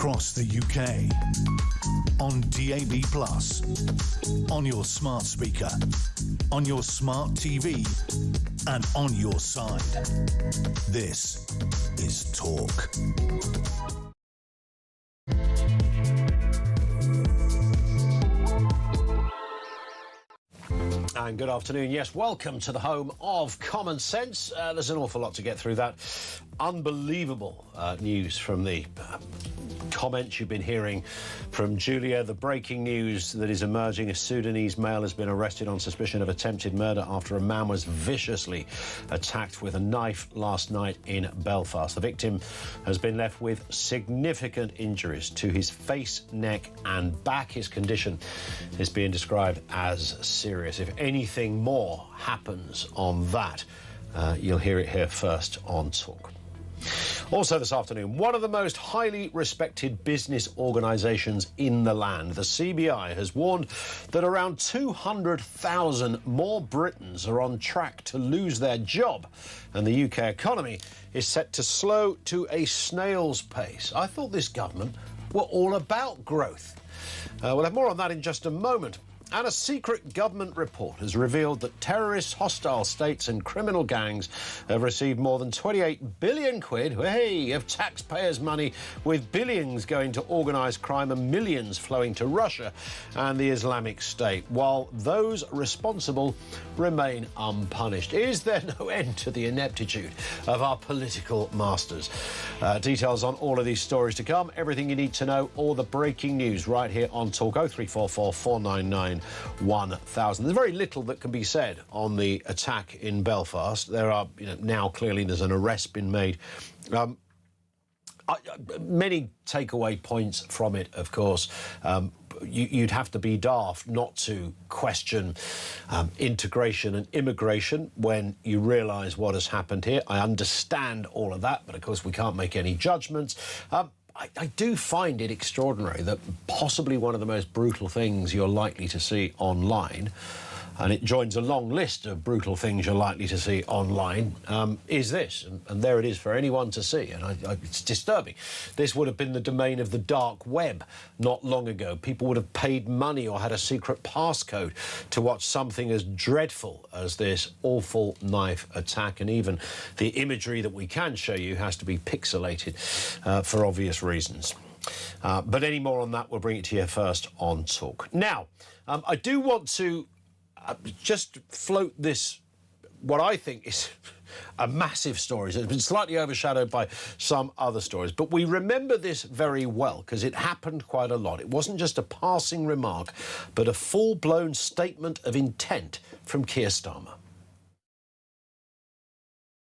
across the UK, on DAB+, on your smart speaker, on your smart TV, and on your side. This is Talk. And good afternoon. Yes, welcome to the home of common sense. There's an awful lot to get through that. Unbelievable news from the comments you've been hearing from Julia. The breaking news that is emerging: a Sudanese male has been arrested on suspicion of attempted murder after a man was viciously attacked with a knife last night in Belfast. The victim has been left with significant injuries to his face, neck and back. His condition is being described as serious. If anything more happens on that, you'll hear it here first on Talk. Also this afternoon, one of the most highly respected business organisations in the land, the CBI, has warned that around 200,000 more Britons are on track to lose their job, and the UK economy is set to slow to a snail's pace. I thought this government were all about growth. We'll have more on that in just a moment. And a secret government report has revealed that terrorists, hostile states and criminal gangs have received more than 28 billion quid, of taxpayers' money, with billions going to organised crime and millions flowing to Russia and the Islamic State, while those responsible remain unpunished. Is there no end to the ineptitude of our political masters? Details on all of these stories to come, everything you need to know, all the breaking news right here on Talk. 0344 499 1000. There's very little that can be said on the attack in Belfast. There are, now clearly there's an arrest been made. Many takeaway points from it, of course. You'd have to be daft not to question integration and immigration when you realise what has happened here. I understand all of that, but of course we can't make any judgments. I do find it extraordinary that possibly one of the most brutal things you're likely to see online, and it joins a long list of brutal things you're likely to see online, is this. And there it is for anyone to see. And it's disturbing. This would have been the domain of the dark web not long ago. People would have paid money or had a secret passcode to watch something as dreadful as this awful knife attack. And even the imagery that we can show you has to be pixelated for obvious reasons. But any more on that, we'll bring it to you first on Talk. Now, I do want to just float this, what I think is a massive story. It's been slightly overshadowed by some other stories, but we remember this very well because it happened quite a lot. It wasn't just a passing remark, but a full-blown statement of intent from Keir Starmer.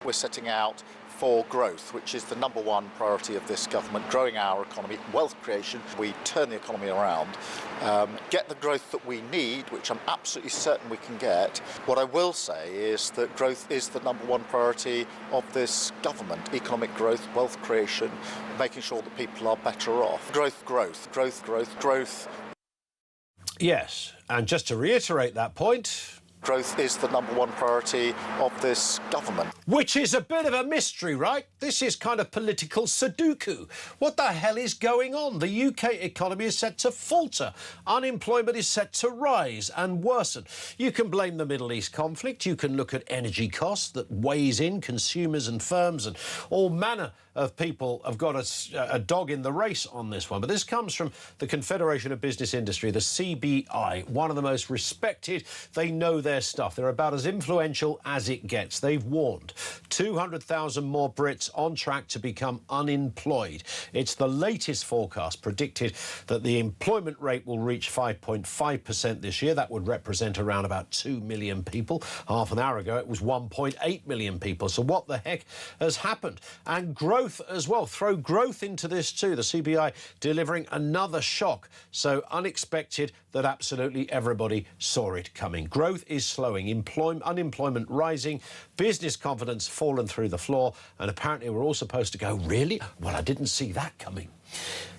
We're setting out for growth, which is the number one priority of this government, growing our economy, wealth creation. We turn the economy around, get the growth that we need, which I'm absolutely certain we can get. What I will say is that growth is the number one priority of this government. Economic growth, wealth creation, making sure that people are better off. Growth, growth, growth, growth, growth. Yes, and just to reiterate that point, growth is the number one priority of this government. Which is a bit of a mystery, right? This is kind of political Sudoku. What the hell is going on? The UK economy is set to falter. Unemployment is set to rise and worsen. You can blame the Middle East conflict. You can look at energy costs that weighs in consumers and firms, and all manner of people have got a dog in the race on this one. But this comes from the Confederation of Business Industry, the CBI, one of the most respected. They know their stuff. They're about as influential as it gets. They've warned 200,000 more Brits on track to become unemployed. It's the latest forecast predicted that the employment rate will reach 5.5% this year. That would represent around about 2 million people. Half an hour ago, it was 1.8 million people. So what the heck has happened? And growth as well. Throw growth into this too. The CBI delivering another shock so unexpected that absolutely everybody saw it coming. Growth is slowing, unemployment rising, business confidence fallen through the floor, and apparently we're all supposed to go, really? Well, I didn't see that coming.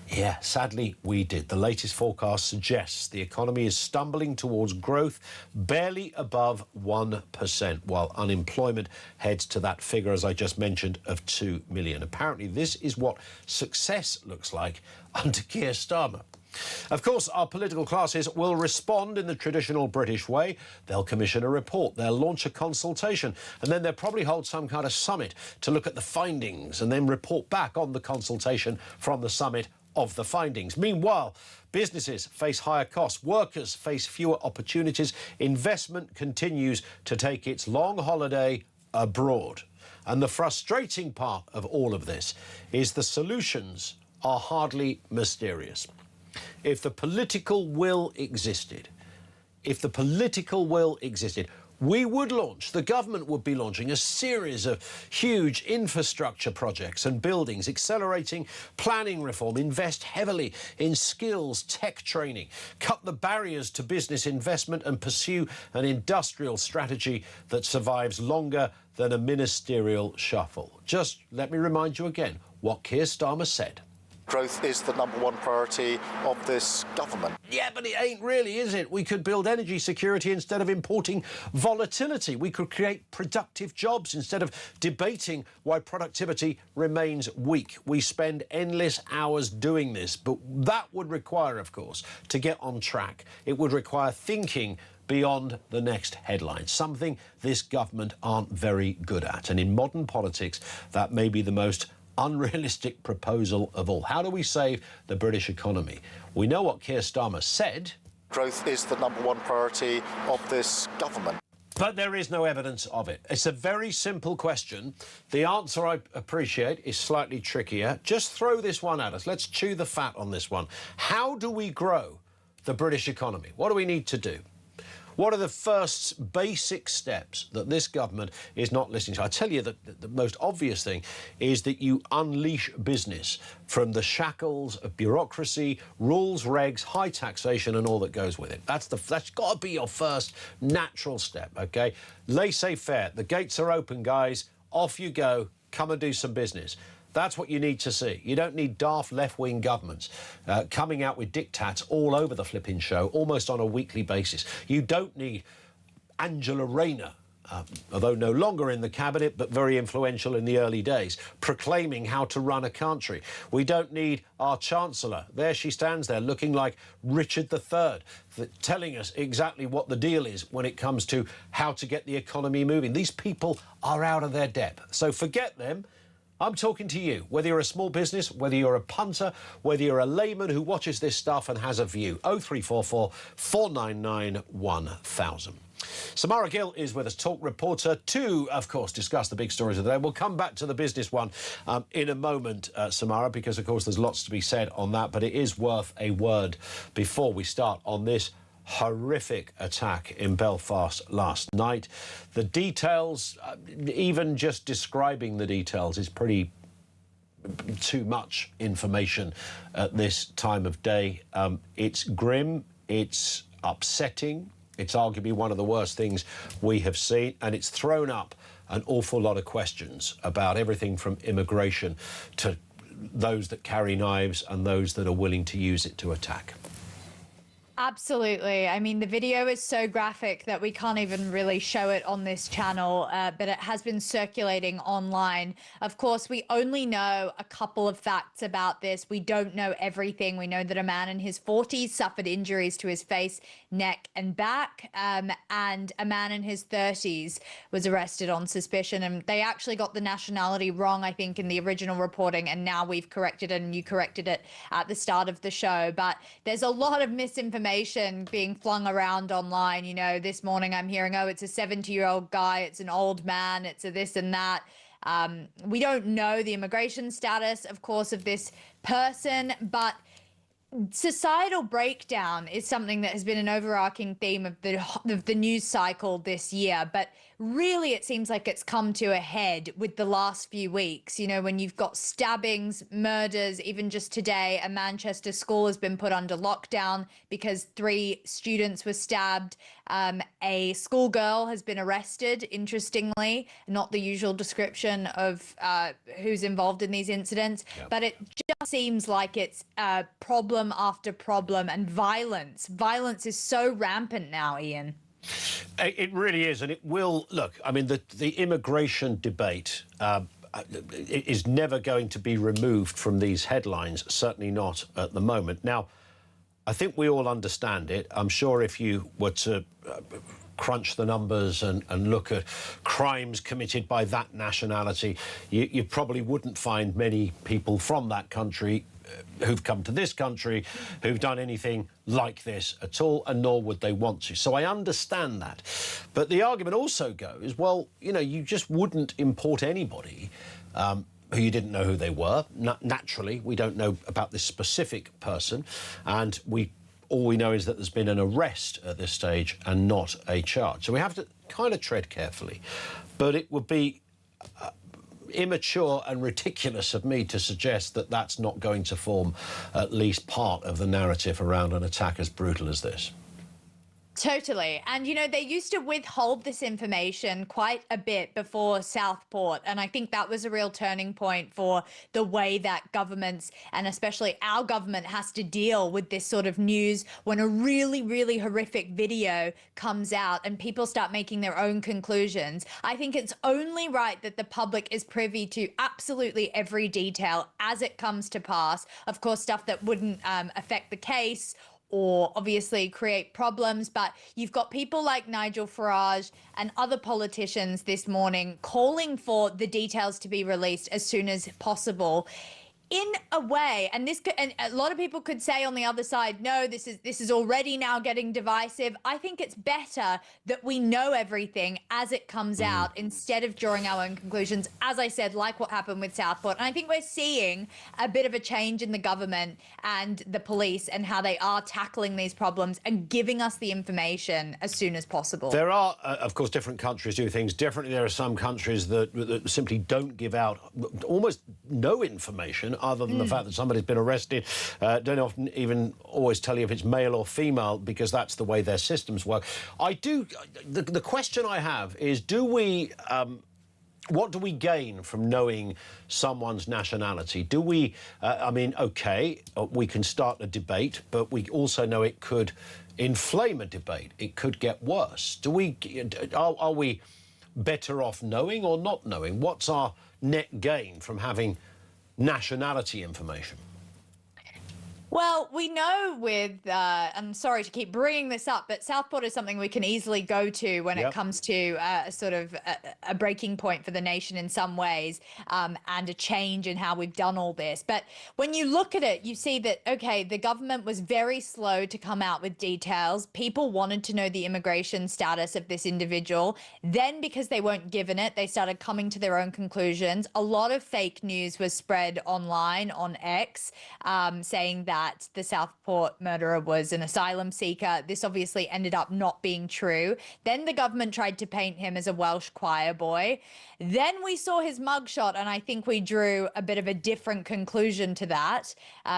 Yeah, sadly, we did. The latest forecast suggests the economy is stumbling towards growth barely above 1%, while unemployment heads to that figure, as I just mentioned, of 2 million. Apparently, this is what success looks like under Keir Starmer. Of course, our political classes will respond in the traditional British way. They'll commission a report, they'll launch a consultation, and then they'll probably hold some kind of summit to look at the findings and then report back on the consultation from the summit of the findings. Meanwhile, businesses face higher costs, workers face fewer opportunities, investment continues to take its long holiday abroad. And the frustrating part of all of this is the solutions are hardly mysterious. If the political will existed, we would launch, the government would be launching a series of huge infrastructure projects and buildings, accelerating planning reform, invest heavily in skills, tech training, cut the barriers to business investment and pursue an industrial strategy that survives longer than a ministerial shuffle. Just let me remind you again what Keir Starmer said. Growth is the number one priority of this government. Yeah, but it ain't really, is it? We could build energy security instead of importing volatility. We could create productive jobs instead of debating why productivity remains weak. We spend endless hours doing this, but that would require, of course, to get on track, it would require thinking beyond the next headline, something this government aren't very good at. And in modern politics, that may be the most unrealistic proposal of all. How do we save the British economy? We know what Keir Starmer said. Growth is the number one priority of this government. But there is no evidence of it. It's a very simple question. The answer, I appreciate, is slightly trickier. Just throw this one at us. Let's chew the fat on this one. How do we grow the British economy? What do we need to do? What are the first basic steps that this government is not listening to? I tell you that the most obvious thing is that you unleash business from the shackles of bureaucracy, rules, regs, high taxation and all that goes with it. That's got to be your first natural step, OK? Laissez-faire. The gates are open, guys. Off you go. Come and do some business. That's what you need to see. You don't need daft left-wing governments coming out with diktats all over the flipping show, almost on a weekly basis. You don't need Angela Rayner, although no longer in the cabinet, but very influential in the early days, proclaiming how to run a country. We don't need our Chancellor. There she stands there looking like Richard III, telling us exactly what the deal is when it comes to how to get the economy moving. These people are out of their depth. So forget them. I'm talking to you, whether you're a small business, whether you're a punter, whether you're a layman who watches this stuff and has a view. 0344 499 1000. Samara Gill is with us, talk reporter, to, of course, discuss the big stories of the day. We'll come back to the business one in a moment, Samara, because, of course, there's lots to be said on that, but it is worth a word before we start on this horrific attack in Belfast last night. The details, even just describing the details, is pretty too much information at this time of day. It's grim, it's upsetting, it's arguably one of the worst things we have seen, and it's thrown up an awful lot of questions about everything from immigration to those that carry knives and those that are willing to use it to attack. Absolutely. I mean, the video is so graphic that we can't even really show it on this channel, but it has been circulating online. Of course, we only know a couple of facts about this. We don't know everything. We know that a man in his 40s suffered injuries to his face, neck and back, and a man in his 30s was arrested on suspicion. And they actually got the nationality wrong, I think, in the original reporting, and now we've corrected it, and you corrected it at the start of the show. But there's a lot of misinformation being flung around online. You know, this morning I'm hearing, oh, it's a 70-year-old guy, it's an old man, it's a this and that. We don't know the immigration status, of course, of this person, but societal breakdown is something that has been an overarching theme of the news cycle this year, but really it seems like it's come to a head with the last few weeks. You know, when you've got stabbings, murders, even just today, a Manchester school has been put under lockdown because 3 students were stabbed. A schoolgirl has been arrested, interestingly, not the usual description of who's involved in these incidents, but it just seems like it's problem after problem, and violence is so rampant now, Ian. It really is, and it will. Look, I mean, the immigration debate is never going to be removed from these headlines, certainly not at the moment. Now, I think we all understand it. I'm sure if you were to crunch the numbers and look at crimes committed by that nationality, you probably wouldn't find many people from that country who've come to this country who've done anything like this at all, and nor would they want to. So I understand that. But the argument also goes, well, you know, you just wouldn't import anybody who you didn't know who they were. Naturally, we don't know about this specific person, and all we know is that there's been an arrest at this stage and not a charge. So we have to kind of tread carefully. But it would be immature and ridiculous of me to suggest that that's not going to form at least part of the narrative around an attack as brutal as this. Totally. And, you know, they used to withhold this information quite a bit before Southport. And I think that was a real turning point for the way that governments, and especially our government, has to deal with this sort of news when a really, really horrific video comes out and people start making their own conclusions. I think it's only right that the public is privy to absolutely every detail as it comes to pass. Of course, stuff that wouldn't affect the case or obviously create problems. But you've got people like Nigel Farage and other politicians this morning calling for the details to be released as soon as possible. In a way, and a lot of people could say on the other side, no, this is already now getting divisive. I think it's better that we know everything as it comes out instead of drawing our own conclusions, as I said, like what happened with Southport. And I think we're seeing a bit of a change in the government and the police and how they are tackling these problems and giving us the information as soon as possible. There are, of course, different countries do things differently. There are some countries that simply don't give out almost no information other than the fact that somebody's been arrested. Don't often even always tell you if it's male or female, because that's the way their systems work. The question I have is, what do we gain from knowing someone's nationality? Do we, I mean, OK, we can start a debate, but we also know it could inflame a debate. It could get worse. Are we better off knowing or not knowing? What's our net gain from having nationality information? Well, we know I'm sorry to keep bringing this up, but Southport is something we can easily go to when it comes to sort of a breaking point for the nation in some ways, and a change in how we've done all this. But when you look at it, you see that, OK, the government was very slow to come out with details. People wanted to know the immigration status of this individual. Then, because they weren't given it, they started coming to their own conclusions. A lot of fake news was spread online on X, saying that the Southport murderer was an asylum seeker. This obviously ended up not being true. Then the government tried to paint him as a Welsh choir boy. Then we saw his mugshot, and I think we drew a bit of a different conclusion to that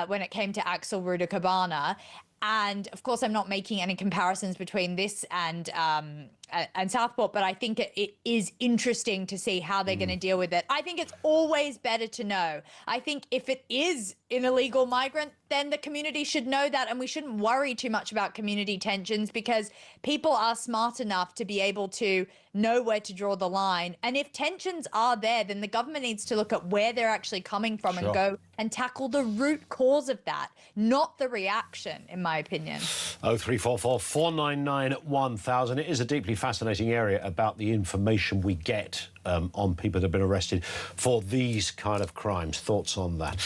when it came to Axel Rudakabana. And of course, I'm not making any comparisons between this and Southport, but I think it is interesting to see how they're going to deal with it. I think it's always better to know. I think if it is an illegal migrant, then the community should know that, and we shouldn't worry too much about community tensions, because people are smart enough to be able to know where to draw the line. And if tensions are there, then the government needs to look at where they're actually coming from and go and tackle the root cause of that, not the reaction, in my opinion. 0344 499 1000. It is a deeply fascinating area about the information we get on people that have been arrested for these kind of crimes. Thoughts on that?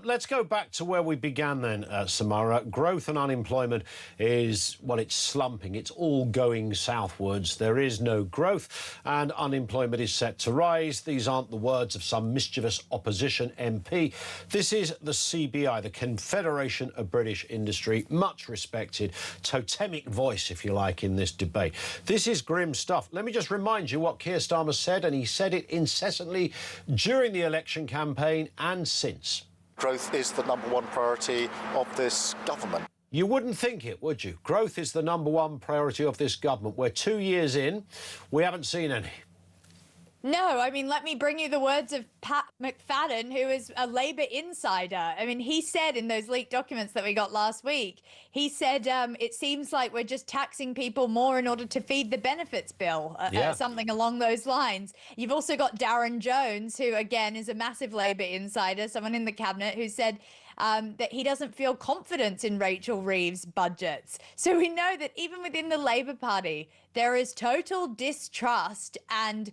Let's go back to where we began then, Samara. Growth and unemployment is, well, it's slumping. It's all going southwards. There is no growth and unemployment is set to rise. These aren't the words of some mischievous opposition MP. This is the CBI, the Confederation of British Industry, much respected, totemic voice, if you like, in this debate. This is grim stuff. Let me just remind you what Keir Starmer said, and he said it incessantly during the election campaign and since. Growth is the number one priority of this government. You wouldn't think it, would you? Growth is the number one priority of this government. We're 2 years in, we haven't seen any. No, I mean, let me bring you the words of Pat McFadden, who is a Labour insider. I mean, he said in those leaked documents that we got last week, he said, it seems like we're just taxing people more in order to feed the benefits bill, something along those lines. You've also got Darren Jones, who, again, is a massive Labour insider, someone in the cabinet who said that he doesn't feel confidence in Rachel Reeves' budgets. So we know that even within the Labour Party, there is total distrust and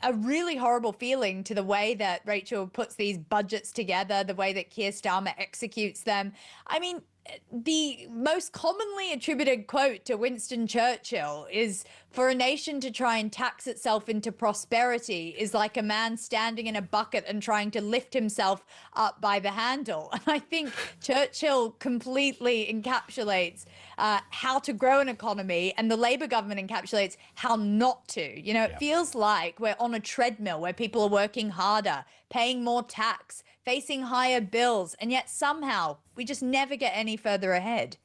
a really horrible feeling to the way that Rachel puts these budgets together, the way that Keir Starmer executes them. I mean, the most commonly attributed quote to Winston Churchill is, "For a nation to try and tax itself into prosperity is like a man standing in a bucket and trying to lift himself up by the handle." And I think Churchill completely encapsulates how to grow an economy, and the Labour government encapsulates how not to. You know, it feels like we're on a treadmill where people are working harder, paying more tax, facing higher bills, and yet somehow we just never get any further ahead.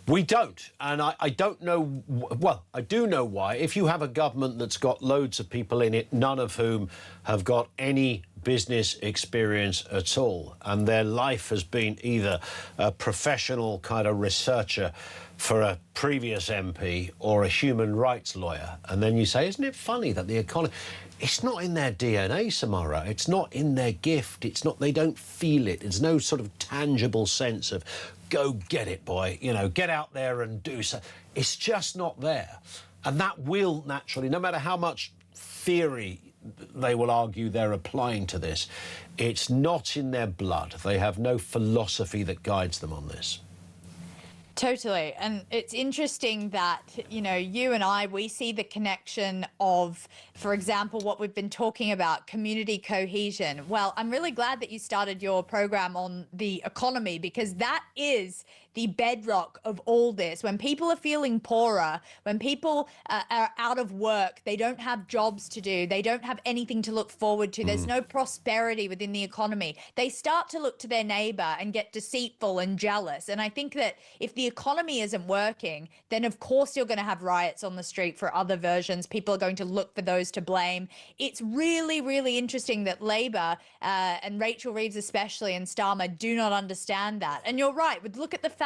We don't, and I don't know, well, I do know why. If you have a government that's got loads of people in it, none of whom have got any business experience at all, and their life has been either a professional kind of researcher for a previous MP or a human rights lawyer, and then you say, isn't it funny that the economy... It's not in their DNA, Samara. It's not in their gift. It's not, they don't feel it. There's no sort of tangible sense of, go get it, boy, you know, get out there and do so. It's just not there. And that will naturally, no matter how much theory they will argue they're applying to this, it's not in their blood. They have no philosophy that guides them on this. Totally. And it's interesting that, you know, you and I, we see the connection of, for example, what we've been talking about, community cohesion. Well, I'm really glad that you started your program on the economy, because that is the bedrock of all this. When people are feeling poorer, when people are out of work, they don't have jobs to do, they don't have anything to look forward to, there's no prosperity within the economy, they start to look to their neighbor and get deceitful and jealous. And I think that if the economy isn't working, then of course you're going to have riots on the street for other versions. People are going to look for those to blame. It's really, really interesting that Labour and Rachel Reeves especially and Starmer do not understand that. And you're right, but look at the facts.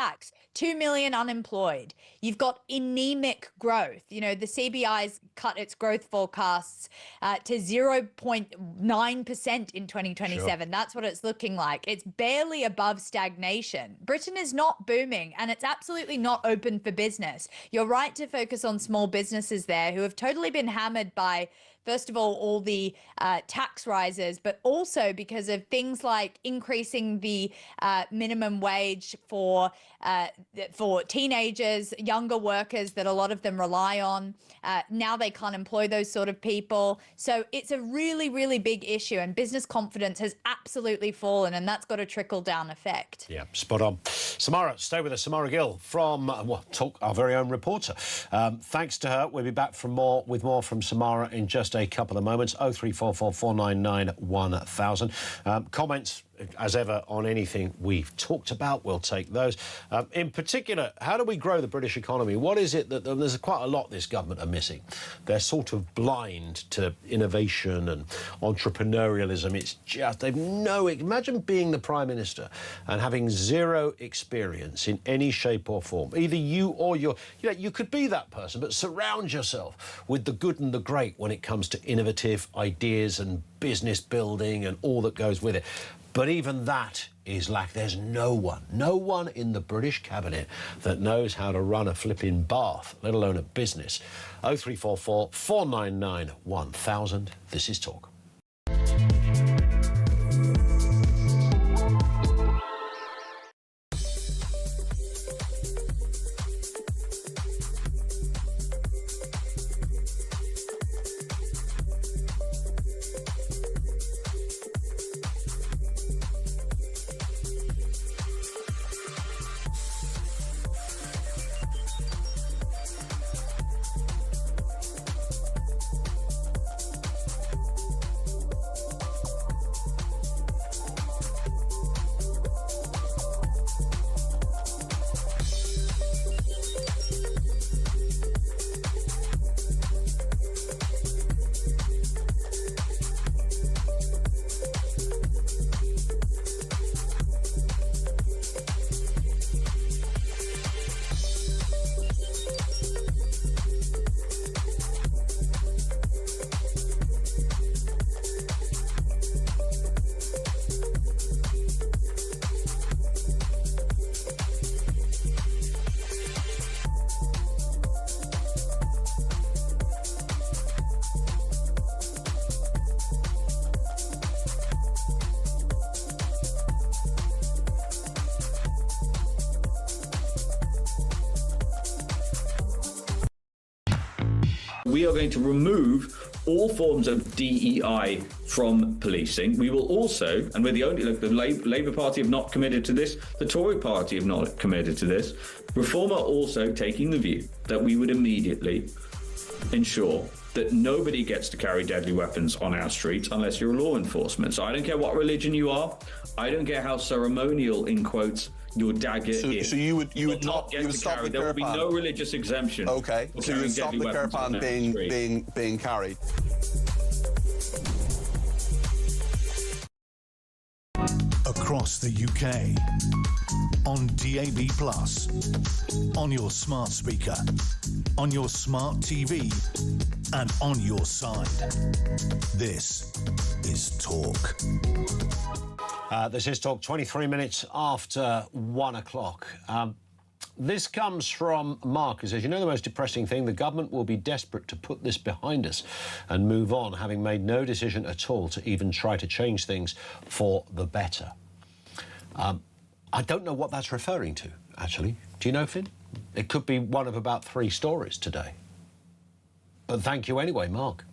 2 million unemployed. You've got anemic growth. You know, the CBI's cut its growth forecasts to 0.9% in 2027. Sure. That's what it's looking like. It's barely above stagnation. Britain is not booming, and it's absolutely not open for business. You're right to focus on small businesses there who have totally been hammered by, first of all the tax rises, but also because of things like increasing the minimum wage for teenagers, younger workers that a lot of them rely on. Now they can't employ those sort of people. So it's a really, really big issue, and business confidence has absolutely fallen, and that's got a trickle-down effect. Yeah, spot on. Samara, stay with us. Samara Gill from Talk, our very own reporter. Thanks to her. We'll be back with more from Samara in just a couple of moments. 0344 499 1000. Comments, as ever, on anything we've talked about, we'll take those. In particular, how do we grow the British economy? What is it that there's quite a lot this government are missing? They're sort of blind to innovation and entrepreneurialism. It's just, they've no... Imagine being the Prime Minister and having zero experience in any shape or form. Either you or your... You know, you could be that person, but surround yourself with the good and the great when it comes to innovative ideas and business building and all that goes with it. But even that is there's no one in the British cabinet that knows how to run a flipping bath, let alone a business. 0344 499 1000. This is Talk. We are going to remove all forms of DEI from policing. We will also, and we're the only, the Labour Party have not committed to this, the Tory Party have not committed to this. Reform are also taking the view that we would immediately ensure that nobody gets to carry deadly weapons on our streets unless you're law enforcement. So I don't care what religion you are. I don't care how ceremonial, in quotes, your dagger is. So you would not get to carry. There will be no religious exemption. Okay, so you would stop the Kirpan being carried. Across the UK, on DAB+, on your smart speaker, on your smart TV, and on your side. This is Talk. This is Talk, 23 minutes after 1 o'clock. This comes from Mark, who says, you know the most depressing thing? The government will be desperate to put this behind us and move on, having made no decision at all to even try to change things for the better. I don't know what that's referring to, actually. Do you know, Finn? It could be one of about 3 stories today. But thank you anyway, Mark.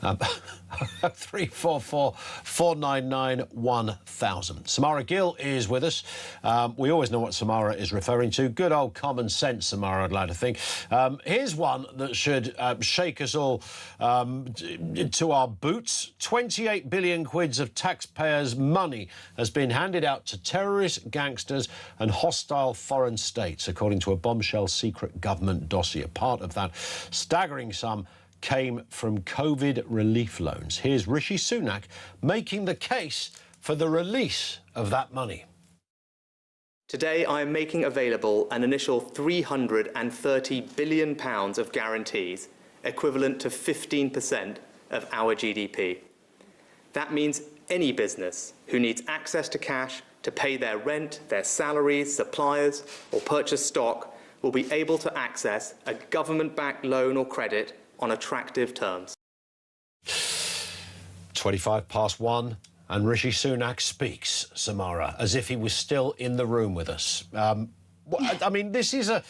344 499 1000. Samara Gill is with us. We always know what Samara is referring to. Good old common sense, Samara, I'd like to think. Here's one that should shake us all to our boots. 28 billion quids of taxpayers' money has been handed out to terrorists, gangsters and hostile foreign states, according to a bombshell secret government dossier. Part of that staggering sum came from COVID relief loans. Here's Rishi Sunak making the case for the release of that money. Today, I am making available an initial £330 billion of guarantees, equivalent to 15% of our GDP. That means any business who needs access to cash to pay their rent, their salaries, suppliers, or purchase stock will be able to access a government-backed loan or credit on attractive terms. 25 past 1, and Rishi Sunak speaks, Samara, as if he was still in the room with us. I mean, this is I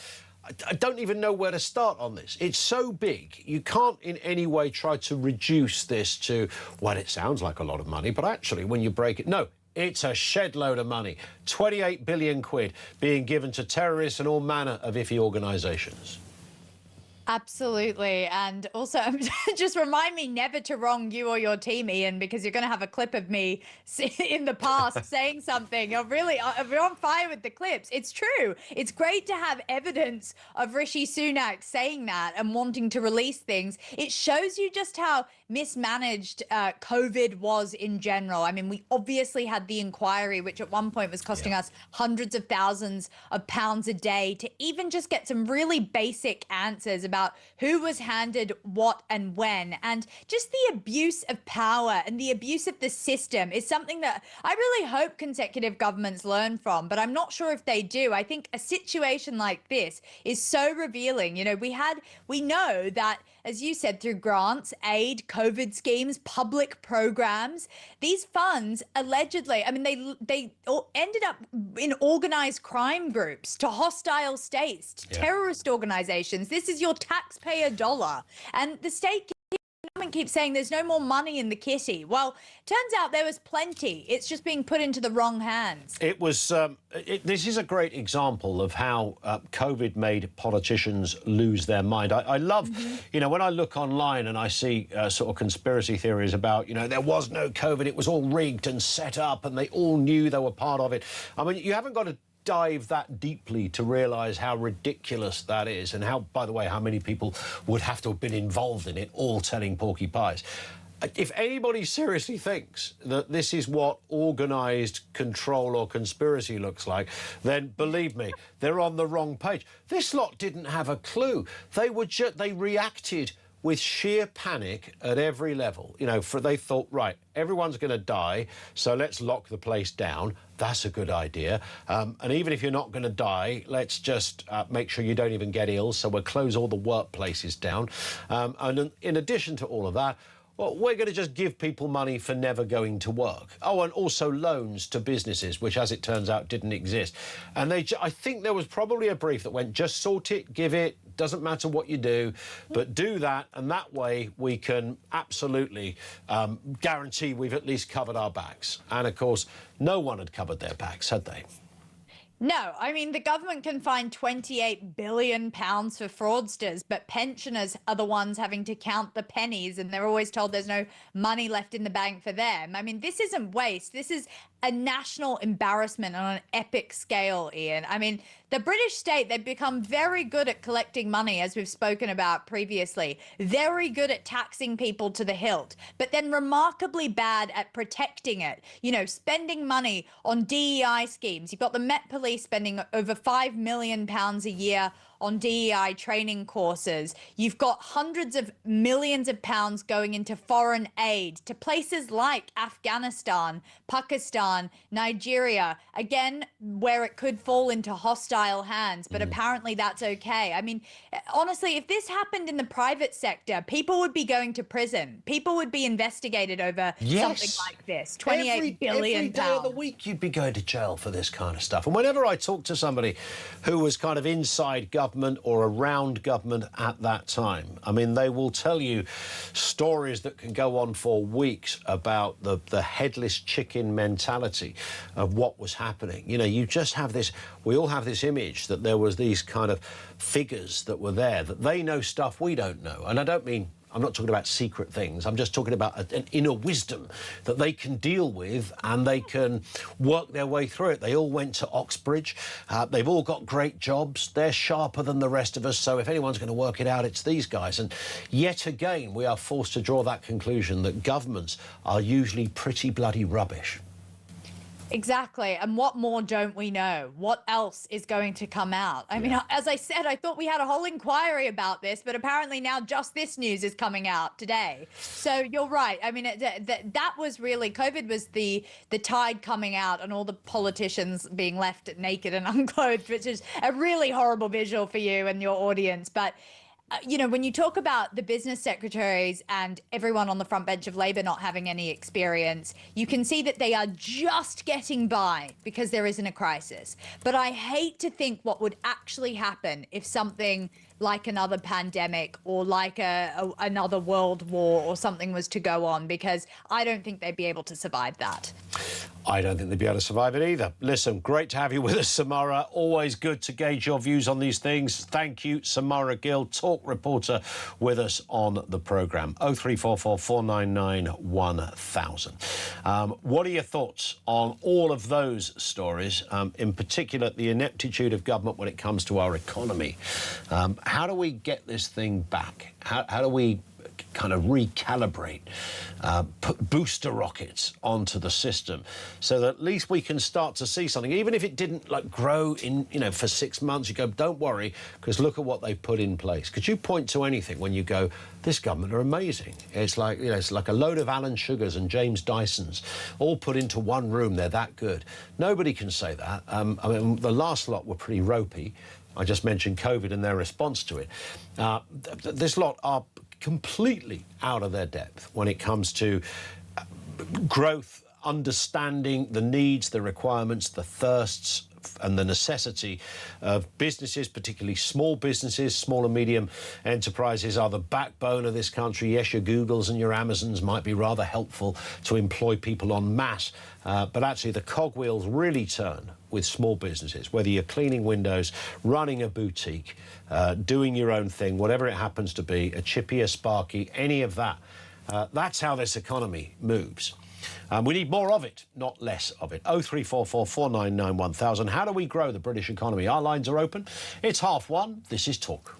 don't even know where to start on this. It's so big, you can't in any way try to reduce this to, well, it sounds like a lot of money, but actually, when you break it, no. It's a shed load of money. 28 billion quid being given to terrorists and all manner of iffy organisations. Absolutely. And also, just remind me never to wrong you or your team, Ian, because you're going to have a clip of me in the past saying something. You're on fire with the clips. It's true. It's great to have evidence of Rishi Sunak saying that and wanting to release things. It shows you just how mismanaged COVID was in general. I mean, we obviously had the inquiry, which at one point was costing us hundreds of thousands of pounds a day to even just get some really basic answers about about who was handed what and when. And just the abuse of power and the abuse of the system is something that I really hope consecutive governments learn from, but I'm not sure if they do. I think a situation like this is so revealing. You know, we know that, as you said, through grants, aid, COVID schemes, public programs, these funds allegedly, I mean, they all ended up in organized crime groups, to hostile states, to terrorist organizations. This is your taxpayer dollar. And the state government keeps saying there's no more money in the kitty. Well, turns out there was plenty. It's just being put into the wrong hands. It was. This is a great example of how COVID made politicians lose their mind. I love, you know, when I look online and I see sort of conspiracy theories about, you know, there was no COVID, it was all rigged and set up, and they all knew they were part of it. I mean, you haven't got to dive that deeply to realise how ridiculous that is, and how, by the way, how many people would have to have been involved in it, all telling porky pies. If anybody seriously thinks that this is what organised control or conspiracy looks like, then believe me, they're on the wrong page. This lot didn't have a clue. They reacted with sheer panic at every level. You know, they thought, right, everyone's going to die, so let's lock the place down. That's a good idea. And even if you're not going to die, let's just make sure you don't even get ill, so we'll close all the workplaces down. And in addition to all of that, well, we're going to just give people money for never going to work. Oh, and also loans to businesses, which, as it turns out, didn't exist. And I think there was probably a brief that went, just sort it, give it, doesn't matter what you do, but do that, and that way we can absolutely guarantee we've at least covered our backs. And, of course, no one had covered their backs, had they? No, I mean, the government can fine £28 billion for fraudsters, but pensioners are the ones having to count the pennies, and they're always told there's no money left in the bank for them. I mean, this isn't waste. This is a national embarrassment on an epic scale, Ian. I mean, the British state, they've become very good at collecting money, as we've spoken about previously, very good at taxing people to the hilt, but then remarkably bad at protecting it. You know, spending money on DEI schemes. You've got the Met Police spending over £5 million a year on DEI training courses. You've got hundreds of millions of pounds going into foreign aid to places like Afghanistan, Pakistan, Nigeria, again, where it could fall into hostile hands, but apparently that's okay. I mean, honestly, if this happened in the private sector, people would be going to prison. People would be investigated over something like this. £28 billion. Every day of the week you'd be going to jail for this kind of stuff. And whenever I talk to somebody who was kind of inside government or around government at that time, I mean, they will tell you stories that can go on for weeks about the headless chicken mentality of what was happening. You know, you just have this, we all have this image that there was these kind of figures that were there, that they know stuff we don't know. And I don't mean, I'm not talking about secret things. I'm just talking about an inner wisdom that they can deal with, and they can work their way through it. They all went to Oxbridge. They've all got great jobs. They're sharper than the rest of us. So if anyone's going to work it out, it's these guys. And yet again, we are forced to draw that conclusion that governments are usually pretty bloody rubbish. Exactly. And what more don't we know? What else is going to come out? I mean, as I said, I thought we had a whole inquiry about this, but apparently now just this news is coming out today. So you're right. I mean, that was really, COVID was the tide coming out and all the politicians being left naked and unclothed, which is a really horrible visual for you and your audience. But you know, when you talk about the business secretaries and everyone on the front bench of Labor not having any experience, you can see that they are just getting by because there isn't a crisis. But I hate to think what would actually happen if something like another pandemic or like another world war or something was to go on, because I don't think they'd be able to survive that. I don't think they'd be able to survive it either. Listen, great to have you with us, Samara. Always good to gauge your views on these things. Thank you, Samara Gill, talk reporter with us on the programme. 0344 499 1000. What are your thoughts on all of those stories, in particular the ineptitude of government when it comes to our economy? How do we get this thing back? How do we kind of recalibrate, put booster rockets onto the system so that at least we can start to see something, even if it didn't like grow in, for 6 months. You go, don't worry, because look at what they've put in place. Could you point to anything when you go, this government are amazing? It's like, it's like a load of Alan Sugars and James Dysons all put into one room. They're that good. Nobody can say that. I mean, the last lot were pretty ropey. I just mentioned COVID and their response to it. This lot are completely out of their depth when it comes to growth, understanding the needs, the requirements, the thirsts and the necessity of businesses, particularly small businesses. Small and medium enterprises are the backbone of this country. Yes, your Googles and your Amazons might be rather helpful to employ people en masse, but actually the cogwheels really turn with small businesses, whether you're cleaning windows, running a boutique, doing your own thing, whatever it happens to be, a chippy, a sparky, any of that. That's how this economy moves. We need more of it, not less of it. 0344 499 1000. How do we grow the British economy? Our lines are open. It's 1:30. This is Talk.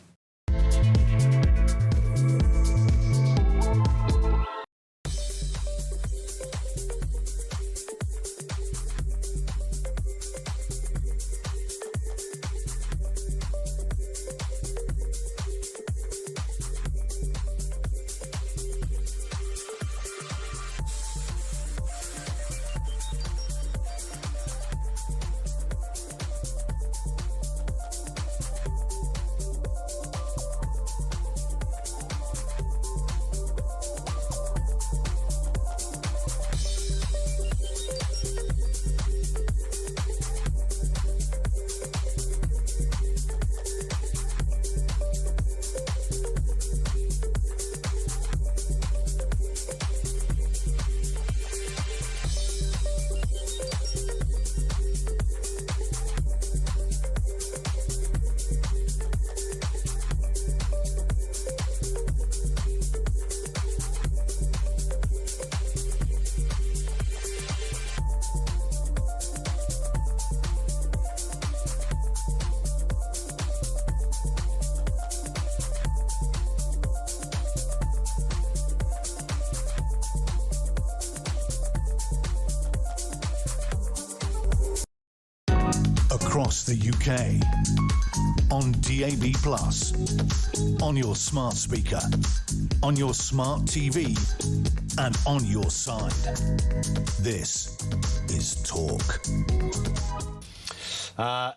Across the UK, on DAB+, on your smart speaker, on your smart TV, and on your side. This is Talk.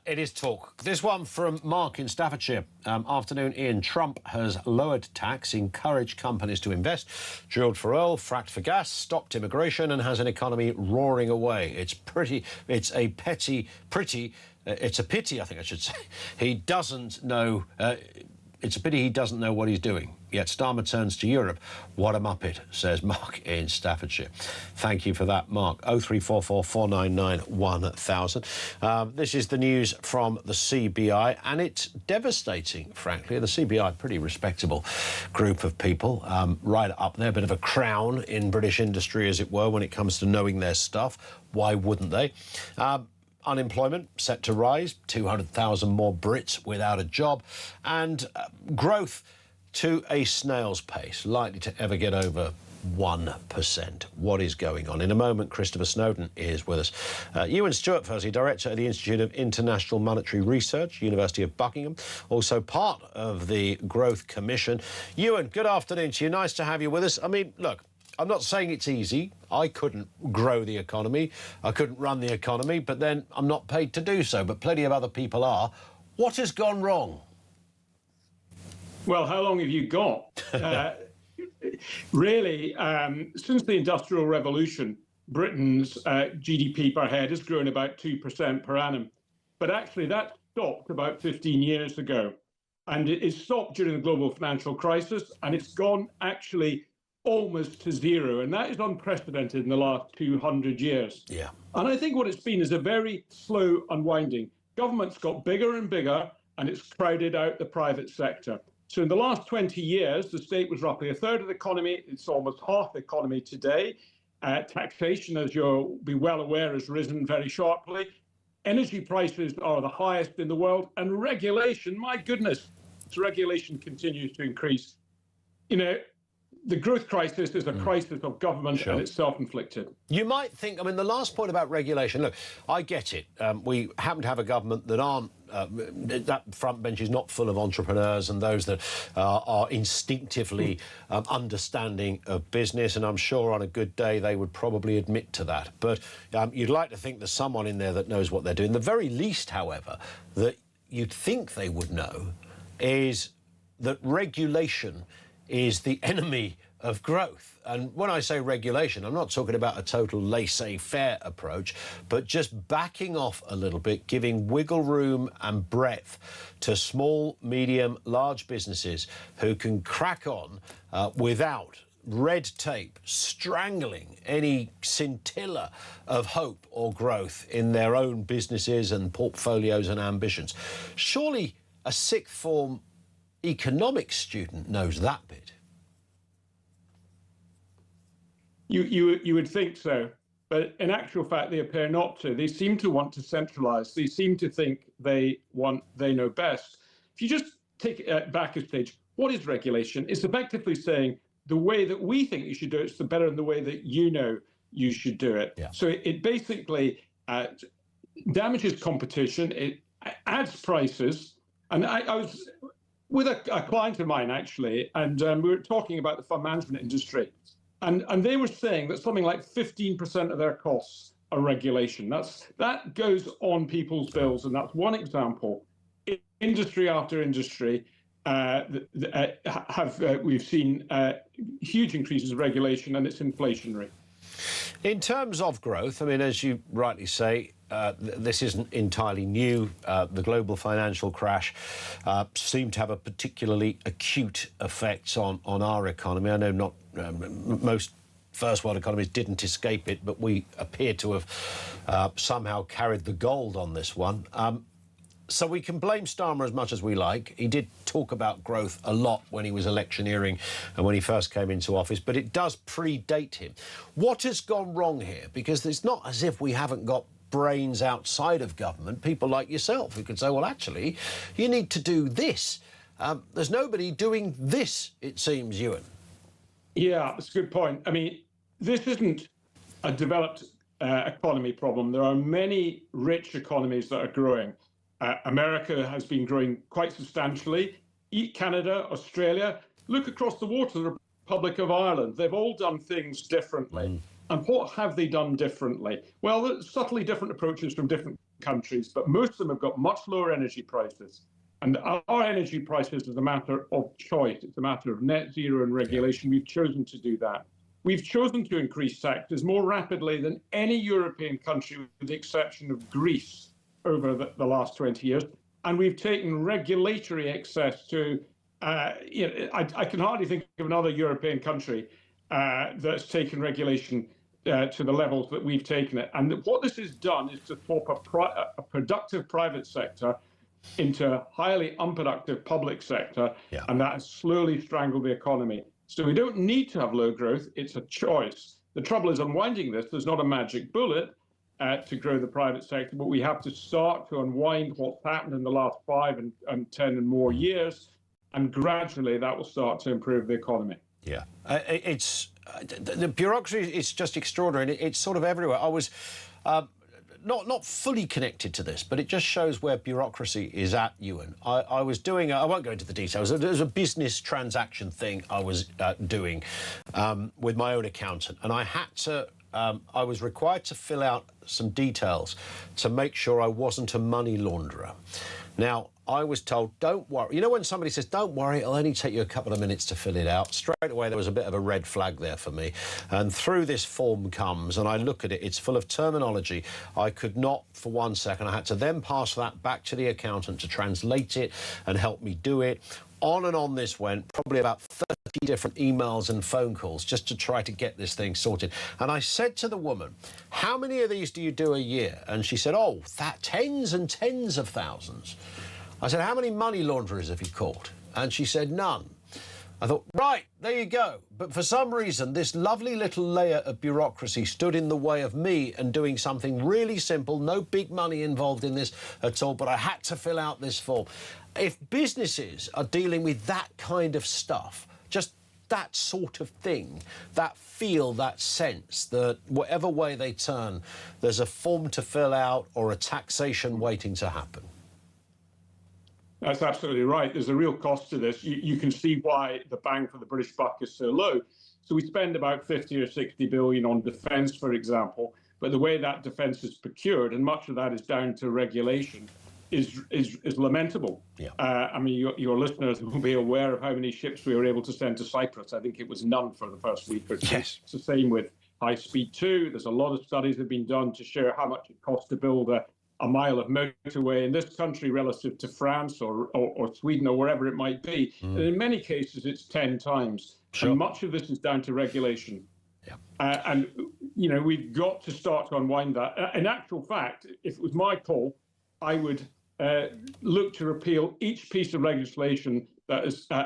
It is Talk. This one from Mark in Staffordshire. Afternoon, Ian. Trump has lowered tax, encouraged companies to invest, drilled for oil, fracked for gas, stopped immigration, and has an economy roaring away. It's a pity, I think I should say. He doesn't know. It's a pity he doesn't know what he's doing. Yet Starmer turns to Europe. What a muppet, says Mark in Staffordshire. Thank you for that, Mark. 0344 499 1000. This is the news from the CBI, and it's devastating, frankly. The CBI, pretty respectable group of people, right up there, a bit of a crown in British industry, as it were, when it comes to knowing their stuff. Why wouldn't they? Unemployment set to rise, 200,000 more Brits without a job, and growth to a snail's pace, likely to ever get over 1%. What is going on? In a moment, Christopher Snowdon is with us. Ewan Stewart, firstly, Director of the Institute of International Monetary Research, University of Buckingham, also part of the Growth Commission. Ewan, good afternoon to you. Nice to have you with us. I mean, look, I'm not saying it's easy. I couldn't grow the economy. I couldn't run the economy, but then I'm not paid to do so. But plenty of other people are. What has gone wrong? Well, how long have you got? Really, since the Industrial Revolution, Britain's GDP per head has grown about 2% per annum. But actually, that stopped about 15 years ago. And it stopped during the global financial crisis, and it's gone actually almost to zero, and that is unprecedented in the last 200 years. Yeah. And I think what it's been is a very slow unwinding. Government's got bigger and bigger, and it's crowded out the private sector. So in the last 20 years, the state was roughly a third of the economy. It's almost half the economy today. Taxation, as you'll be well aware, has risen very sharply. Energy prices are the highest in the world, and regulation, my goodness, regulation continues to increase. You know, the growth crisis is a crisis of government, and it's self-inflicted. You might think, I mean, the last point about regulation, look, I get it. We happen to have a government that aren't, that front bench is not full of entrepreneurs and those that are instinctively understanding of business, and I'm sure on a good day they would probably admit to that. But you'd like to think there's someone in there that knows what they're doing. The very least, however, that you'd think they would know is that regulation is the enemy of growth. And when I say regulation, I'm not talking about a total laissez-faire approach, but just backing off a little bit, giving wiggle room and breadth to small, medium, large businesses who can crack on without red tape strangling any scintilla of hope or growth in their own businesses and portfolios and ambitions. Surely a sixth form economics student knows that bit. You would think so, but in actual fact, they appear not to. They seem to want to centralise. They seem to think they know best. If you just take it back a stage, what is regulation? It's effectively saying the way that we think you should do it is better than the way that you know you should do it. Yeah. So it basically damages competition. It adds prices. And I was with a client of mine, actually, and we were talking about the fund management industry. And they were saying that something like 15% of their costs are regulation. That goes on people's bills, and that's one example. Industry after industry we've seen huge increases of regulation, and it's inflationary. In terms of growth, I mean, as you rightly say, this isn't entirely new. The global financial crash seemed to have a particularly acute effect on our economy. I know not most first world economies didn't escape it, but we appear to have somehow carried the gold on this one. So we can blame Starmer as much as we like. He did talk about growth a lot when he was electioneering and when he first came into office, but it does predate him. What has gone wrong here? Because it's not as if we haven't got brains outside of government, people like yourself who could say, well, actually, you need to do this. There's nobody doing this, it seems, Ewan. Yeah, that's a good point. I mean, this isn't a developed economy problem. There are many rich economies that are growing. America has been growing quite substantially. Canada, Australia. Look across the water, the Republic of Ireland. They've all done things differently. And what have they done differently? Well, there's subtly different approaches from different countries, but most of them have got much lower energy prices. And our energy prices is a matter of choice. It's a matter of net zero and regulation. We've chosen to do that. We've chosen to increase taxes more rapidly than any European country, with the exception of Greece, over the last 20 years. And we've taken regulatory excess to, I can hardly think of another European country that's taken regulation to the levels that we've taken it. And what this has done is to swap a productive private sector into a highly unproductive public sector, and that has slowly strangled the economy. So we don't need to have low growth, it's a choice. The trouble is unwinding this. There's not a magic bullet to grow the private sector, but we have to start to unwind what's happened in the last 5 and 10 and more years, and gradually that will start to improve the economy. Yeah, it's the bureaucracy is just extraordinary. It's sort of everywhere. I was not fully connected to this, but it just shows where bureaucracy is at, Ewan. I was doing, I won't go into the details, there's a business transaction thing I was doing with my own accountant, and I had to, I was required to fill out some details to make sure I wasn't a money launderer. Now, I was told, don't worry. You know when somebody says, don't worry, it'll only take you a couple of minutes to fill it out? Straight away, there was a bit of a red flag there for me. And through this form comes, and I look at it, it's full of terminology. I could not, for 1 second, I had to then pass that back to the accountant to translate it and help me do it. On and on this went, probably about 30 different emails and phone calls just to try to get this thing sorted. And I said to the woman, how many of these do you do a year? And she said, oh, tens and tens of thousands. I said, how many money launderers have you caught? And she said, none. I thought, right, there you go. But for some reason, this lovely little layer of bureaucracy stood in the way of me and doing something really simple, no big money involved in this at all, but I had to fill out this form. If businesses are dealing with that kind of stuff, just that sort of thing, that feel, that sense that whatever way they turn, there's a form to fill out or a taxation waiting to happen? That's absolutely right. There's a real cost to this. You can see why the bang for the British buck is so low. So we spend about 50 or 60 billion on defence, for example, but the way that defence is procured, and much of that is down to regulation, is lamentable. Yeah. I mean, your listeners will be aware of how many ships we were able to send to Cyprus. I think it was none for the first week or two. Yes. It's the same with High Speed 2. There's a lot of studies that have been done to show how much it costs to build a mile of motorway in this country relative to France or Sweden or wherever it might be. And in many cases, it's 10 times. Sure. And much of this is down to regulation. Yeah. And, you know, we've got to start to unwind that. In actual fact, if it was my call, I would look to repeal each piece of legislation that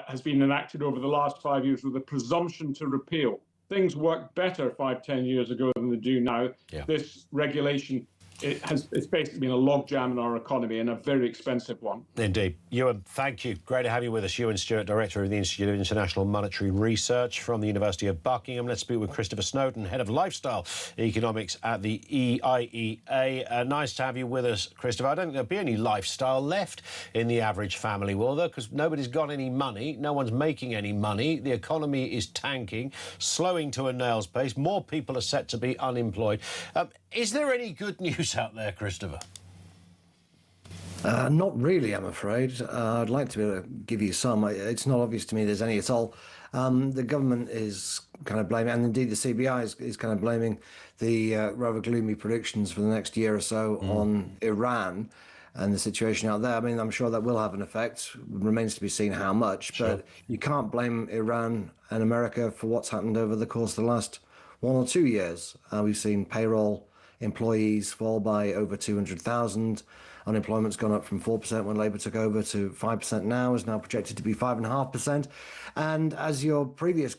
has been enacted over the last 5 years with a presumption to repeal. Things worked better 5-10 years ago than they do now. Yeah. This regulation, it's basically been a logjam in our economy, and a very expensive one. Indeed. Ewan, thank you. Great to have you with us. Ewan Stewart, Director of the Institute of International Monetary Research from the University of Buckingham. Let's speak with Christopher Snowdon, Head of Lifestyle Economics at the EIEA. Nice to have you with us, Christopher. I don't think there'll be any lifestyle left in the average family, will there? Because nobody's got any money. No one's making any money. The economy is tanking, slowing to a nail's pace. More people are set to be unemployed. Is there any good news out there, Christopher? Not really, I'm afraid. I'd like to be able to give you some. It's not obvious to me there's any at all. The government is kind of blaming, and indeed the CBI is kind of blaming the rather gloomy predictions for the next year or so on Iran and the situation out there. I mean, I'm sure that will have an effect. Remains to be seen how much. Sure. But you can't blame Iran and America for what's happened over the course of the last 1 or 2 years. We've seen payroll employees fall by over 200,000. Unemployment's gone up from 4% when Labour took over to 5% now, is now projected to be 5.5%. And as your previous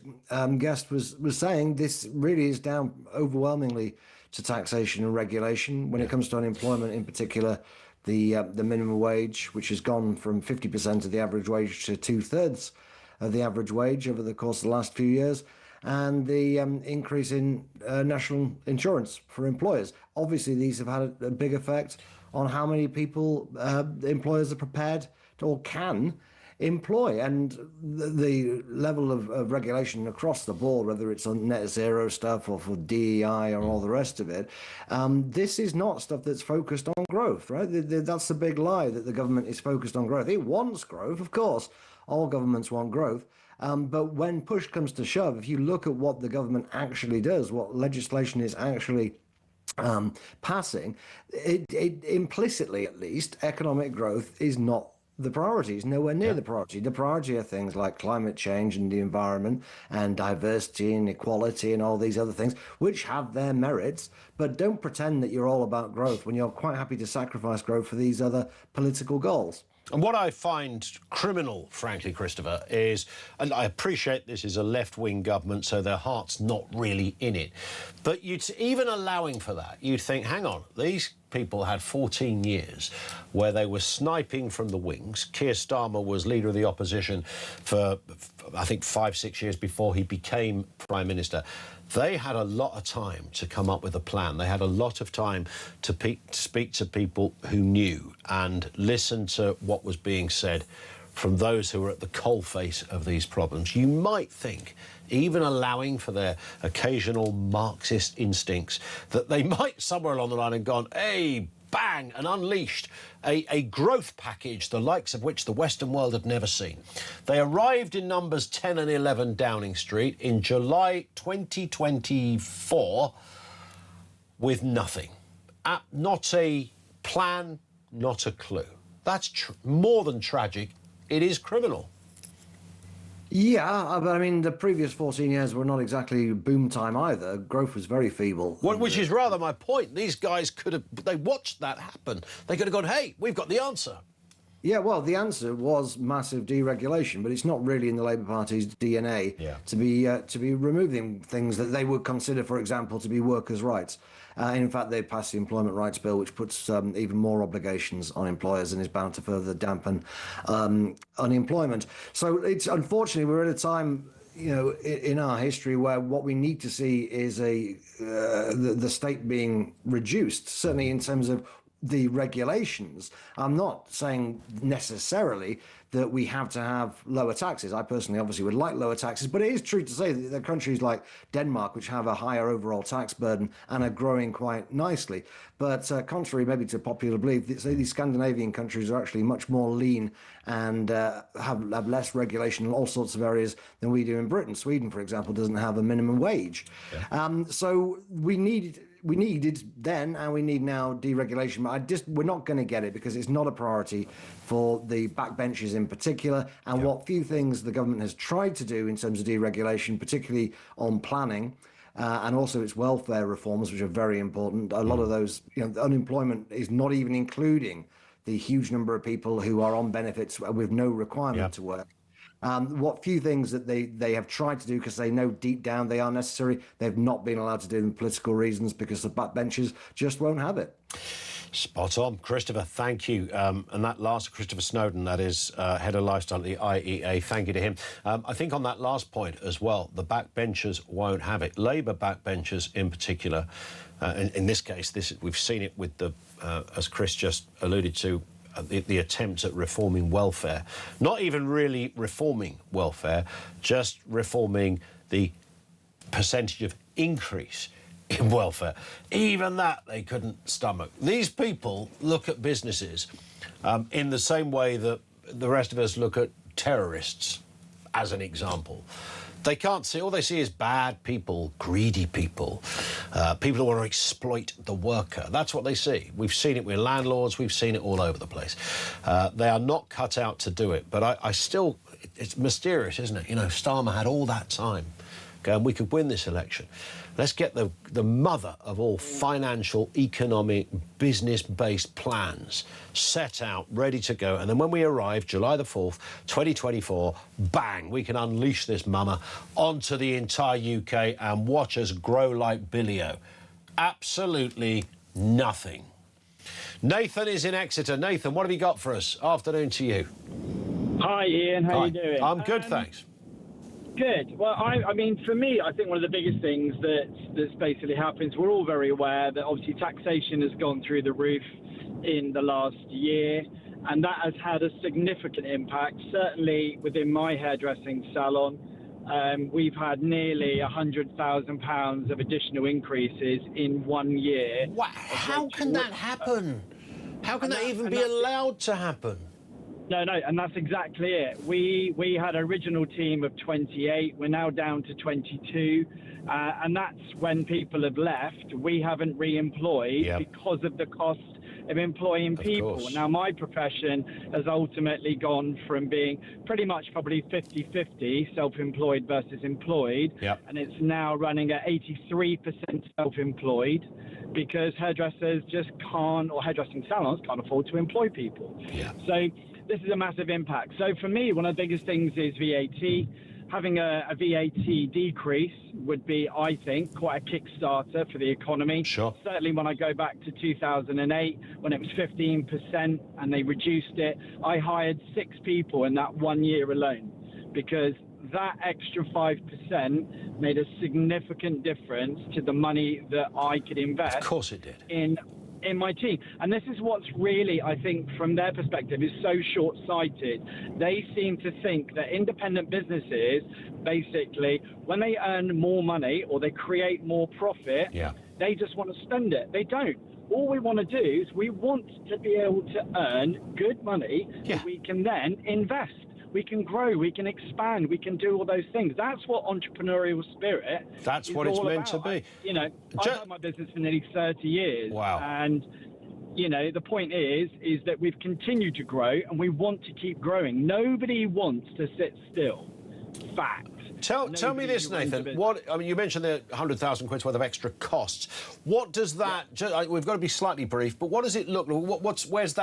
guest was saying, this really is down overwhelmingly to taxation and regulation. When it comes to unemployment in particular, the minimum wage, which has gone from 50% of the average wage to 2/3 of the average wage over the course of the last few years, and the increase in national insurance for employers. Obviously, these have had a big effect on how many people employers are prepared to or can employ. And the level of regulation across the board, whether it's on net zero stuff or for DEI or all the rest of it, this is not stuff that's focused on growth, right? That's the big lie, that the government is focused on growth. It wants growth, of course. All governments want growth. But when push comes to shove, if you look at what the government actually does, what legislation is actually passing, it implicitly, at least, economic growth is not the priority. It's nowhere near the priority. The priority are things like climate change and the environment and diversity and equality and all these other things, which have their merits, but don't pretend that you're all about growth when you're quite happy to sacrifice growth for these other political goals. And what I find criminal, frankly, Christopher, is, and I appreciate this is a left-wing government, so their heart's not really in it, but even allowing for that, you'd think, hang on, these people had 14 years where they were sniping from the wings. Keir Starmer was leader of the opposition for I think 5-6 years before he became Prime Minister. They had a lot of time to come up with a plan. They had a lot of time to speak to people who knew and listen to what was being said from those who were at the coalface of these problems. You might think, even allowing for their occasional Marxist instincts, that they might somewhere along the line have gone, hey, bang, and unleashed a growth package, the likes of which the Western world had never seen. They arrived in numbers 10 and 11 Downing Street in July 2024 with nothing. Not a plan, not a clue. That's more than tragic. It is criminal. Yeah, but I mean, the previous 14 years were not exactly boom time either. Growth was very feeble. Which is rather my point. These guys could have, they watched that happen. They could have gone, hey, we've got the answer. Yeah, well, the answer was massive deregulation, but it's not really in the Labour Party's DNA to be removing things that they would consider, for example, to be workers' rights. In fact, they passed the Employment Rights Bill, which puts even more obligations on employers and is bound to further dampen unemployment. So it's unfortunately we're at a time in our history where what we need to see is the state being reduced, certainly in terms of the regulations. I'm not saying necessarily that we have to have lower taxes. I personally obviously would like lower taxes, but it is true to say that there are countries like Denmark which have a higher overall tax burden and are growing quite nicely. But contrary maybe to popular belief, these Scandinavian countries are actually much more lean and have less regulation in all sorts of areas than we do in Britain. Sweden, for example, doesn't have a minimum wage. Yeah. So we needed then, and we need now, deregulation. But we're not going to get it because it's not a priority for the backbenchers in particular. And what few things the government has tried to do in terms of deregulation, particularly on planning, and also its welfare reforms, which are very important. A lot of those, unemployment is not even including the huge number of people who are on benefits with no requirement to work. What few things that they have tried to do because they know deep down they are necessary, they've not been allowed to do them for political reasons because the backbenchers just won't have it. Spot on. Christopher, thank you. And that last, Christopher Snowden, that is head of lifestyle at the IEA, thank you to him. I think on that last point as well, the backbenchers won't have it. Labour backbenchers in particular, in this case, we've seen it with the, as Chris just alluded to, the attempt at reforming welfare. Not even really reforming welfare, just reforming the percentage of increase in welfare. Even that they couldn't stomach. These people look at businesses in the same way that the rest of us look at terrorists, as an example. They can't see, all they see is bad people, greedy people, people who want to exploit the worker. That's what they see. We've seen it with landlords, we've seen it all over the place. They are not cut out to do it, but I still, it's mysterious, isn't it? Starmer had all that time going, we could win this election. Let's get the mother of all financial, economic, business-based plans set out, ready to go. And then when we arrive, July the 4th, 2024, bang, we can unleash this mama onto the entire UK and watch us grow like Billy-O. Absolutely nothing. Nathan is in Exeter. Nathan, what have you got for us? Afternoon to you. Hi, Ian. How are you doing? I'm good, thanks. Good. Well, I mean, for me, I think one of the biggest things that's basically happened, we're all very aware that obviously taxation has gone through the roof in the last year, and that has had a significant impact, certainly within my hairdressing salon. We've had nearly £100,000 of additional increases in 1 year. Wow. How can that happen? How can that even be allowed to happen? No, and that's exactly it. We had an original team of 28. We're now down to 22. And that's when people have left. We haven't re-employed because of the cost of employing people. Now, my profession has ultimately gone from being pretty much probably 50-50 self-employed versus employed. And it's now running at 83% self-employed because hairdressers just can't, or hairdressing salons can't afford to employ people. So this is a massive impact. So for me, one of the biggest things is VAT. Having a VAT decrease would be, I think, quite a kickstarter for the economy. Sure. Certainly when I go back to 2008, when it was 15% and they reduced it, I hired 6 people in that 1 year alone because that extra 5% made a significant difference to the money that I could invest. Of course it did. In my team. And this is what's really, I think, from their perspective, is so short-sighted. They seem to think that independent businesses, basically, when they earn more money or they create more profit, they just want to spend it. They don't. All we want to do is we want to be able to earn good money that we can then invest. We can grow, we can expand, we can do all those things. That's what entrepreneurial spirit That's what it's meant to be. I've had my business for nearly 30 years. Wow. And, the point is that we've continued to grow and we want to keep growing. Nobody wants to sit still. Fact. Tell me this, Nathan. You mentioned the 100,000 quid's worth of extra costs. What does that? We've got to be slightly brief, but what does it look like? What's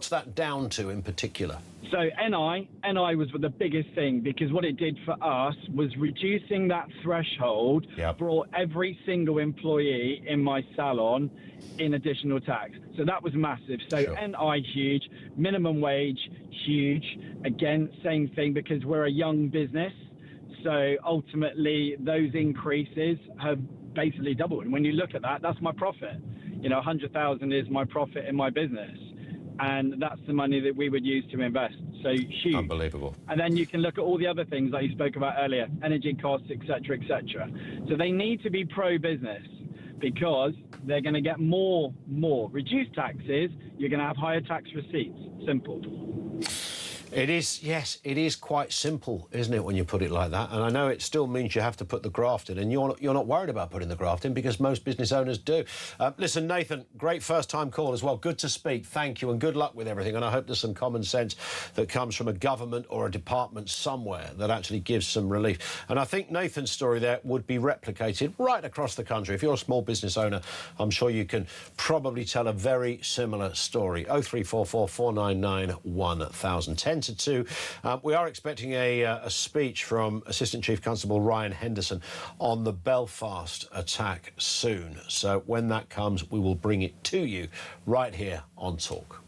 that down to in particular? So NI was the biggest thing because what it did for us was reducing that threshold brought every single employee in my salon in additional tax. So that was massive. So NI huge, minimum wage huge. Again, same thing because we're a young business. So ultimately, those increases have basically doubled. And when you look at that, that's my profit. 100,000 is my profit in my business. And that's the money that we would use to invest. So huge. Unbelievable. And then you can look at all the other things like you spoke about earlier, energy costs, etc., etc. So they need to be pro-business because they're going to get more reduced taxes. You're going to have higher tax receipts. Simple. It is, yes, it is quite simple, isn't it, when you put it like that? And I know it still means you have to put the graft in, and you're not worried about putting the graft in because most business owners do. Listen, Nathan, great first-time call as well. Good to speak. Thank you, and good luck with everything. And I hope there's some common sense that comes from a government or a department somewhere that actually gives some relief. And I think Nathan's story there would be replicated right across the country. If you're a small business owner, I'm sure you can probably tell a very similar story. 0344 499 1000. 10 to 2. We are expecting a speech from Assistant Chief Constable Ryan Henderson on the Belfast attack soon. So when that comes, we will bring it to you right here on Talk.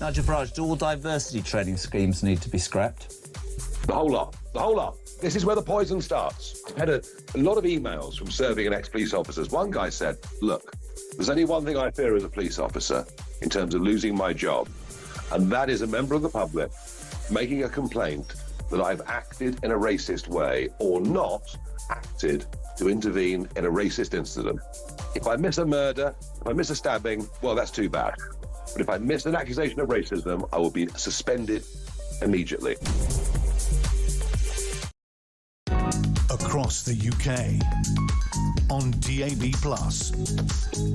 Now, Javraj, do all diversity training schemes need to be scrapped? The whole lot. The whole lot. This is where the poison starts. I've had a lot of emails from serving and ex-police officers. One guy said, look, there's only one thing I fear as a police officer in terms of losing my job, and that is a member of the public making a complaint that I've acted in a racist way or not acted to intervene in a racist incident. If I miss a murder, if I miss a stabbing, well, that's too bad. But if I miss an accusation of racism, I will be suspended immediately. Across the UK, on DAB+,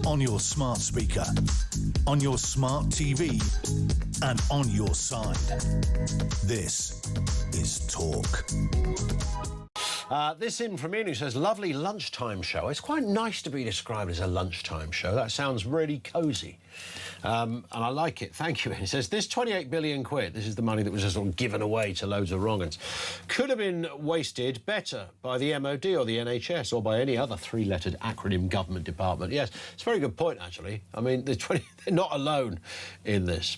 on your smart speaker, on your smart TV, and on your side. This is Talk. This in from Ian who says, lovely lunchtime show. It's quite nice to be described as a lunchtime show. That sounds really cosy. And I like it. Thank you. He says, this 28 billion quid, this is the money that was just sort of given away to loads of wrong-uns, could have been wasted better by the MOD or the NHS or by any other three-lettered acronym government department. Yes, it's a very good point, actually. I mean, they're not alone in this.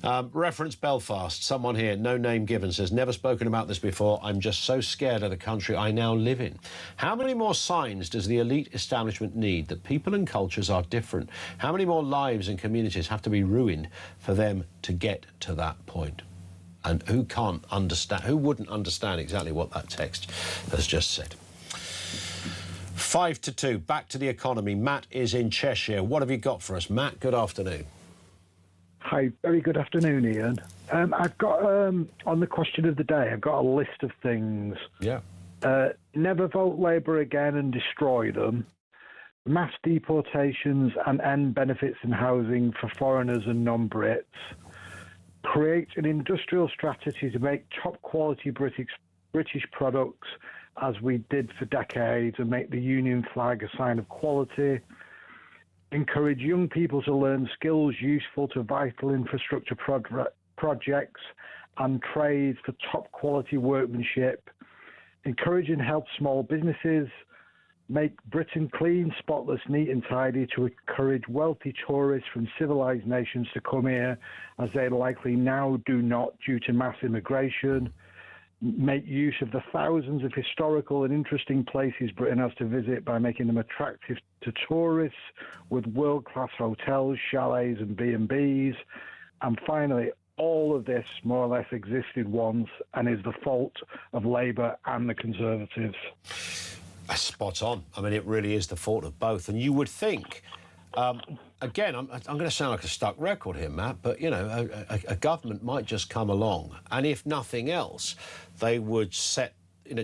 Reference Belfast. Someone here, no name given, says, never spoken about this before. I'm just so scared of the country I now live in. How many more signs does the elite establishment need that people and cultures are different? How many more lives and communities have to be ruined for them to get to that point? And who can't understand, who wouldn't understand exactly what that text has just said? 5 to 2, back to the economy. Matt is in Cheshire. What have you got for us, Matt? Good afternoon. Hi, very good afternoon, Ian. I've got, on the question of the day, I've got a list of things. Yeah. Never vote Labour again and destroy them. Mass deportations and end benefits and housing for foreigners and non-Brits. Create an industrial strategy to make top-quality British products, as we did for decades, and make the Union flag a sign of quality. Encourage young people to learn skills useful to vital infrastructure projects and trades for top-quality workmanship. Encourage and help small businesses. make Britain clean, spotless, neat and tidy to encourage wealthy tourists from civilized nations to come here, as they likely now do not due to mass immigration. Make use of the thousands of historical and interesting places Britain has to visit by making them attractive to tourists with world-class hotels, chalets and B&Bs. And finally, all of this more or less existed once and is the fault of Labour and the Conservatives. Spot on. I mean, it really is the fault of both. And you would think, again, I'm going to sound like a stuck record here, Matt, but, you know, a government might just come along and if nothing else, they would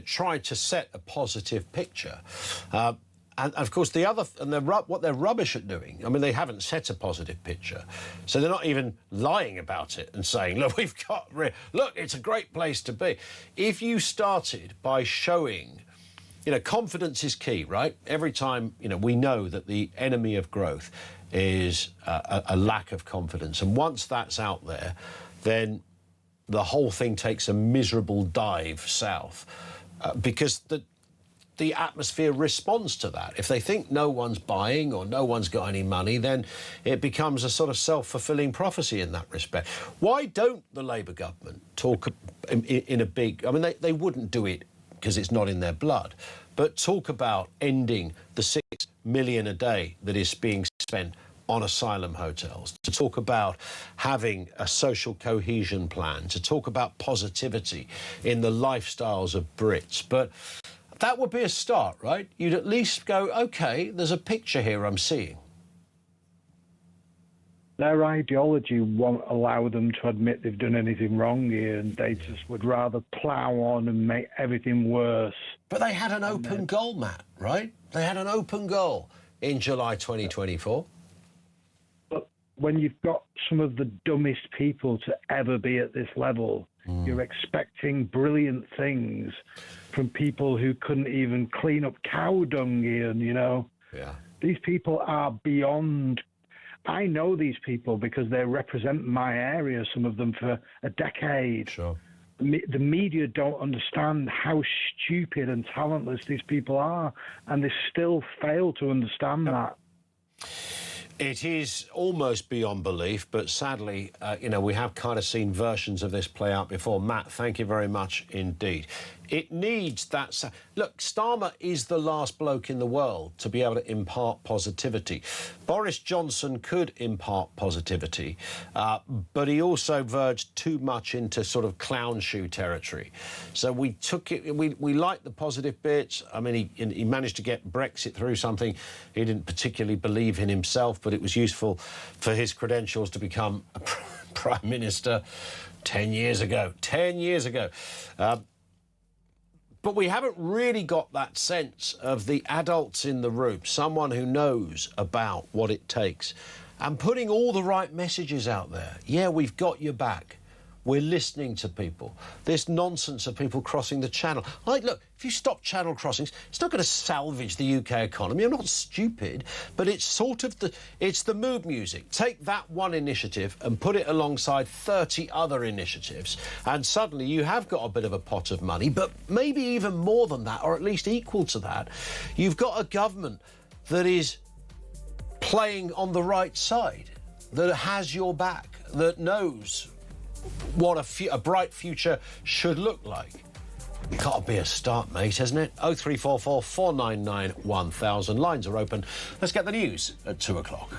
try to set a positive picture. And of course, what they're rubbish at doing, I mean, they haven't set a positive picture. So they're not even lying about it and saying, look, look, it's a great place to be. If you started by showing, you know, confidence is key, right? Every time, you know, we know that the enemy of growth is a lack of confidence. And once that's out there, then the whole thing takes a miserable dive south because the atmosphere responds to that. If they think no one's buying or no one's got any money, then it becomes a sort of self-fulfilling prophecy in that respect. Why don't the Labour government talk in a big... I mean, they wouldn't do it because it's not in their blood, but talk about ending the $6 million a day that is being spent on asylum hotels, to talk about having a social cohesion plan, to talk about positivity in the lifestyles of Brits. But that would be a start, right? You'd at least go, OK, there's a picture here I'm seeing. Their ideology won't allow them to admit they've done anything wrong here, and they just would rather plough on and make everything worse. But they had an open goal, Matt, right? They had an open goal in July 2024. But when you've got some of the dumbest people to ever be at this level, you're expecting brilliant things from people who couldn't even clean up cow dung, Ian, you know? Yeah. These people are beyond... I know these people because they represent my area, some of them, for a decade. Sure. The media don't understand how stupid and talentless these people are, and they still fail to understand that. It is almost beyond belief, but sadly, you know, we have kind of seen versions of this play out before. Matt, thank you very much indeed. It needs that... Look, Starmer is the last bloke in the world to be able to impart positivity. Boris Johnson could impart positivity, but he also verged too much into sort of clown shoe territory. So we took it... We liked the positive bits. I mean, he managed to get Brexit through something he didn't particularly believe in himself, but it was useful for his credentials to become a Prime Minister 10 years ago. 10 years ago. But we haven't really got that sense of the adults in the room, someone who knows about what it takes, and putting all the right messages out there. Yeah, we've got your back. We're listening to people. This nonsense of people crossing the channel. Like, look, if you stop channel crossings, it's not going to salvage the UK economy. I'm not stupid, but it's sort of it's the mood music. Take that one initiative and put it alongside 30 other initiatives, and suddenly you have got a bit of a pot of money, but maybe even more than that, or at least equal to that. You've got a government that is playing on the right side, that has your back, that knows what a bright future should look like. Got to be a start, mate, hasn't it? 0344 499 1000. Lines are open. Let's get the news at 2 o'clock.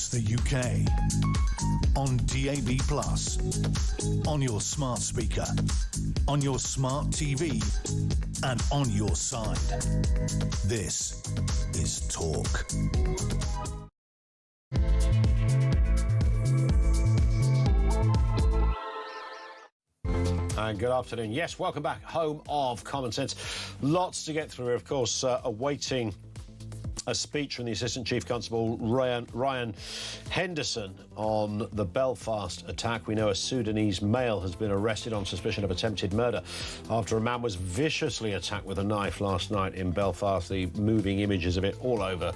across the UK. On DAB+, on your smart speaker, on your smart TV, and on your side. This is Talk. And good afternoon. Yes, welcome back. Home of Common Sense. Lots to get through, of course, awaiting a speech from the Assistant Chief Constable Ryan Henderson on the Belfast attack. We know a Sudanese male has been arrested on suspicion of attempted murder after a man was viciously attacked with a knife last night in Belfast. The moving images of it all over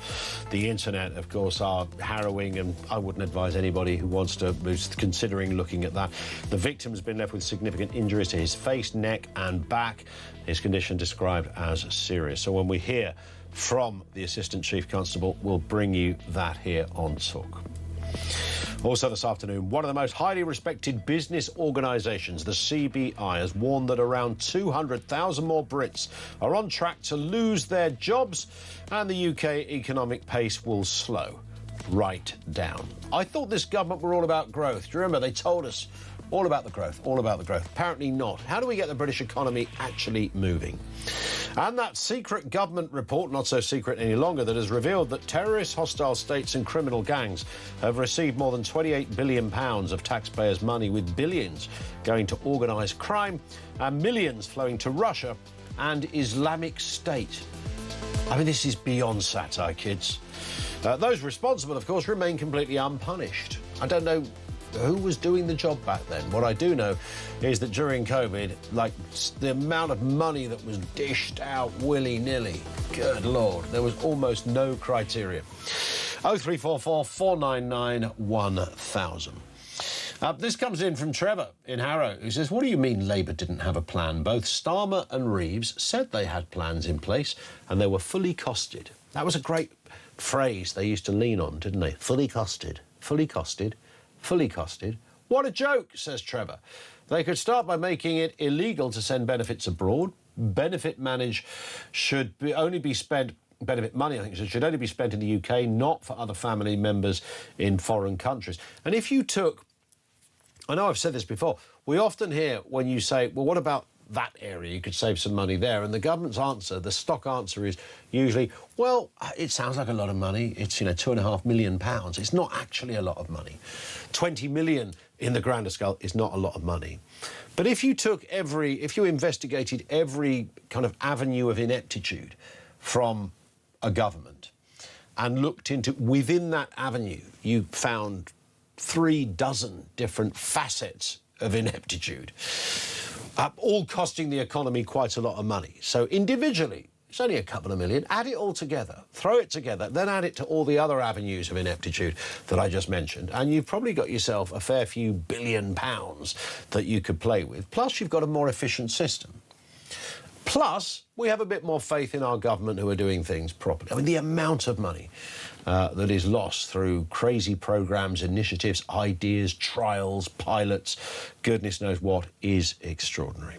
the internet, of course, are harrowing, and I wouldn't advise anybody who's considering looking at that. The victim has been left with significant injuries to his face, neck and back. His condition described as serious. So when we hear from the Assistant Chief Constable, we'll bring you that here on Talk. Also this afternoon, one of the most highly respected business organisations, the CBI, has warned that around 200,000 more Brits are on track to lose their jobs and the UK economic pace will slow right down. I thought this government were all about growth. Do you remember they told us all about the growth, all about the growth? Apparently not. How do we get the British economy actually moving? And that secret government report, not so secret any longer, that has revealed that terrorist, hostile states and criminal gangs have received more than £28 billion of taxpayers' money, with billions going to organised crime and millions flowing to Russia and Islamic State. I mean, this is beyond satire, kids. Those responsible, of course, remain completely unpunished. I don't know who was doing the job back then. What I do know is that during COVID, like, the amount of money that was dished out willy-nilly, good Lord, there was almost no criteria. 0344 499 1000. This comes in from Trevor in Harrow, who says, what do you mean Labour didn't have a plan? Both Starmer and Reeves said they had plans in place and they were fully costed. That was a great phrase they used to lean on, didn't they? Fully costed, fully costed. Fully costed. What a joke, says Trevor. They could start by making it illegal to send benefits abroad. Benefit money, should only be spent in the UK, not for other family members in foreign countries. And if you took, I know I've said this before, we often hear when you say, well, what about that area? You could save some money there. And the government's answer, the stock answer, is usually, well, it sounds like a lot of money. It's, £2.5 million. It's not actually a lot of money. 20 million in the grander scale is not a lot of money. But if you investigated every kind of avenue of ineptitude from a government and looked into, within that avenue, you found 36 different facets of ineptitude, all costing the economy quite a lot of money. So individually, it's only a couple of million. Add it all together, throw it together, then add it to all the other avenues of ineptitude that I just mentioned, and you've probably got yourself a fair few £1 billion that you could play with. Plus, you've got a more efficient system. Plus, we have a bit more faith in our government who are doing things properly. I mean, the amount of money that is lost through crazy programmes, initiatives, ideas, trials, pilots, goodness knows what, is extraordinary.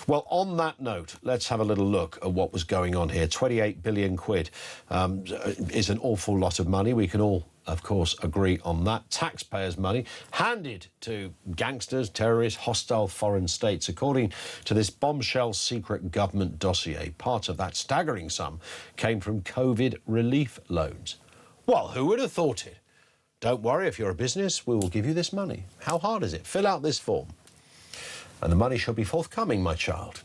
Well, on that note, let's have a little look at what was going on here. 28 billion quid is an awful lot of money. We can all, of course, agree on that. Taxpayers' money handed to gangsters, terrorists, hostile foreign states. According to this bombshell secret government dossier, part of that staggering sum came from COVID relief loans. Well, who would have thought it? Don't worry, if you're a business, we will give you this money. How hard is it? Fill out this form, and the money shall be forthcoming, my child.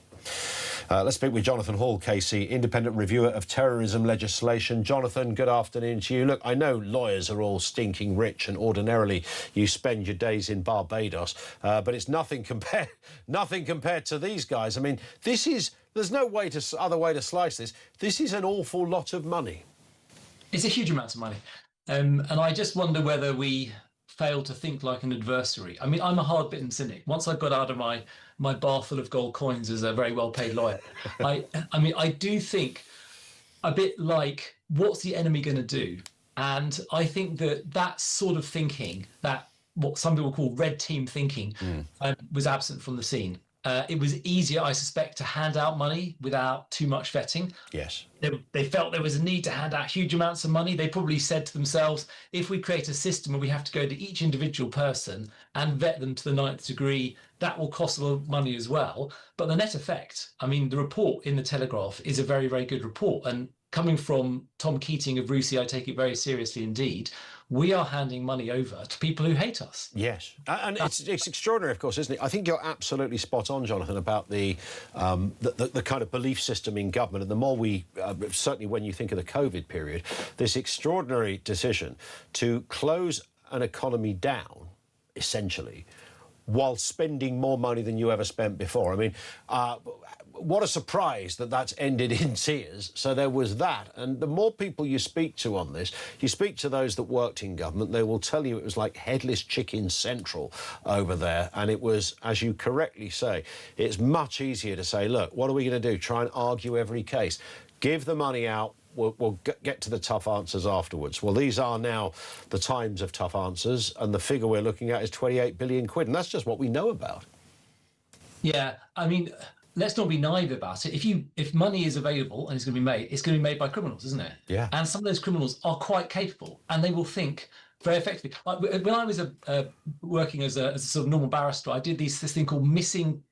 Let's speak with Jonathan Hall, KC, independent reviewer of terrorism legislation. Jonathan, good afternoon to you. Look, I know lawyers are all stinking rich and ordinarily you spend your days in Barbados, but it's nothing compared to these guys. I mean, there's no other way to slice this. This is an awful lot of money. It's a huge amount of money. And I just wonder whether we fail to think like an adversary. I mean, I'm a hard-bitten cynic. Once I got out of my bar full of gold coins as a very well-paid lawyer, I do think a bit like, what's the enemy going to do? And I think that sort of thinking, that what some people call red team thinking, was absent from the scene. It was easier, I suspect, to hand out money without too much vetting. Yes. They felt there was a need to hand out huge amounts of money. They probably said to themselves, if we create a system where we have to go to each individual person and vet them to the 9th degree, that will cost a lot of money as well. But the net effect, I mean, the report in the Telegraph is a very, very good report. And coming from Tom Keating of RUSI, I take it very seriously indeed. We are handing money over to people who hate us. Yes, and it's extraordinary, of course, isn't it? I think you're absolutely spot on, Jonathan, about the kind of belief system in government. And the more we, certainly when you think of the COVID period, this extraordinary decision to close an economy down, essentially, while spending more money than you ever spent before. I mean, what a surprise that that's ended in tears. So there was that. And the more people you speak to on this, you speak to those that worked in government, they will tell you it was like headless chicken central over there. And it was, as you correctly say, it's much easier to say, look, what are we going to do? Try and argue every case. Give the money out. We'll get to the tough answers afterwards. Well, these are now the times of tough answers. And the figure we're looking at is 28 billion quid. And that's just what we know about. Yeah, I mean, let's not be naive about it. If money is available and it's going to be made by criminals, isn't it? Yeah. And some of those criminals are quite capable, and they will think very effectively. Like when I was working as a sort of normal barrister, I did this thing called missing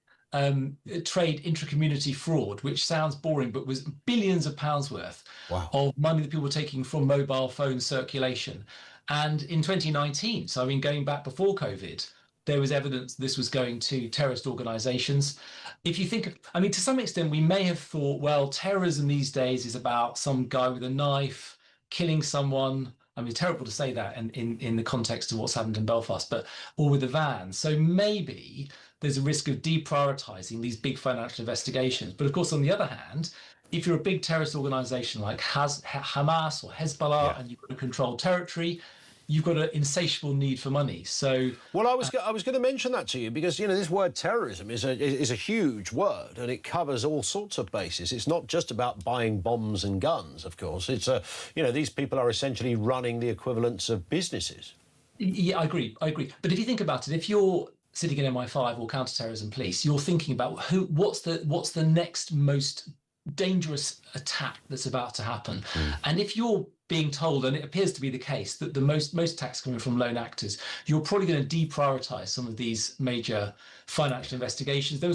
trade intra-community fraud, which sounds boring, but was billions of pounds worth of money that people were taking from mobile phone circulation. And in 2019, so I mean, going back before COVID, there was evidence this was going to terrorist organizations. If you think, I mean, to some extent, we may have thought, well, terrorism these days is about some guy with a knife killing someone. I mean, it's terrible to say that in the context of what's happened in Belfast, or with a van. So maybe there's a risk of deprioritizing these big financial investigations. But of course, on the other hand, if you're a big terrorist organization like Hamas or Hezbollah, and you've got a controlled territory, you've got an insatiable need for money. So, well, I was going to mention that to you because, you know, this word terrorism is a huge word, and it covers all sorts of bases. It's not just about buying bombs and guns, of course. It's you know, these people are essentially running the equivalents of businesses. Yeah, I agree. But if you think about it, if you're sitting in MI5 or counterterrorism police, you're thinking about what's the next most dangerous attack that's about to happen. And if you're being told, and it appears to be the case, that the most attacks coming from lone actors, you're probably going to deprioritize some of these major financial investigations. There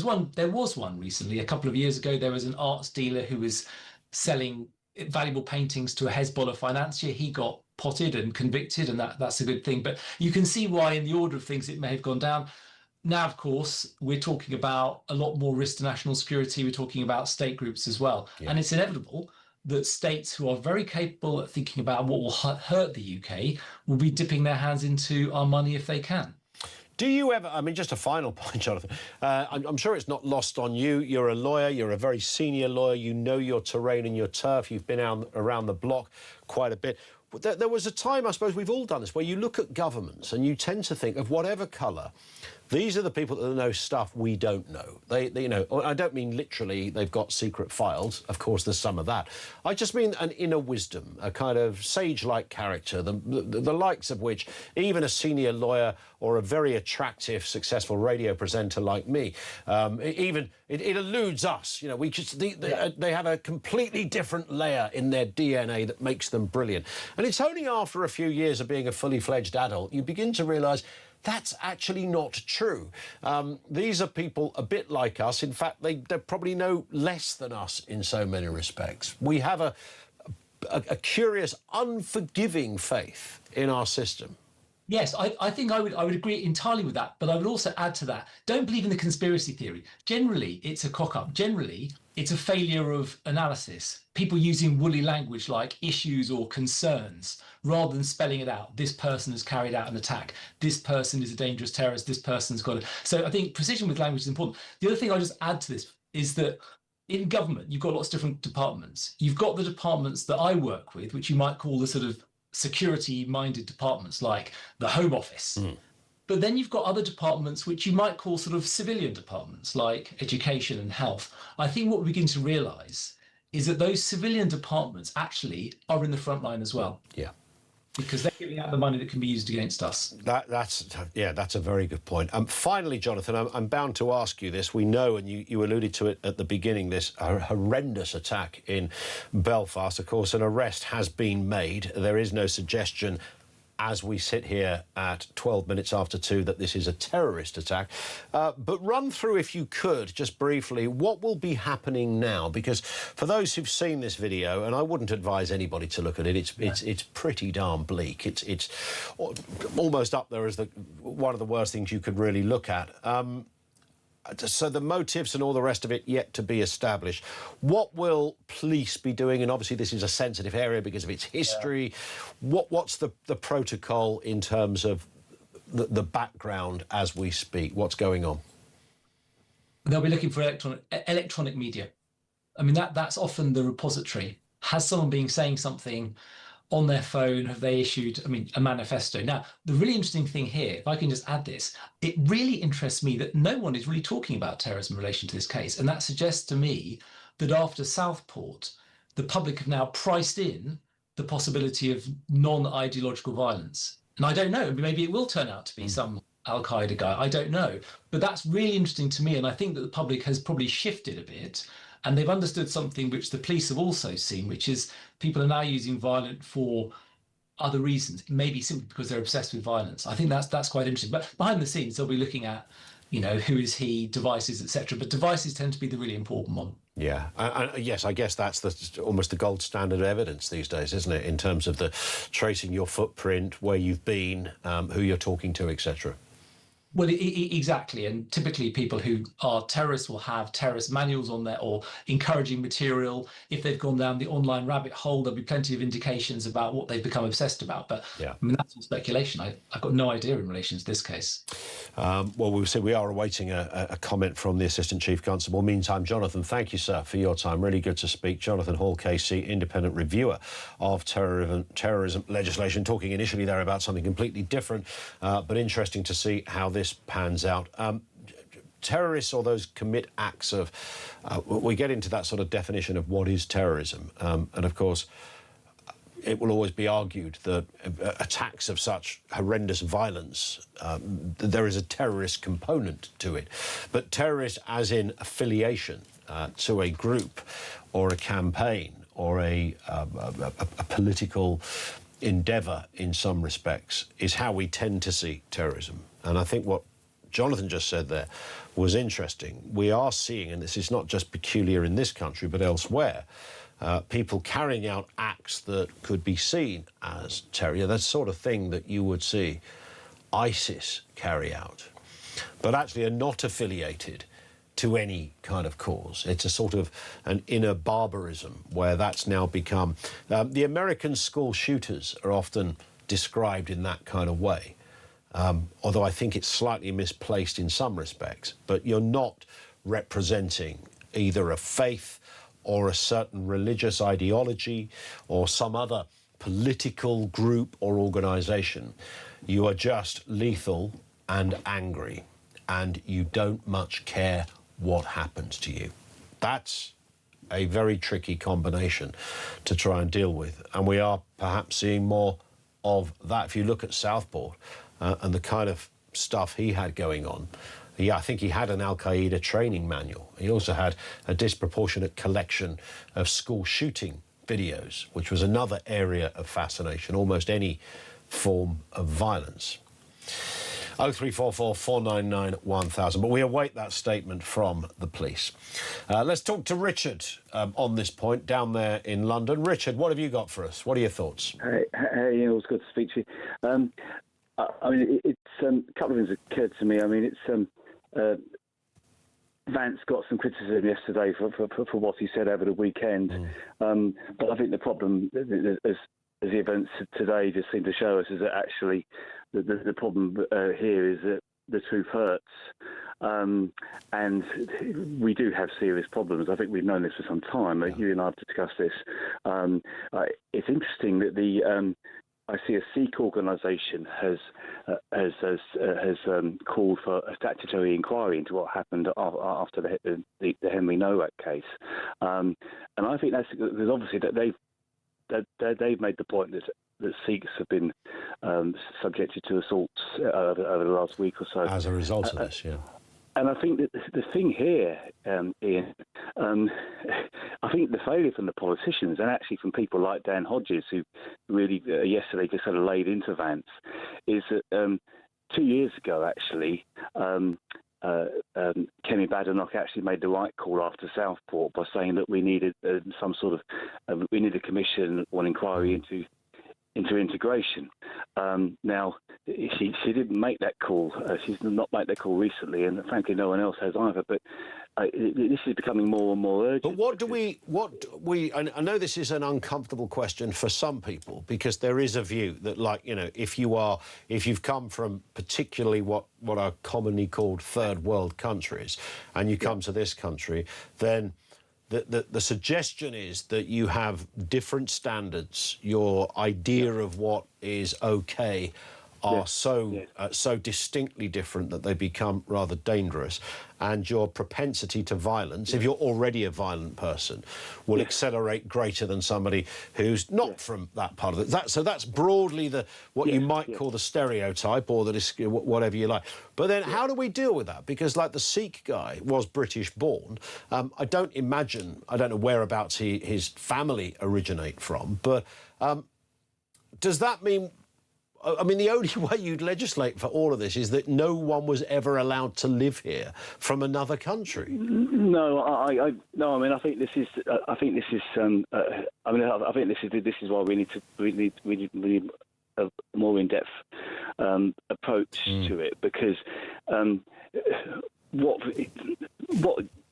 was one recently, a couple of years ago. There was an arts dealer who was selling valuable paintings to a Hezbollah financier. He got potted and convicted, and that's a good thing. But you can see why, in the order of things, it may have gone down. Now, of course, we're talking about a lot more risk to national security. We're talking about state groups as well. Yeah. And it's inevitable that states who are very capable at thinking about what will hurt the UK will be dipping their hands into our money if they can. Do you ever, I mean, just a final point, Jonathan, I'm sure it's not lost on you. You're a lawyer, you're a very senior lawyer, you know your terrain and your turf, you've been around the block quite a bit. There was a time, I suppose we've all done this, where you look at governments and you tend to think of whatever colour, these are the people that know stuff we don't know. They you know, I don't mean literally they've got secret files. Of course, there's some of that. I just mean an inner wisdom, a kind of sage-like character, the likes of which even a senior lawyer or a very attractive, successful radio presenter like me, it eludes us. You know, they have a completely different layer in their DNA that makes them brilliant. And it's only after a few years of being a fully fledged adult you begin to realise that's actually not true. These are people a bit like us. In fact, they probably know less than us in so many respects. We have a curious, unforgiving faith in our system. Yes, I think I would agree entirely with that, but I would also add to that, don't believe in the conspiracy theory. Generally, it's a cock-up. Generally, it's a failure of analysis. People using woolly language like issues or concerns, rather than spelling it out. This person has carried out an attack. This person is a dangerous terrorist. This person's got it. So I think precision with language is important. The other thing I'll just add to this is that in government, you've got lots of different departments. You've got the departments that I work with, which you might call the sort of security-minded departments like the Home Office. But then you've got other departments which you might call sort of civilian departments like education and health. I think what we begin to realise is that those civilian departments actually are in the front line as well. Yeah. because they're giving out the money that can be used against us. That's a very good point. Finally, Jonathan, I'm bound to ask you this. We know, and you alluded to it at the beginning, this horrendous attack in Belfast. Of course, an arrest has been made. There is no suggestion as we sit here at 12 minutes after 2 that this is a terrorist attack. But run through, if you could, just briefly, what will be happening now? Because for those who've seen this video, and I wouldn't advise anybody to look at it, it's pretty darn bleak. It's almost up there as one of the worst things you could really look at. So the motives and all the rest of it yet to be established. What will police be doing? And obviously this is a sensitive area because of its history. Yeah. What's the protocol in terms of the background as we speak? What's going on? They'll be looking for electronic media. I mean, that's often the repository. Has someone been saying something on their phone? Have they issued, a manifesto? Now, the really interesting thing here, if I can just add this, it really interests me that no one is really talking about terrorism in relation to this case. And that suggests to me that after Southport, the public have now priced in the possibility of non-ideological violence. And I don't know, maybe it will turn out to be some Al-Qaeda guy, I don't know. But that's really interesting to me. And I think that the public has probably shifted a bit. And they've understood something which the police have also seen, which is people are now using violence for other reasons, maybe simply because they're obsessed with violence. I think that's quite interesting. But behind the scenes, they'll be looking at, who is he, devices, etc. But devices tend to be the really important one. Yeah, yes, I guess that's almost the gold standard of evidence these days, isn't it, in terms of the tracing your footprint, where you've been, who you're talking to, etc. Well, exactly. And typically people who are terrorists will have terrorist manuals on there or encouraging material. If they've gone down the online rabbit hole, there'll be plenty of indications about what they've become obsessed about. But yeah, that's all speculation. I've got no idea in relation to this case. Well, we'll see. We are awaiting a comment from the Assistant Chief Constable. Meantime, Jonathan, thank you, sir, for your time. Really good to speak. Jonathan Hall, KC, independent reviewer of terrorism legislation, talking initially there about something completely different, but interesting to see how this pans out. Terrorists, or those commit acts of, we get into that sort of definition of what is terrorism, and of course it will always be argued that attacks of such horrendous violence, there is a terrorist component to it, but terrorist as in affiliation to a group or a campaign or a political endeavour in some respects is how we tend to see terrorism. And I think what Jonathan just said there was interesting. We are seeing, and this is not just peculiar in this country but elsewhere, people carrying out acts that could be seen as terror. That sort of thing that you would see ISIS carry out, but actually are not affiliated to any kind of cause. It's a sort of an inner barbarism where that's now become... the American school shooters are often described in that kind of way, although I think it's slightly misplaced in some respects. But you're not representing either a faith or a certain religious ideology or some other political group or organisation. You are just lethal and angry, and you don't much care what happens to you. That's a very tricky combination to try and deal with, and we are perhaps seeing more of that. If you look at Southport and the kind of stuff he had going on, I think he had an Al-Qaeda training manual. He also had a disproportionate collection of school shooting videos, which was another area of fascination, almost any form of violence. 0344 499 1000. But we await that statement from the police. Let's talk to Richard on this point down there in London. Richard, what have you got for us? What are your thoughts? Hey, it was good to speak to you. I mean, it's a couple of things occurred to me. I mean, it's Vance got some criticism yesterday for what he said over the weekend, but I think the problem, as the events today just seem to show us, is that actually the problem here is that the truth hurts, and we do have serious problems. I think we've known this for some time. You and I have discussed this. It's interesting that I see a Sikh organisation has called for a statutory inquiry into what happened after the Henry Nowak case, and I think that's because obviously that they've made the point that Sikhs have been subjected to assaults over the last week or so. As a result of this, yeah. And I think that the thing here, Ian, I think the failure from the politicians and actually from people like Dan Hodges, who really yesterday just sort of laid into Vance, is that 2 years ago, actually, Kemi Badenoch actually made the right call after Southport by saying that we needed we needed a commission or an inquiry into integration. Now, she didn't make that call. She's not made that call recently, and frankly, no one else has either. But this is becoming more and more urgent. But what do we? I know this is an uncomfortable question for some people, because there is a view that, like, you know, if you've come from particularly what are commonly called third world countries, and you come to this country, then the suggestion is that you have different standards. Your idea of what is okay are so distinctly different that they become rather dangerous, and your propensity to violence, if you're already a violent person, will accelerate greater than somebody who's not from that part of it. So that's broadly what you might call the stereotype, or whatever you like. But then how do we deal with that? Because, like, the Sikh guy was British born. I don't know whereabouts his family originate from, but does that mean... I mean, the only way you'd legislate for all of this is that no one was ever allowed to live here from another country. No, I mean, I think this is. I think this is why we need a more in-depth approach to it, because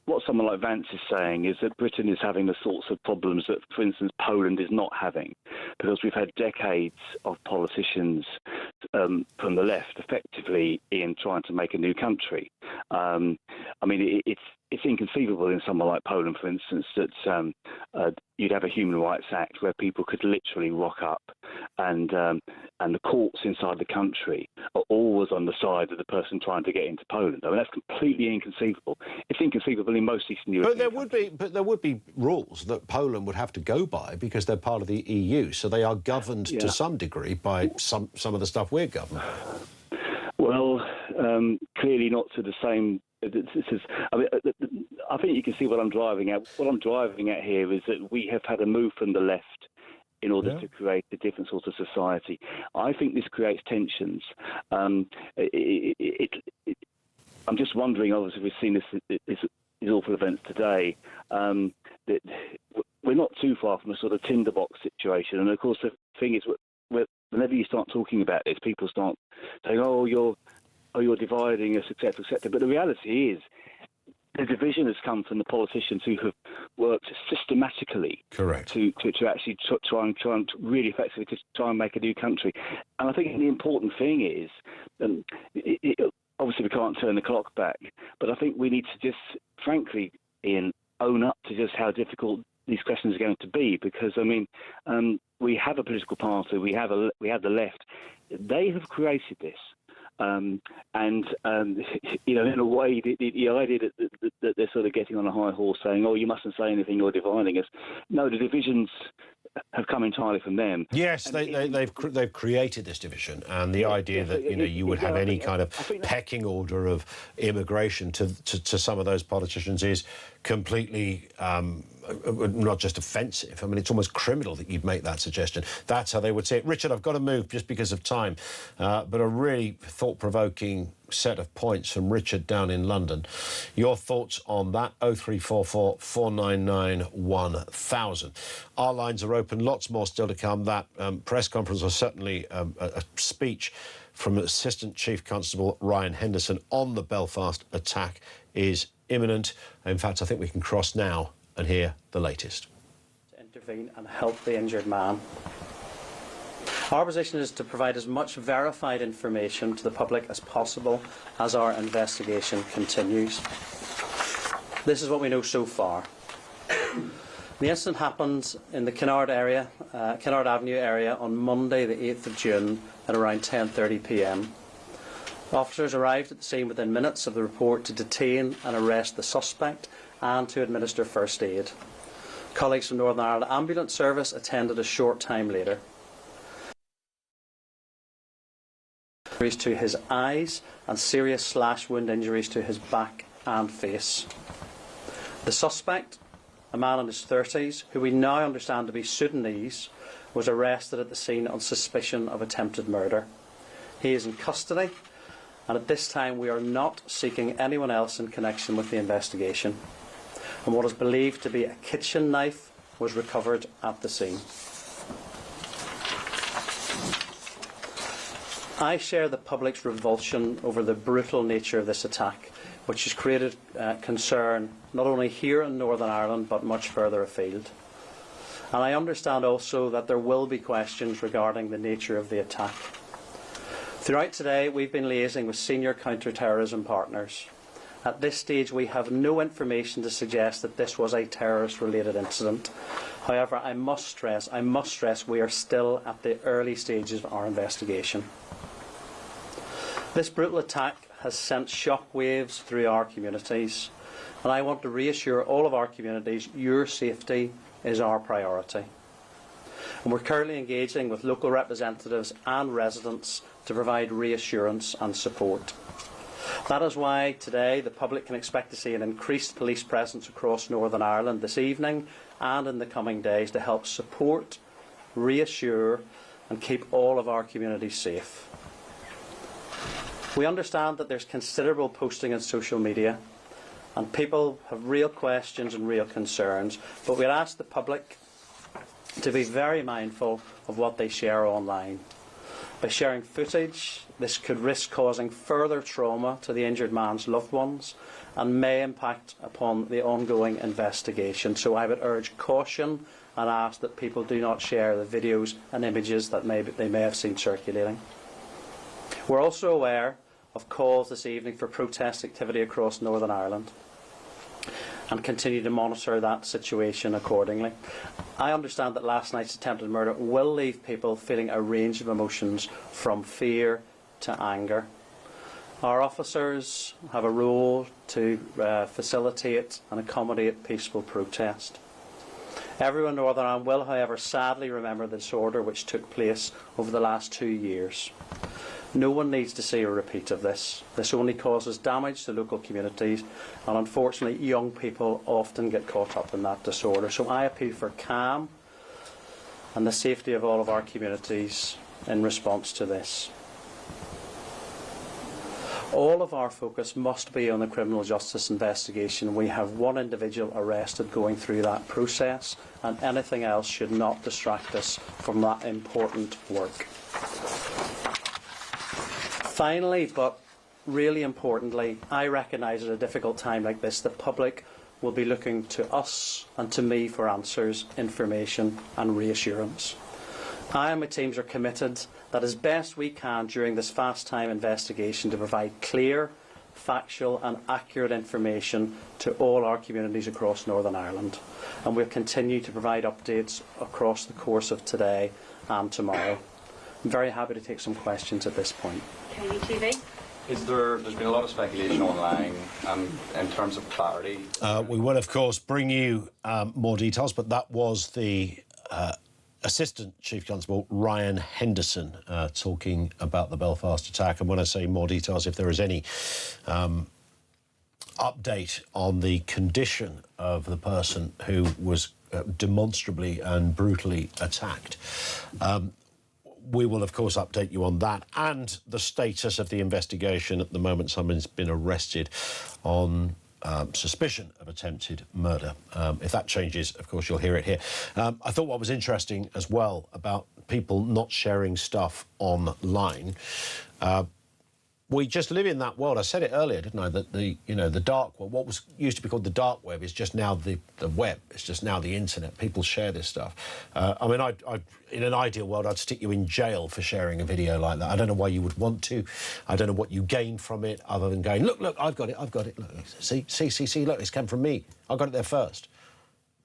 what someone like Vance is saying is that Britain is having the sorts of problems that, for instance, Poland is not having, because we've had decades of politicians from the left effectively in trying to make a new country. I mean, it's inconceivable in somewhere like Poland, for instance, that you'd have a Human Rights Act where people could literally rock up, and the courts inside the country are always on the side of the person trying to get into Poland. I mean, that's completely inconceivable. It's inconceivable in most Eastern European countries. But there would be rules that Poland would have to go by, because they're part of the EU, so they are governed to some degree by some of the stuff we're governed by. Well, clearly not to the same. I think you can see what I'm driving at. What I'm driving at here is that we have had a move from the left in order to create a different sort of society. I think this creates tensions. I'm just wondering, obviously, we've seen these awful events today, that we're not too far from a sort of tinderbox situation. And, of course, the thing is, whenever you start talking about this, people start saying, oh, you're dividing us, etc., etc. But the reality is, the division has come from the politicians who have worked systematically to actually try and really effectively to try and make a new country. And I think the important thing is, obviously we can't turn the clock back, but I think we need to just, frankly, Ian, own up to just how difficult these questions are going to be. Because, I mean, we have a political party, we have the left. They have created this. You know, in a way, the idea that they're sort of getting on a high horse saying, oh, you mustn't say anything, you're dividing us. No, the divisions have come entirely from them. Yes, they've created this division, and the idea that, you know, you would have any kind of pecking order of immigration to some of those politicians is completely not just offensive. I mean, it's almost criminal that you'd make that suggestion. That's how they would say it. Richard, I've got to move just because of time, but a really thought-provoking set of points from Richard down in London. Your thoughts on that? 0344 499 1000. Our lines are open. Lots more still to come. That press conference was certainly a speech from Assistant Chief Constable Ryan Henderson on the Belfast attack is imminent. In fact, I think we can cross now and hear the latest. To intervene and help the injured man. Our position is to provide as much verified information to the public as possible as our investigation continues. This is what we know so far. The incident happened in the Kennard Avenue area on Monday the 8th of June at around 10:30 p.m. Officers arrived at the scene within minutes of the report to detain and arrest the suspect and to administer first aid. Colleagues from Northern Ireland Ambulance Service attended a short time later. injuries to his eyes and serious slash wound injuries to his back and face. The suspect, a man in his 30s, who we now understand to be Sudanese, was arrested at the scene on suspicion of attempted murder. He is in custody, and at this time we are not seeking anyone else in connection with the investigation. And what is believed to be a kitchen knife was recovered at the scene. I share the public's revulsion over the brutal nature of this attack, which has created concern not only here in Northern Ireland but much further afield. And I understand also that there will be questions regarding the nature of the attack. Throughout today, we've been liaising with senior counter-terrorism partners. At this stage, we have no information to suggest that this was a terrorist-related incident. However, I must stress we are still at the early stages of our investigation. This brutal attack has sent shockwaves through our communities, and I want to reassure all of our communities your safety is our priority. And we're currently engaging with local representatives and residents to provide reassurance and support. That is why today the public can expect to see an increased police presence across Northern Ireland this evening and in the coming days to help support, reassure and keep all of our communities safe. We understand that there's considerable posting on social media and people have real questions and real concerns, but we'd ask the public to be very mindful of what they share online. By sharing footage, this could risk causing further trauma to the injured man's loved ones and may impact upon the ongoing investigation. So I would urge caution and ask that people do not share the videos and images that they may have seen circulating. We're also aware of calls this evening for protest activity across Northern Ireland and continue to monitor that situation accordingly. I understand that last night's attempted murder will leave people feeling a range of emotions from fear to anger. Our officers have a role to facilitate and accommodate peaceful protest. Everyone in Northern Ireland will, however, sadly remember the disorder which took place over the last 2 years. No one needs to see a repeat of this. This only causes damage to local communities, and unfortunately young people often get caught up in that disorder. So I appeal for calm and the safety of all of our communities in response to this. All of our focus must be on the criminal justice investigation. We have one individual arrested going through that process, and anything else should not distract us from that important work. Finally, but really importantly, I recognise at a difficult time like this, the public will be looking to us and to me for answers, information and reassurance. I and my teams are committed that as best we can during this fast-time investigation to provide clear, factual and accurate information to all our communities across Northern Ireland. And we'll continue to provide updates across the course of today and tomorrow. I'm very happy to take some questions at this point. talkTV. There's been a lot of speculation online in terms of clarity. We will, of course, bring you more details, but that was the Assistant Chief Constable Ryan Henderson talking about the Belfast attack. And when I say more details, if there is any update on the condition of the person who was demonstrably and brutally attacked, we will, of course, update you on that and the status of the investigation. At the moment, someone's been arrested on suspicion of attempted murder. If that changes, of course, you'll hear it here. I thought what was interesting as well about people not sharing stuff online, we just live in that world. I said it earlier, didn't I, that the dark web, what was used to be called the dark web, is just now the web. It's just now the internet. People share this stuff. I mean, in an ideal world, I'd stick you in jail for sharing a video like that. I don't know why you would want to. I don't know what you gain from it other than going, look, I've got it. Look, see, look, it's come from me. I got it there first.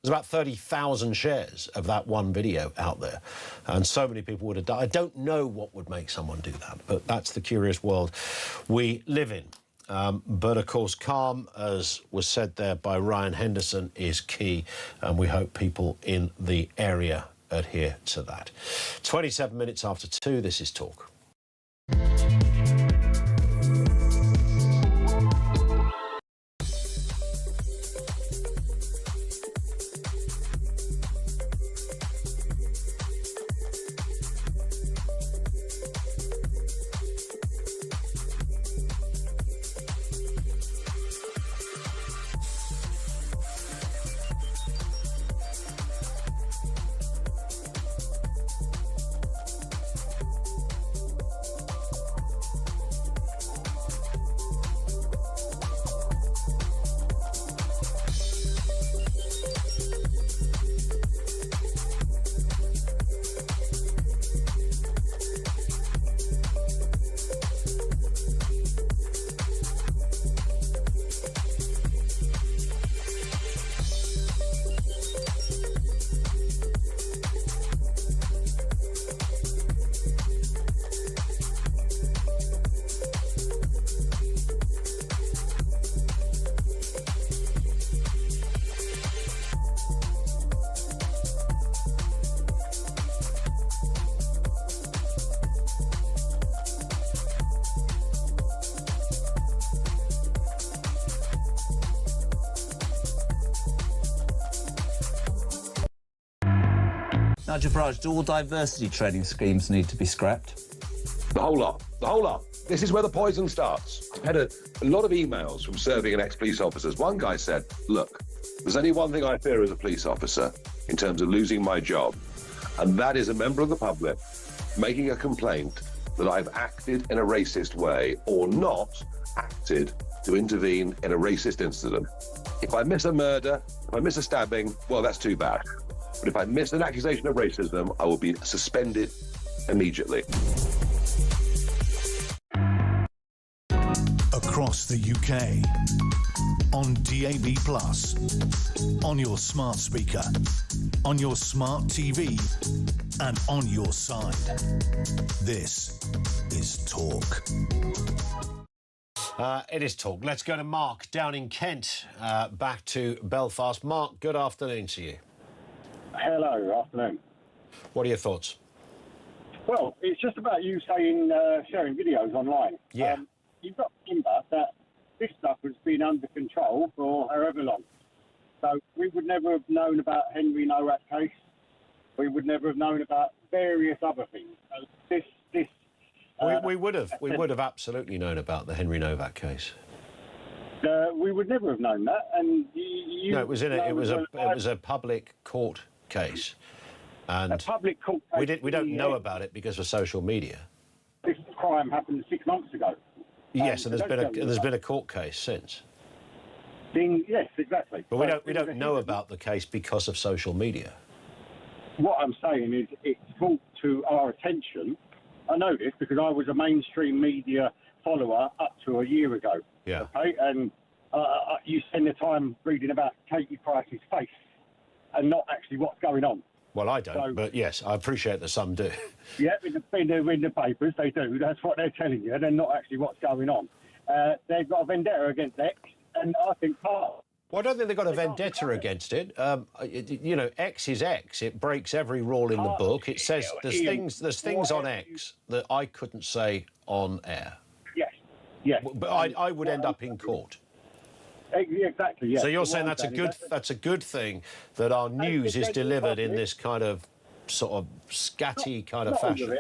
There's about 30,000 shares of that one video out there, and so many people would have done. I don't know what would make someone do that, but that's the curious world we live in. But of course, calm, as was said there by Ryan Henderson, is key, and we hope people in the area adhere to that. 27 minutes after 2, this is Talk. Nigel Farage, do all diversity training schemes need to be scrapped? The whole lot. The whole lot. This is where the poison starts. I had a lot of emails from serving and ex-police officers. One guy said, look, there's only one thing I fear as a police officer in terms of losing my job, and that is a member of the public making a complaint that I've acted in a racist way or not acted to intervene in a racist incident. If I miss a murder, if I miss a stabbing, well, that's too bad. But if I miss an accusation of racism, I will be suspended immediately. Across the UK, on DAB+, on your smart speaker, on your smart TV, and on your side. This is Talk. It is Talk. Let's go to Mark down in Kent, back to Belfast. Mark, good afternoon to you. Hello, afternoon. What are your thoughts? Well, it's just about you saying sharing videos online. Yeah. You've got to remember that this stuff has been under control for however long. So we would never have known about Henry Nowak case. We would never have known about various other things. We would have absolutely known about the Henry Nowak case. We would never have known that, and no, it was a public court case, and a public court case we don't know about it because of social media. This crime happened 6 months ago. Yes, and there's been a court case since. Yes, exactly. But we don't know about the case because of social media. What I'm saying is it's brought to our attention. I know this because I was a mainstream media follower up to a year ago. Yeah. Okay, and you spend the time reading about Katie Price's face and not actually what's going on. Well, I don't, but yes, I appreciate that some do. Yeah, in the papers, they do. That's what they're telling you. They're not actually what's going on. They've got a vendetta against X, and I think part... Well, I don't think they've got a vendetta against it. You know, X is X. It breaks every rule in the book. It says there's things on X that I couldn't say on air. Yes, yes. But I would end up in court. Exactly, yes. So you're saying that's a good thing that our news is delivered in this kind of sort of scatty kind of fashion.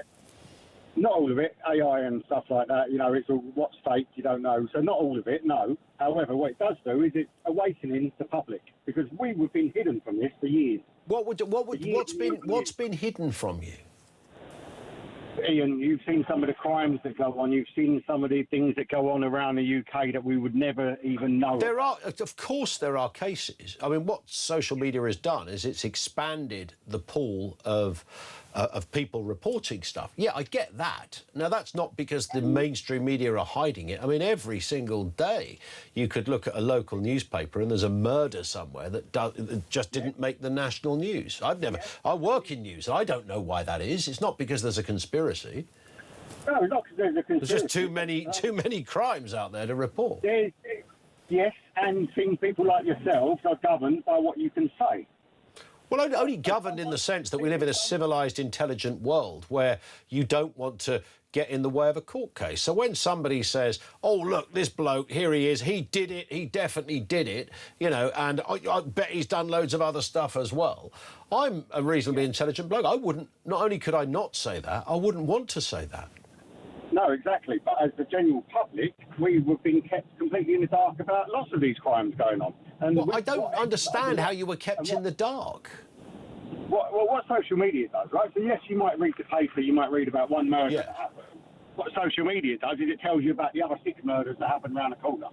Not all of it, AI and stuff like that, you know, it's all what's fake, you don't know. So not all of it, no. However, what it does do is it's awakening the public because we've been hidden from this for years. What's been hidden from you? Ian, you've seen some of the crimes that go on. You've seen some of the things that go on around the UK that we would never even know. Of course, there are cases. I mean, what social media has done is it's expanded the pool of people reporting stuff. Yeah, I get that. Now, that's not because the mainstream media are hiding it. I mean, every single day you could look at a local newspaper and there's a murder somewhere that just didn't make the national news. I work in news, and I don't know why that is. It's not because there's a conspiracy. No, not because there's a conspiracy. There's just too many crimes out there to report. Yes, and people like yourselves are governed by what you can say. Well, only governed in the sense that we live in a civilised, intelligent world where you don't want to get in the way of a court case. So when somebody says, oh, look, this bloke, here he is, he did it, he definitely did it, you know, and I bet he's done loads of other stuff as well. I'm a reasonably intelligent bloke. Not only could I not say that, I wouldn't want to say that. No, exactly. But as the general public, we've been kept completely in the dark about lots of these crimes going on. And I don't understand how you were kept in the dark. What social media does, right? So, yes, you might read the paper, you might read about one murder that happened. What social media does is it tells you about the other 6 murders that happened around the corner.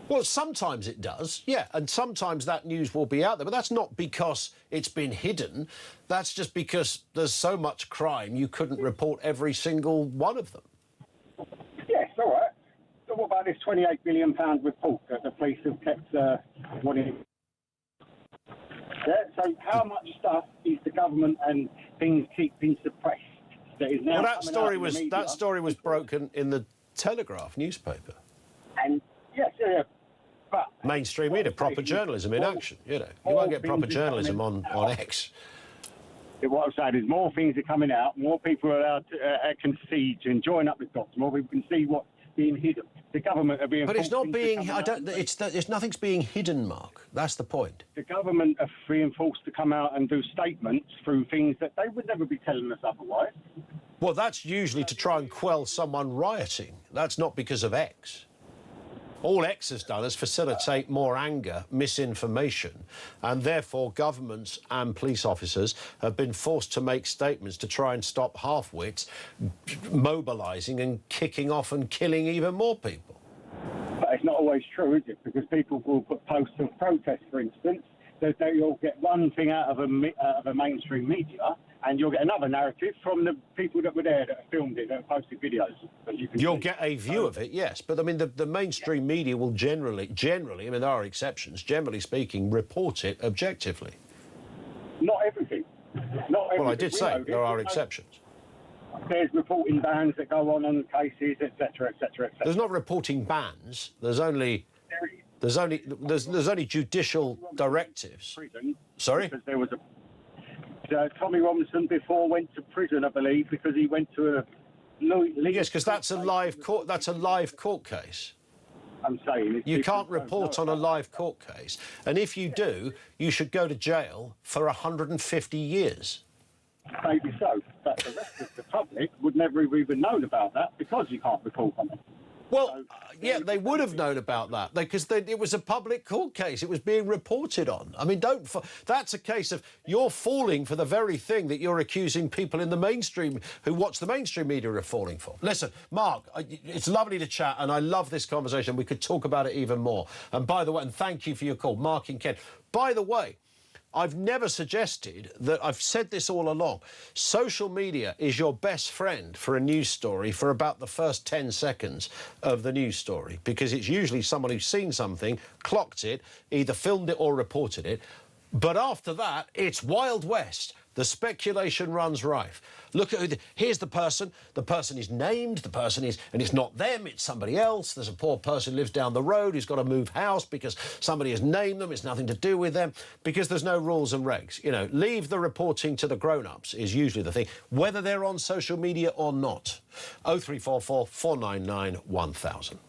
Well, sometimes it does, yeah, and sometimes that news will be out there, but that's not because it's been hidden. That's just because there's so much crime you couldn't report every single one of them. Yes, all right. So what about this £28 billion report that the police have kept wanting? Yeah, so how much stuff is the government and things keeping suppressed that is now? Well, that story was broken in the Telegraph newspaper. And yes, yeah. But mainstream media, proper journalism in action. You know, you won't get proper journalism on X. What I'm saying is more things are coming out, more people are allowed to can see and join up with dots, more people can see what being hidden. The government are being. But it's not forced into being. coming I out don't. and- It's nothing's being hidden, Mark. That's the point. The government are being forced to come out and do statements through things that they would never be telling us otherwise. Well, that's usually to try and quell someone rioting. That's not because of X. All X has done is facilitate more anger, misinformation, and therefore governments and police officers have been forced to make statements to try and stop half-wits mobilising and kicking off and killing even more people. But it's not always true, is it? Because people will put posts of protest, for instance, that you'll get one thing out of a mainstream media, and you'll get another narrative from the people that were there that filmed it, that posted videos. You'll get a view of it, yes. But, I mean, the mainstream media will generally, I mean, there are exceptions, generally speaking, report it objectively. Not everything. Not everything. Well, I did say there are exceptions. There's reporting bans that go on cases, etc., etc., etc. There's not reporting bans. There's only judicial directives. Prison, Sorry? Because there was Tommy Robinson before went to prison, I believe, because he went to a. Yes, because that's a live court. That's a live court case. I'm saying you can't report on a live court case, and if you do, you should go to jail for 150 years. Maybe so, but the rest of the public would never have even known about that because you can't report on it. Well, yeah, they would have known about that because it was a public court case. It was being reported on. I mean, that's a case of you're falling for the very thing that you're accusing people in the mainstream who watch the mainstream media are falling for. Listen, Mark, it's lovely to chat, and I love this conversation. We could talk about it even more. And by the way, and thank you for your call, Mark in Kent. By the way, I've never suggested that. I've said this all along. Social media is your best friend for a news story for about the first 10 seconds of the news story, because it's usually someone who's seen something, clocked it, either filmed it or reported it. But after that, it's Wild West. The speculation runs rife. Look at here's the person. The person is named. The person is, and it's not them. It's somebody else. There's a poor person who lives down the road who's got to move house because somebody has named them. It's nothing to do with them because there's no rules and regs. You know, leave the reporting to the grown-ups is usually the thing, whether they're on social media or not. 0344 499 1000.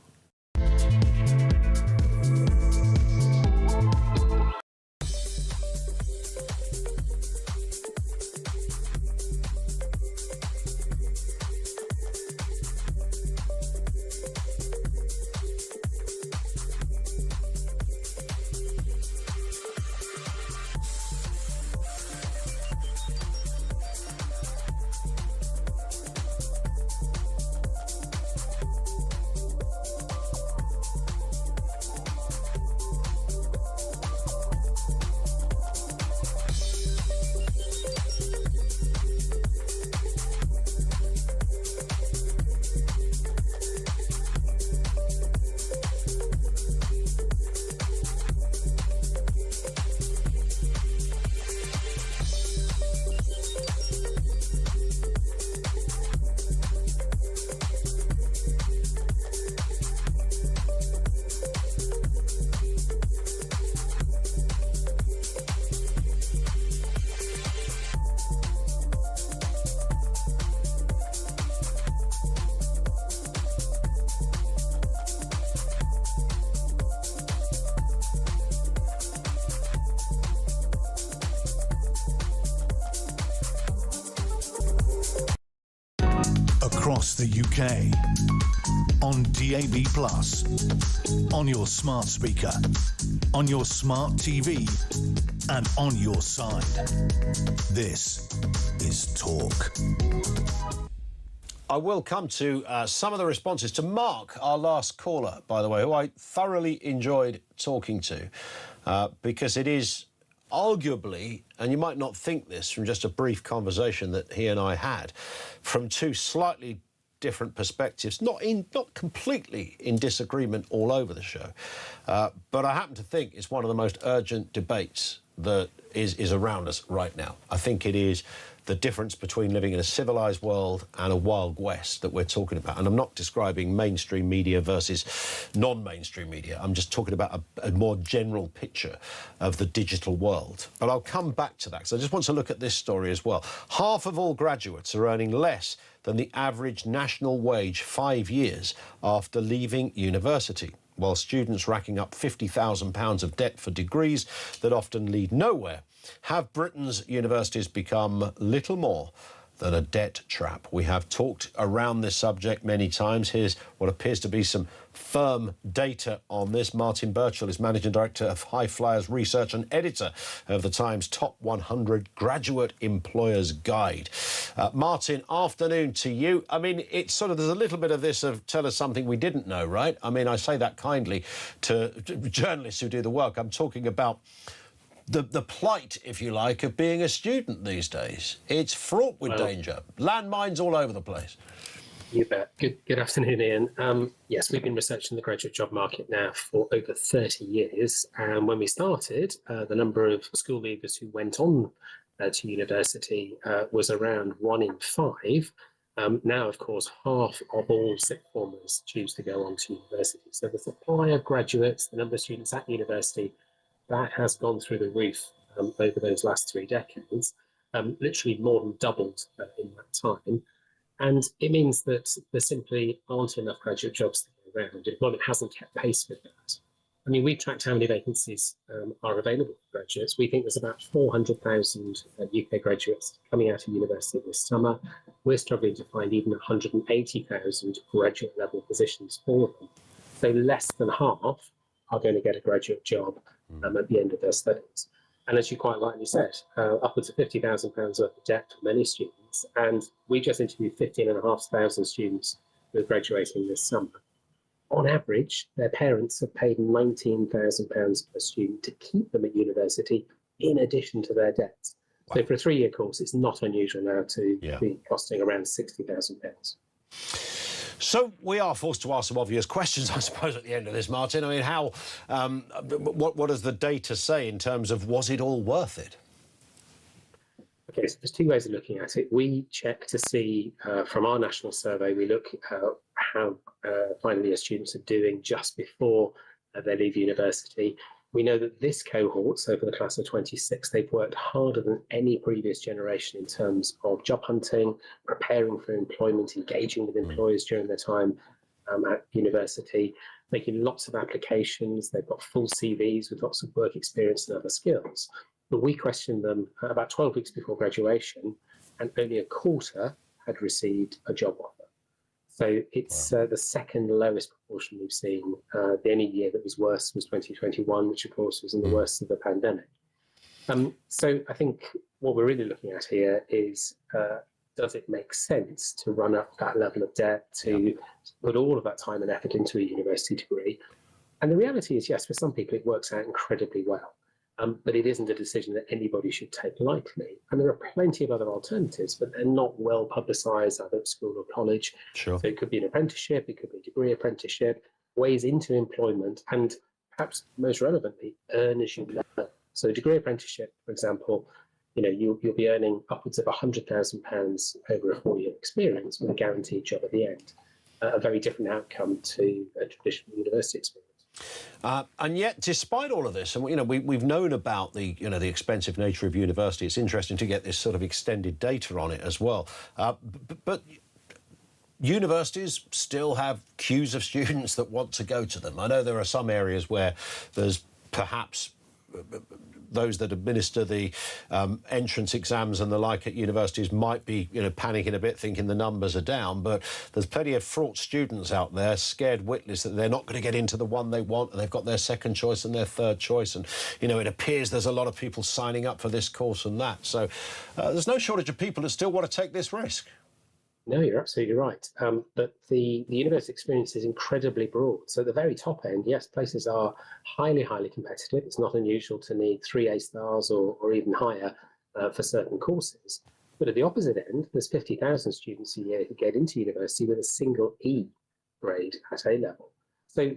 Across the UK, on DAB+, on your smart speaker, on your smart TV, and on your side. This is Talk. I will come to some of the responses to Mark, our last caller, by the way, who I thoroughly enjoyed talking to, because it is arguably, and you might not think this from just a brief conversation that he and I had, from two slightly different perspectives, not completely in disagreement all over the show, but I happen to think it's one of the most urgent debates that is around us right now. I think it is the difference between living in a civilised world and a wild west that we're talking about. And I'm not describing mainstream media versus non-mainstream media. I'm just talking about a more general picture of the digital world. But I'll come back to that, because I just want to look at this story as well. Half of all graduates are earning less than the average national wage 5 years after leaving university, while students racking up £50,000 of debt for degrees that often lead nowhere. Have Britain's universities become little more than a debt trap? We have talked around this subject many times. Here's what appears to be some firm data on this. Martin Birchall is Managing Director of High Flyers Research and Editor of the Times Top 100 Graduate Employers Guide. Martin, afternoon to you. I mean, it's sort of, there's a little bit of this of tell us something we didn't know, right? I mean, I say that kindly to journalists who do the work. I'm talking about the plight, if you like, of being a student these days. It's fraught with danger. Landmines all over the place. You bet. Good afternoon, Ian. Yes, we've been researching the graduate job market now for over 30 years. And when we started, the number of school leavers who went on to university was around 1 in 5. Now, of course, half of all sixth formers choose to go on to university. So the supply of graduates, the number of students at university, that has gone through the roof over those last 3 decades, literally more than doubled in that time. And it means that there simply aren't enough graduate jobs to go around. Employment hasn't kept pace with that. I mean, we've tracked how many vacancies are available for graduates. We think there's about 400,000 UK graduates coming out of university this summer. We're struggling to find even 180,000 graduate level positions for them. So less than half are going to get a graduate job at the end of their studies. And as you quite rightly said, upwards of £50,000 worth of debt for many students. And we just interviewed 15,500 students who are graduating this summer. On average, their parents have paid £19,000 per student to keep them at university in addition to their debts. Wow. So for a 3-year course, it's not unusual now to be costing around £60,000. So we are forced to ask some obvious questions, I suppose, at the end of this, Martin. I mean, how, what does the data say in terms of was it all worth it? Okay, so there's 2 ways of looking at it. We check to see, from our national survey, we look at how final year students are doing just before they leave university. We know that this cohort, so for the class of 26, they've worked harder than any previous generation in terms of job hunting, preparing for employment, engaging with employers during their time at university, making lots of applications. They've got full CVs with lots of work experience and other skills. But we questioned them about 12 weeks before graduation, and only a quarter had received a job offer. So it's the second lowest proportion we've seen. The only year that was worse was 2021, which of course was in the worst of the pandemic. So I think what we're really looking at here is, does it make sense to run up that level of debt, to put all of that time and effort into a university degree? And the reality is, yes, for some people it works out incredibly well. But it isn't a decision that anybody should take lightly. And there are plenty of other alternatives, but they're not well publicised either at school or college. Sure. So it could be an apprenticeship, it could be a degree apprenticeship, ways into employment, and perhaps most relevantly, earn as you learn. So a degree apprenticeship, for example, you'll be earning upwards of £100,000 over a 4-year experience with a guaranteed job at the end. A very different outcome to a traditional university experience. And yet, despite all of this, and we've known about the the expensive nature of university. It's interesting to get this sort of extended data on it as well. But universities still have queues of students that want to go to them. I know there are some areas where there's perhaps those that administer the entrance exams and the like at universities might be, panicking a bit, thinking the numbers are down. But there's plenty of fraught students out there, scared witless that they're not going to get into the one they want, and they've got their second choice and their third choice. And, it appears there's a lot of people signing up for this course and that. So there's no shortage of people that still want to take this risk. No, you're absolutely right. But the university experience is incredibly broad. So at the very top end, yes, places are highly, highly competitive. It's not unusual to need 3 A stars or even higher for certain courses. But at the opposite end, there's 50,000 students a year who get into university with a single E grade at A level. So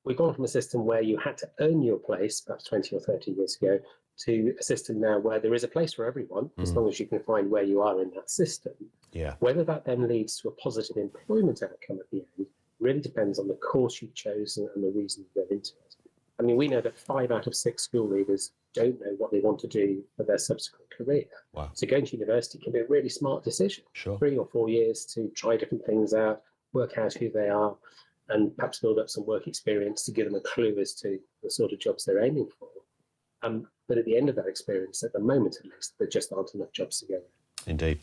we've gone from a system where you had to earn your place, perhaps 20 or 30 years ago, to a system now where there is a place for everyone, as long as you can find where you are in that system. Yeah. Whether that then leads to a positive employment outcome at the end really depends on the course you've chosen and the reason you go into it. I mean, we know that 5 out of 6 school leavers don't know what they want to do for their subsequent career. Wow. So going to university can be a really smart decision. Sure. 3 or 4 years to try different things out, work out who they are, and perhaps build up some work experience to give them a clue as to the sort of jobs they're aiming for. But at the end of that experience, at the moment at least, there just aren't enough jobs to go around. Indeed.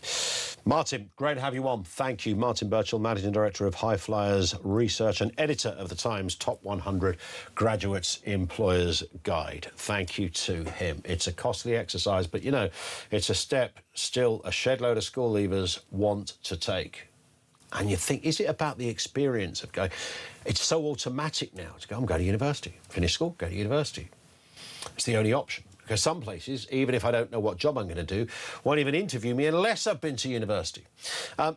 Martin, great to have you on. Thank you. Martin Birchall, Managing Director of High Flyers Research and Editor of the Times Top 100 Graduates Employers Guide. Thank you to him. It's a costly exercise, but, you know, it's a step still a shed load of school leavers want to take. And you think, is it about the experience of going? It's so automatic now to go, I'm going to university. Finish school, go to university. It's the only option. Because some places, even if I don't know what job I'm going to do, won't even interview me unless I've been to university.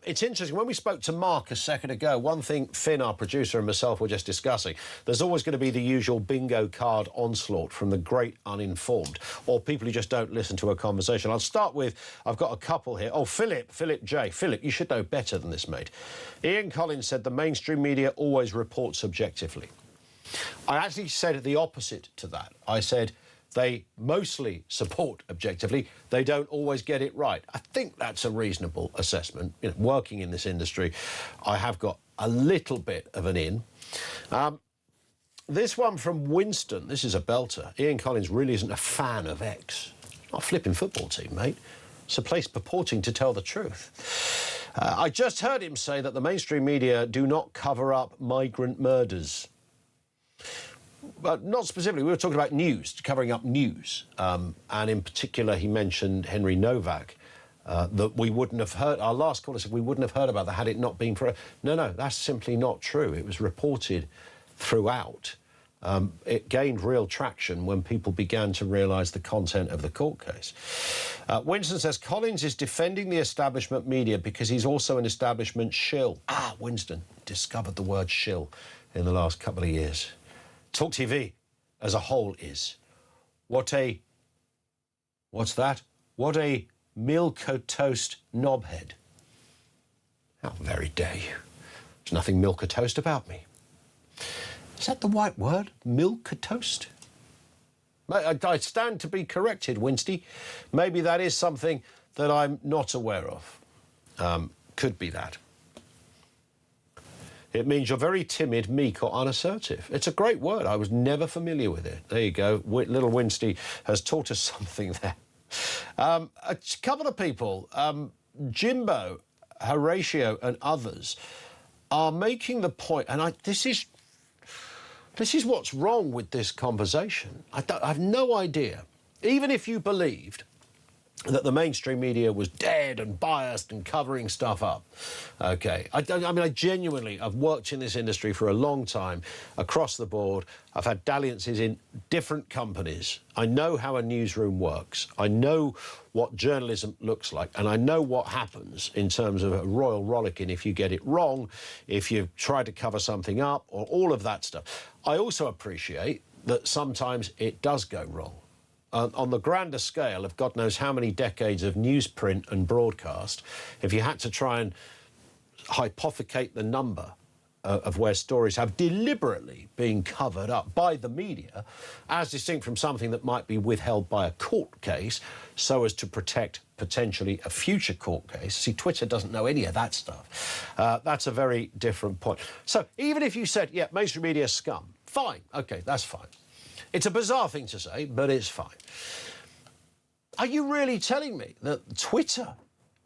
It's interesting. When we spoke to Mark a second ago, one thing Finn, our producer, and myself were just discussing, there's always going to be the usual bingo card onslaught from the great uninformed, or people who just don't listen to a conversation. I'll start with, I've got a couple here. Oh, Philip J. Philip, you should know better than this, mate. Ian Collins said the mainstream media always report subjectively. I actually said the opposite to that. I said they mostly support objectively. They don't always get it right. I think that's a reasonable assessment. You know, working in this industry, I have got a little bit of an in. This one from Winston, this is a belter. Ian Collins really isn't a fan of X. Not a flipping football team, mate. It's a place purporting to tell the truth. I just heard him say that the mainstream media do not cover up migrant murders. But not specifically. We were talking about news, covering up news. And in particular, he mentioned Henry Novak, that we wouldn't have heard. Our last caller said we wouldn't have heard about that had it not been for... No, that's simply not true. It was reported throughout. It gained real traction when people began to realise the content of the court case. Winston says, Collins is defending the establishment media because he's also an establishment shill. Ah, Winston discovered the word shill in the last couple of years. talkTV as a whole is. What's that? What a milquetoast knobhead. How very dare you. There's nothing milquetoast about me. Is that the right word? Milquetoast? I stand to be corrected, Winsty. Maybe that is something that I'm not aware of. Could be that. It means you're very timid, meek or unassertive. It's a great word. I was never familiar with it. There you go. Little Winsty has taught us something there. A couple of people, Jimbo, Horatio and others, are making the point, and this is what's wrong with this conversation. I have no idea. Even if you believed that the mainstream media was dead and biased and covering stuff up. OK. I genuinely, I've worked in this industry for a long time, across the board. I've had dalliances in different companies. I know how a newsroom works. I know what journalism looks like, and I know what happens in terms of a royal rollicking if you get it wrong, if you try to cover something up, or all of that stuff. I also appreciate that sometimes it does go wrong. On the grander scale of God knows how many decades of newsprint and broadcast, if you had to try and hypothecate the number of where stories have deliberately been covered up by the media, as distinct from something that might be withheld by a court case so as to protect potentially a future court case. See, Twitter doesn't know any of that stuff. That's a very different point. So even if you said, yeah, mainstream media scum, fine, OK, that's fine. It's a bizarre thing to say, but it's fine. Are you really telling me that Twitter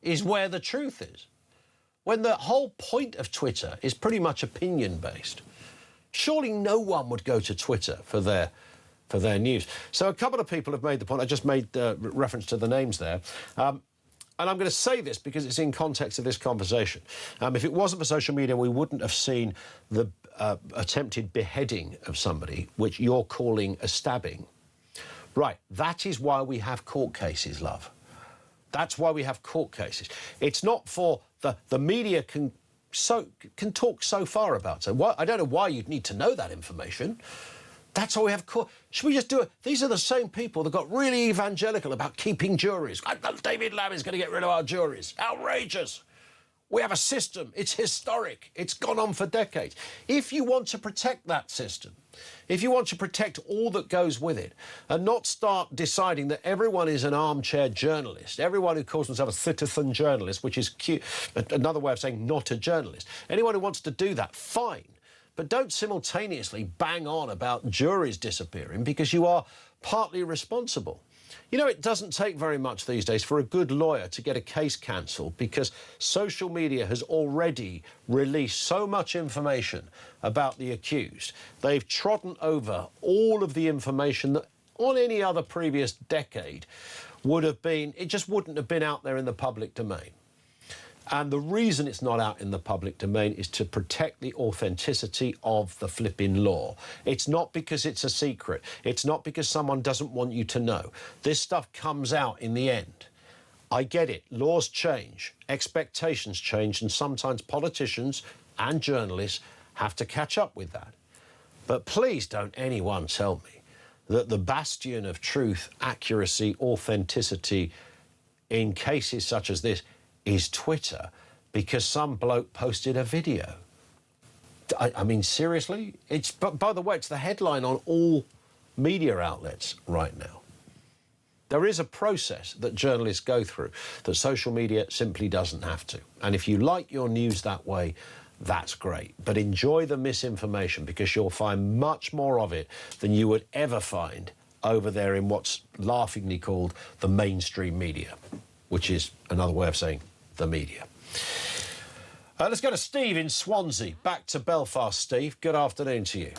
is where the truth is? When the whole point of Twitter is pretty much opinion-based. Surely no one would go to Twitter for their news. So a couple of people have made the point. I just made reference to the names there. And I'm going to say this because it's in context of this conversation. If it wasn't for social media, we wouldn't have seen the attempted beheading of somebody, which you're calling a stabbing. Right, that is why we have court cases, love. That's why we have court cases. It's not for the media can talk so far about it. I don't know why you'd need to know that information. That's all we have. Should we just do it? These are the same people that got really evangelical about keeping juries. David Lamb is going to get rid of our juries. Outrageous. We have a system. It's historic. It's gone on for decades. If you want to protect that system, if you want to protect all that goes with it, and not start deciding that everyone is an armchair journalist, everyone who calls themselves a citizen journalist, which is cute, another way of saying not a journalist, anyone who wants to do that, fine. But don't simultaneously bang on about juries disappearing because you are partly responsible. You know, it doesn't take very much these days for a good lawyer to get a case cancelled because social media has already released so much information about the accused. They've trodden over all of the information that on any other previous decade would have been, it just wouldn't have been out there in the public domain. And the reason it's not out in the public domain is to protect the authenticity of the flipping law. It's not because it's a secret. It's not because someone doesn't want you to know. This stuff comes out in the end. I get it. Laws change, expectations change, and sometimes politicians and journalists have to catch up with that. But please don't anyone tell me that the bastion of truth, accuracy, authenticity in cases such as this is Twitter because some bloke posted a video. I mean, seriously? But by the way, it's the headline on all media outlets right now. There is a process that journalists go through that social media simply doesn't have to. And if you like your news that way, that's great. But enjoy the misinformation because you'll find much more of it than you would ever find over there in what's laughingly called the mainstream media, which is another way of saying the media. Let's go to Steve in Swansea. Back to Belfast, Steve. Good afternoon to you.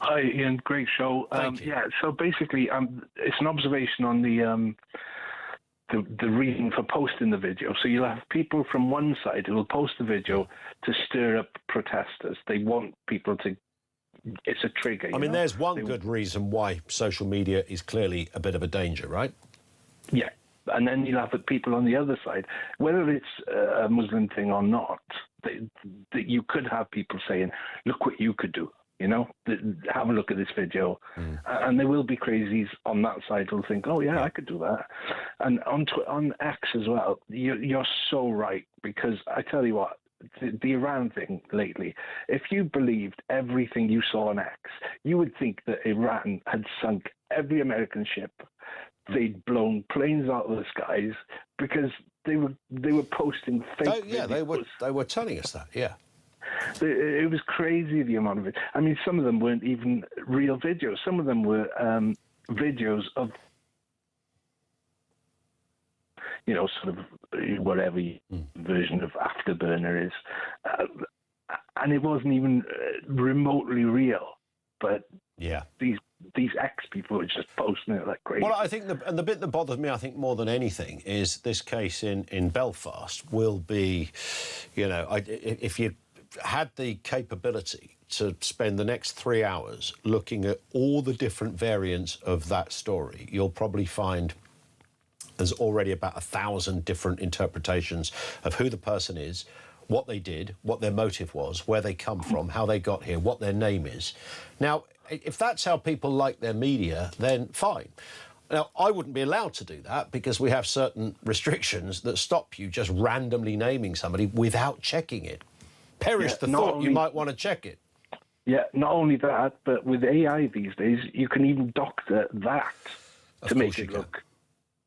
Hi, Ian. Great show. Thank you. Yeah, so basically, it's an observation on the reason for posting the video. So you'll have people from one side who will post the video to stir up protesters. They want people to... It's a trigger. I mean, there's one good reason why social media is clearly a bit of a danger, right? Yeah. And then you'll have people on the other side, whether it's a Muslim thing or not, that you could have people saying, look what you could do, you know, have a look at this video. And there will be crazies on that side who'll think, oh, yeah, I could do that. And on X as well, you're so right, because I tell you what, the Iran thing lately, if you believed everything you saw on X, you would think that Iran had sunk every American ship. They'd blown planes out of the skies because they were posting fake videos. They were telling us that, yeah. It was crazy, the amount of it. I mean, some of them weren't even real videos. Some of them were videos of, you know, sort of whatever version of Afterburner is. And it wasn't even remotely real. But yeah, these ex people are just posting it like crazy. Well, I think the bit that bothers me, I think, more than anything, is this case in Belfast will be, you know, if you had the capability to spend the next 3 hours looking at all the different variants of that story, you'll probably find there's already about 1,000 different interpretations of who the person is, what they did, what their motive was, where they come from, how they got here, what their name is. Now, if that's how people like their media, then fine. Now, I wouldn't be allowed to do that because we have certain restrictions that stop you just randomly naming somebody without checking it. Perish the thought you might want to check it. Yeah, not only that, but with AI these days, you can even doctor that to make it look...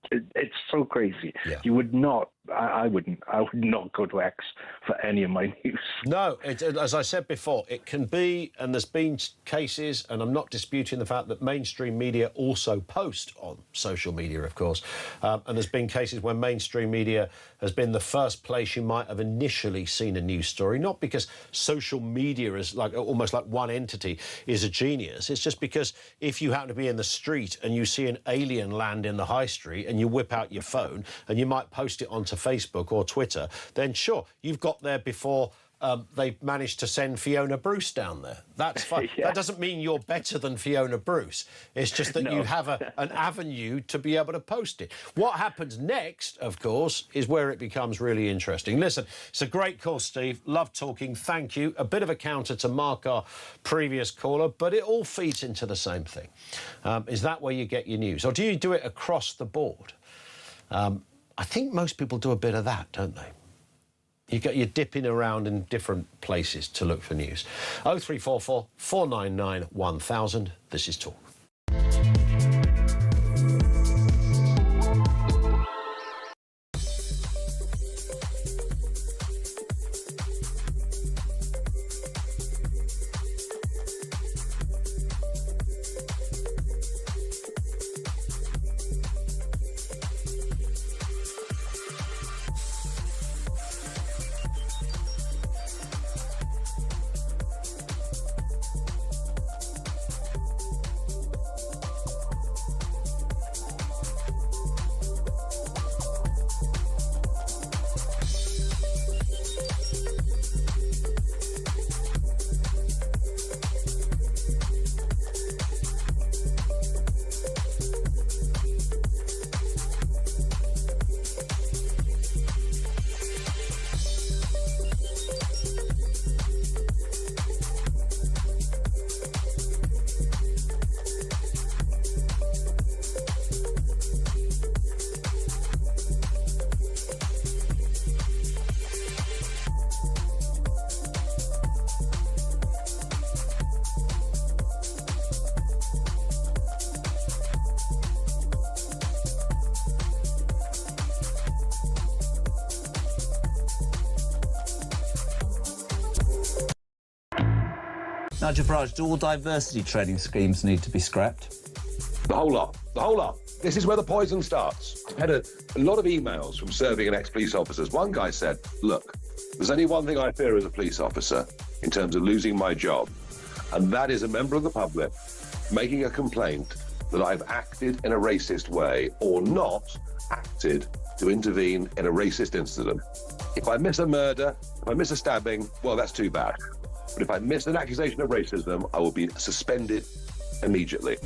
It's so crazy. Yeah. You would not, I would not go to X for any of my news. No, as I said before, it can be, and there's been cases, and I'm not disputing the fact that mainstream media also post on social media, of course, and there's been cases where mainstream media has been the first place you might have initially seen a news story, not because social media is like almost like one entity is a genius. It's just because if you happen to be in the street and you see an alien land in the high street and you whip out your phone and you might post it onto Facebook or Twitter, then sure, you've got there before they've managed to send Fiona Bruce down there. That's fine. Yeah. That doesn't mean you're better than Fiona Bruce. It's just that you have an avenue to be able to post it. What happens next, of course, is where it becomes really interesting. Listen, it's a great call, Steve. Love talking. Thank you. A bit of a counter to Mark, our previous caller, but it all feeds into the same thing. Is that where you get your news? Or do you do it across the board? I think most people do a bit of that, don't they? You're dipping around in different places to look for news. 0344 499 1000. This is Talk. Nigel Farage, do all diversity training schemes need to be scrapped? The whole lot. The whole lot. This is where the poison starts. I had a lot of emails from serving and ex-police officers. One guy said, look, there's only one thing I fear as a police officer in terms of losing my job, and that is a member of the public making a complaint that I've acted in a racist way or not acted to intervene in a racist incident. If I miss a murder, if I miss a stabbing, well, that's too bad. But if I miss an accusation of racism, I will be suspended immediately.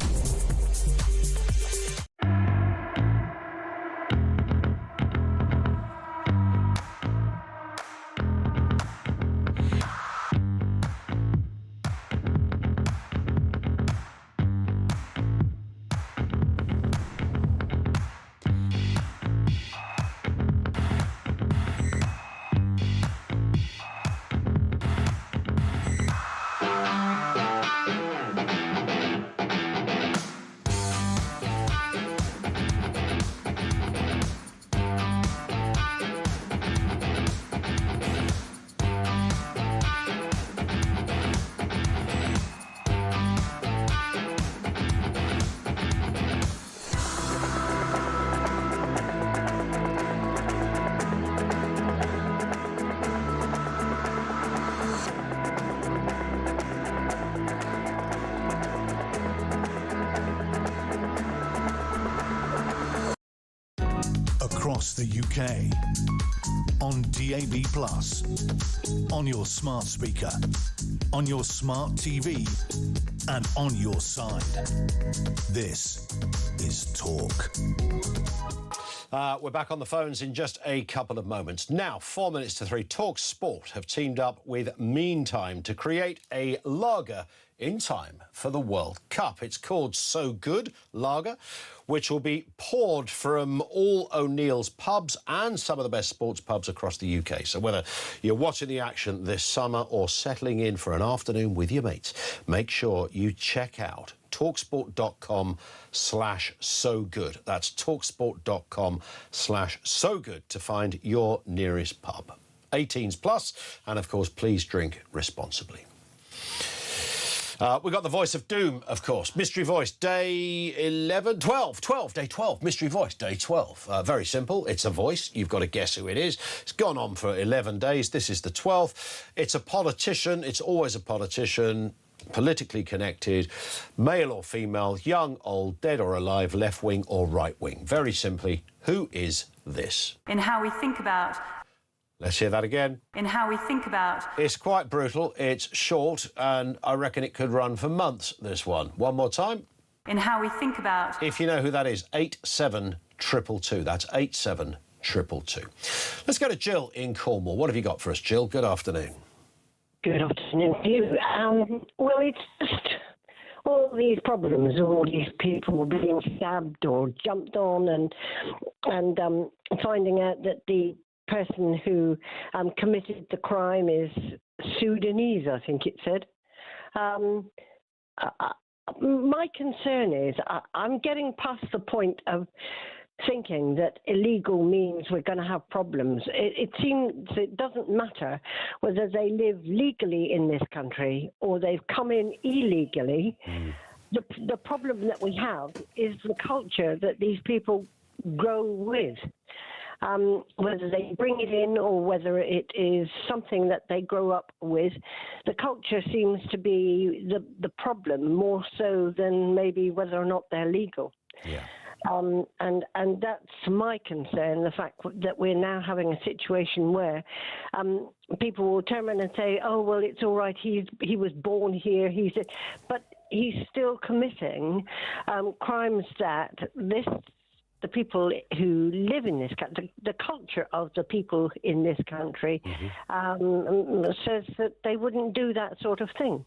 Across the UK, on DAB+, on your smart speaker, on your smart TV, and on your side. This is Talk. We're back on the phones in just a couple of moments. Now, 4 minutes to 3, Talk Sport have teamed up with Meantime to create a lager in time for the World Cup. It's called So Good Lager, which will be poured from all O'Neill's pubs and some of the best sports pubs across the UK. So whether you're watching the action this summer or settling in for an afternoon with your mates, make sure you check out talksport.com/so-good. That's talksport.com/so-good to find your nearest pub. 18s plus, and of course, please drink responsibly. We've got the voice of doom, of course. Mystery voice, day 11, 12, day 12. Mystery voice, day 12. Very simple. It's a voice. You've got to guess who it is. It's gone on for 11 days. This is the 12th. It's a politician. It's always a politician. Politically connected, male or female, young, old, dead or alive, left-wing or right-wing. Very simply, who is this? In how we think about... Let's hear that again. In how we think about... It's quite brutal, it's short, and I reckon it could run for months, this one. One more time. In how we think about... If you know who that is, 87222. That's 87222. Let's go to Jill in Cornwall. What have you got for us, Jill? Good afternoon. Good afternoon to you. Well, it's just all these problems, all these people being stabbed or jumped on and finding out that the person who committed the crime is Sudanese, I think it said. My concern is I'm getting past the point of thinking that illegal means we're going to have problems. It seems it doesn't matter whether they live legally in this country or they've come in illegally. The problem that we have is the culture that these people grow with. Whether they bring it in or whether it is something that they grow up with, the culture seems to be the problem more so than maybe whether or not they're legal. Yeah. And that's my concern, the fact that we're now having a situation where people will turn around and say, oh, well, it's all right, he was born here, but he's still committing crimes that the people who live in this country, the culture of the people in this country says that they wouldn't do that sort of thing.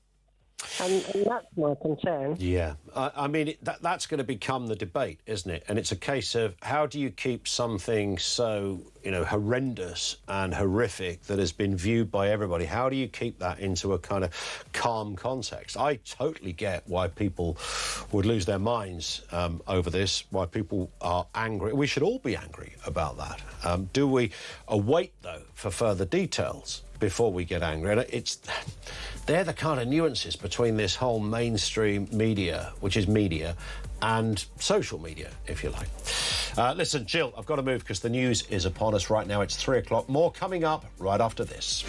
And that's my concern. Yeah, I mean, that's going to become the debate, isn't it? And it's a case of how do you keep something so, horrendous and horrific that has been viewed by everybody? How do you keep that into a kind of calm context? I totally get why people would lose their minds over this, why people are angry. We should all be angry about that. Do we await, though, for further details before we get angry? And they're the kind of nuances between this whole mainstream media, which is media, and social media, if you like. Listen, Jill, I've got to move because the news is upon us right now. It's 3 o'clock. More coming up right after this.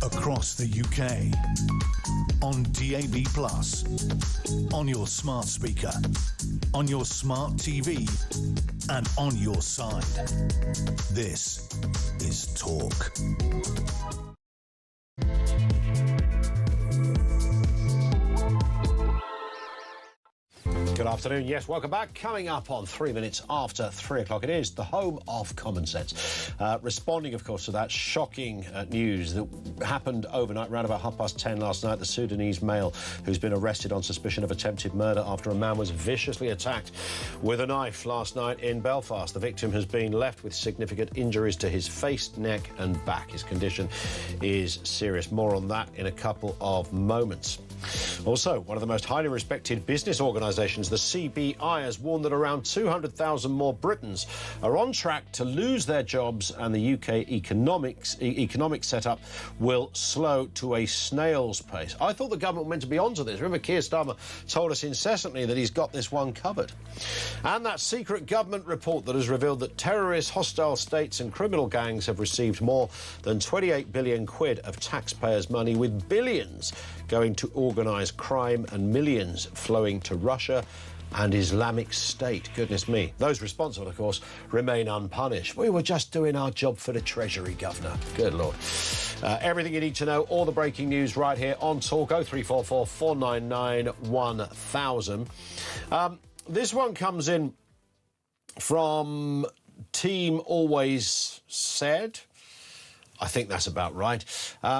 across the UK. On DAB+, on your smart speaker, on your smart TV, and on your side. This is Talk. Good afternoon. Yes, welcome back. Coming up on 3 minutes after 3 o'clock, it is the home of common sense. Responding, of course, to that shocking news that happened overnight, around about 10:30 last night. The Sudanese male who's been arrested on suspicion of attempted murder after a man was viciously attacked with a knife last night in Belfast. The victim has been left with significant injuries to his face, neck and back. His condition is serious. More on that in a couple of moments. Also, one of the most highly respected business organisations, the CBI, has warned that around 200,000 more Britons are on track to lose their jobs, and the UK economic setup will slow to a snail's pace. I thought the government meant to be onto this. Remember, Keir Starmer told us incessantly that he's got this one covered. And that secret government report that has revealed that terrorists, hostile states and criminal gangs have received more than 28 billion quid of taxpayers' money, with billions going to organised crime and millions flowing to Russia and Islamic State. Goodness me. Those responsible, of course, remain unpunished. We were just doing our job for the Treasury, Governor. Good Lord. Everything you need to know, all the breaking news right here on Talk. 0344 499 1000. This one comes in from Team Always Said. I think that's about right.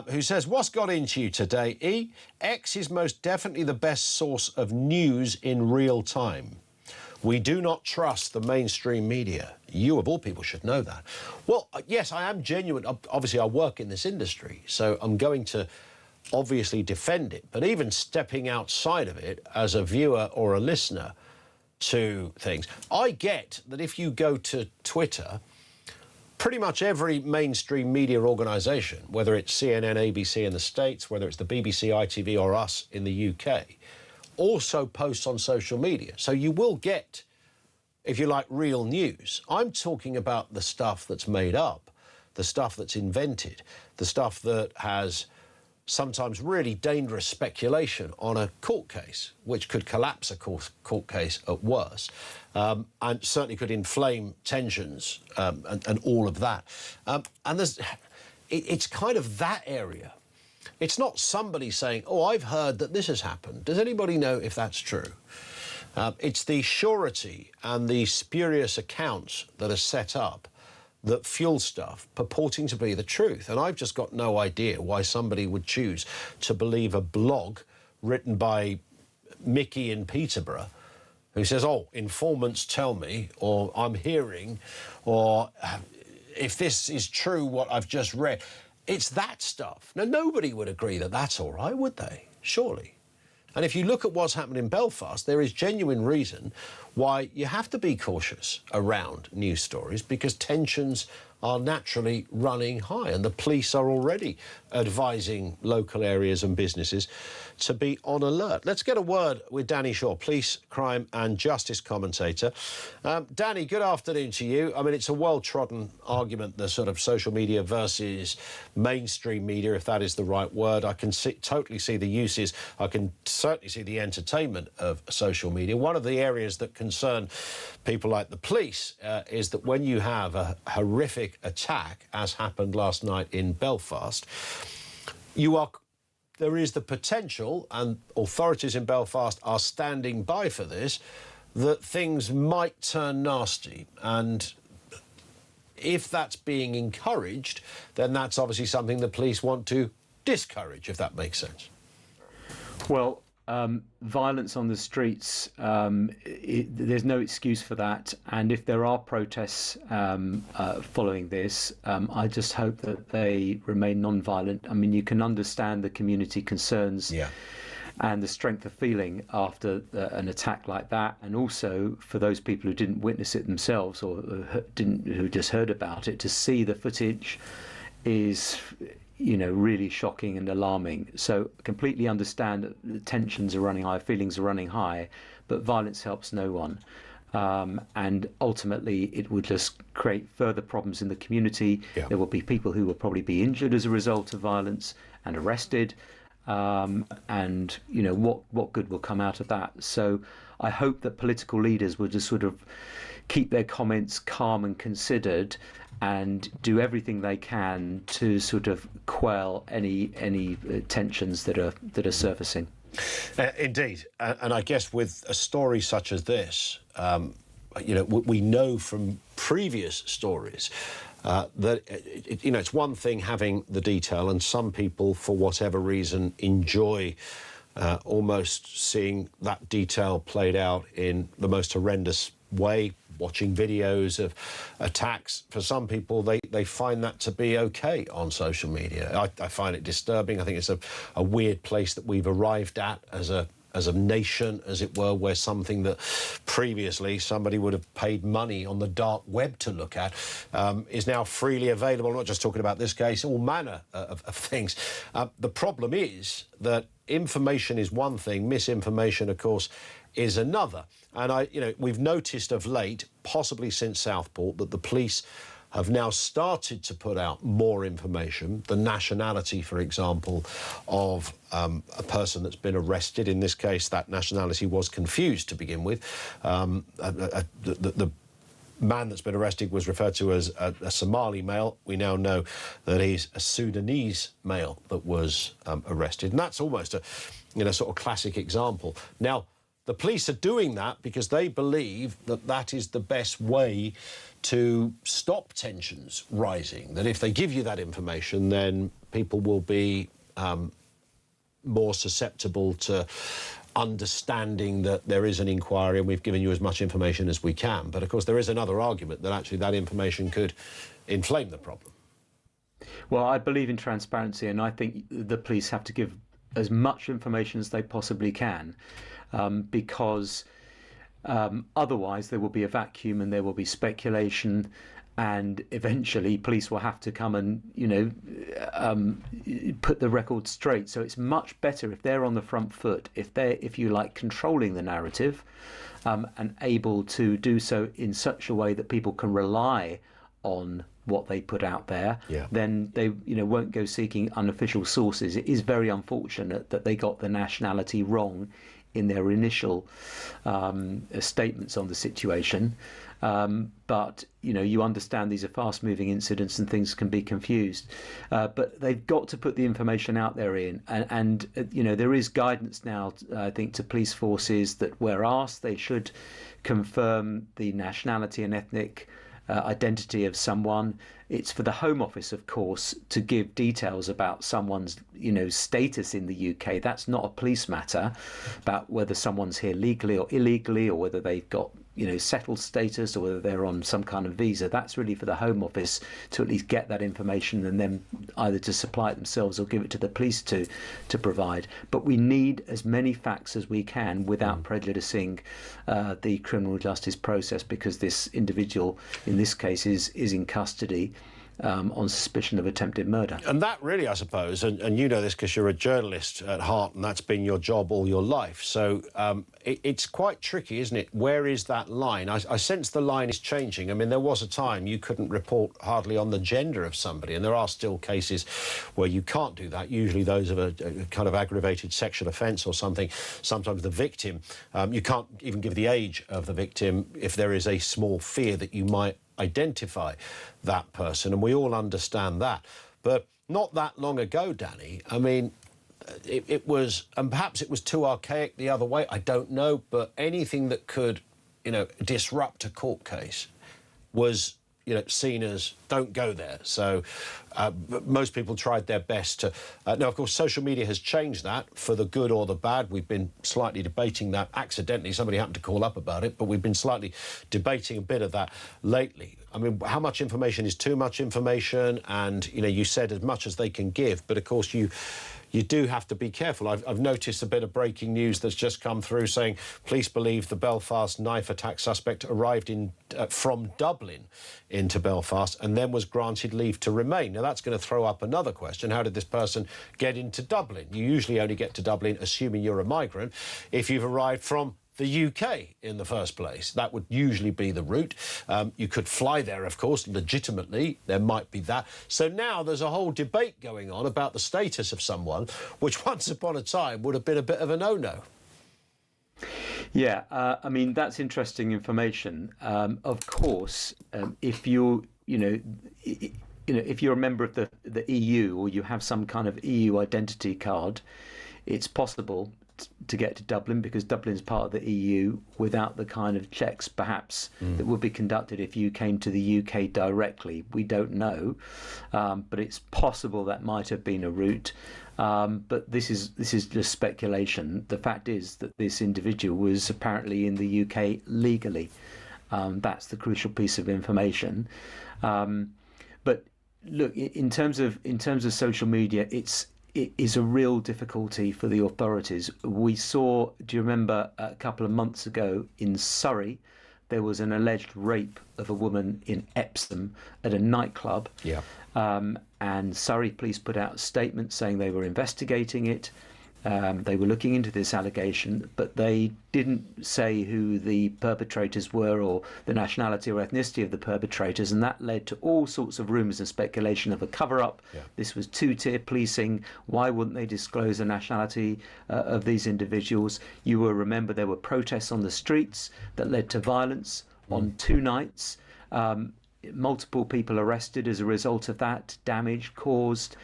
Who says, what's got into you today, E? X is most definitely the best source of news in real time. We do not trust the mainstream media. You, of all people, should know that. Well, yes, I am genuine. Obviously, I work in this industry, so I'm going to obviously defend it. But even stepping outside of it as a viewer or a listener to things, I get that if you go to Twitter, pretty much every mainstream media organisation, whether it's CNN, ABC in the States, whether it's the BBC, ITV or us in the UK, also posts on social media. So you will get, if you like, real news. I'm talking about the stuff that's made up, the stuff that's invented, the stuff that has sometimes really dangerous speculation on a court case, which could collapse a court case at worst, and certainly could inflame tensions and all of that. And it's kind of that area. It's not somebody saying, oh, I've heard that this has happened. Does anybody know if that's true? It's the surety and the spurious accounts that are set up that fuel stuff purporting to be the truth. And I've just got no idea why somebody would choose to believe a blog written by Mickey in Peterborough who says, oh, informants tell me, or I'm hearing, or if this is true, what I've just read. It's that stuff. Now, nobody would agree that that's all right, would they? Surely. And if you look at what's happened in Belfast, there is genuine reason why you have to be cautious around news stories, because tensions are naturally running high, and the police are already advising local areas and businesses to be on alert. Let's get a word with Danny Shaw, police, crime and justice commentator. Danny, good afternoon to you. I mean, it's a well-trodden argument, the sort of social media versus mainstream media, if that is the right word. I can totally see the uses. I can certainly see the entertainment of social media. One of the areas that concern people like the police is that when you have a horrific attack, as happened last night in Belfast, there is the potential, and authorities in Belfast are standing by for this, that things might turn nasty. And if that's being encouraged, then that's obviously something the police want to discourage, if that makes sense. Well, violence on the streets, there's no excuse for that. And if there are protests following this, I just hope that they remain non-violent. I mean, you can understand the community concerns and the strength of feeling after an attack like that. And also for those people who didn't witness it themselves or who just heard about it, to see the footage is, you know, really shocking and alarming. So completely understand that the tensions are running high, feelings are running high, but violence helps no one. and ultimately it would just create further problems in the community. There will be people who will probably be injured as a result of violence and arrested, and what good will come out of that? So I hope that political leaders will just sort of keep their comments calm and considered, and do everything they can to sort of quell any tensions that are surfacing. Indeed, and I guess with a story such as this, we know from previous stories that it's one thing having the detail, and some people, for whatever reason, enjoy almost seeing that detail played out in the most horrendous way, watching videos of attacks. For some people, they find that to be okay on social media. I find it disturbing. I think it's a weird place that we've arrived at as a nation, as it were, where something that previously somebody would have paid money on the dark web to look at is now freely available. I'm not just talking about this case, all manner of things. The problem is that information is one thing, misinformation, of course, is another. And we've noticed of late, possibly since Southport, that the police have now started to put out more information. The nationality, for example, of a person that's been arrested. In this case, that nationality was confused to begin with. The man that's been arrested was referred to as a Somali male. We now know that he's a Sudanese male that was arrested. And that's almost a sort of classic example. Now, the police are doing that because they believe that that is the best way to stop tensions rising, that if they give you that information, then people will be more susceptible to understanding that there is an inquiry and we've given you as much information as we can. But, of course, there is another argument that actually that information could inflame the problem. Well, I believe in transparency, and I think the police have to give as much information as they possibly can, because otherwise there will be a vacuum and there will be speculation, and eventually police will have to come and put the record straight. So it's much better if they're on the front foot, if they're, if you like, controlling the narrative, and able to do so in such a way that people can rely on what they put out there. Then they won't go seeking unofficial sources. It is very unfortunate that they got the nationality wrong in their initial statements on the situation, but you understand these are fast-moving incidents and things can be confused, but they've got to put the information out there, Ian, and there is guidance now, I think, to police forces that where asked they should confirm the nationality and ethnic identity of someone. It's for the Home Office, of course, to give details about someone's status in the UK. That's not a police matter, about whether someone's here legally or illegally, or whether they've got settled status, or whether they're on some kind of visa. That's really for the Home Office to at least get that information and then either to supply it themselves or give it to the police to provide. But we need as many facts as we can without prejudicing the criminal justice process, because this individual in this case is in custody on suspicion of attempted murder. And that really, I suppose, and you know this because you're a journalist at heart and that's been your job all your life, so it's quite tricky, isn't it? Where is that line? I sense the line is changing. I mean, there was a time you couldn't report hardly on the gender of somebody, and there are still cases where you can't do that, usually those of a kind of aggravated sexual offence or something. Sometimes the victim, you can't even give the age of the victim if there is a small fear that you might identify that person, and we all understand that. But not that long ago, Danny, I mean, it was, and perhaps it was too archaic the other way, I don't know, but anything that could, disrupt a court case was, seen as don't go there. So most people tried their best to... now, of course, social media has changed that for the good or the bad. We've been slightly debating that. Accidentally, somebody happened to call up about it, but we've been slightly debating a bit of that lately. I mean, how much information is too much information? And, you said as much as they can give, but, of course, you do have to be careful. I've noticed a bit of breaking news that's just come through saying police believe the Belfast knife attack suspect arrived from Dublin into Belfast and then was granted leave to remain. Now, that's going to throw up another question. How did this person get into Dublin? You usually only get to Dublin, assuming you're a migrant, if you've arrived from the UK in the first place. That would usually be the route. You could fly there, of course, legitimately. There might be that. So now there's a whole debate going on about the status of someone, which once upon a time would have been a bit of a no-no. Yeah, I mean, that's interesting information. Of course, if if you're a member of the EU or you have some kind of EU identity card, it's possible to get to Dublin, because Dublin's part of the EU, without the kind of checks perhaps that would be conducted if you came to the UK directly. We don't know, but it's possible that might have been a route. But this is just speculation. The fact is that this individual was apparently in the UK legally. That's the crucial piece of information. But look, in terms of social media, it is a real difficulty for the authorities. We saw, do you remember, a couple of months ago in Surrey, there was an alleged rape of a woman in Epsom at a nightclub. Yeah. And Surrey police put out a statement saying they were investigating it. They were looking into this allegation, but they didn't say who the perpetrators were or the nationality or ethnicity of the perpetrators, and that led to all sorts of rumours and speculation of a cover-up. Yeah. This was two-tier policing. Why wouldn't they disclose the nationality of these individuals? You will remember there were protests on the streets that led to violence on 2 nights. Multiple people arrested as a result of that, damage caused.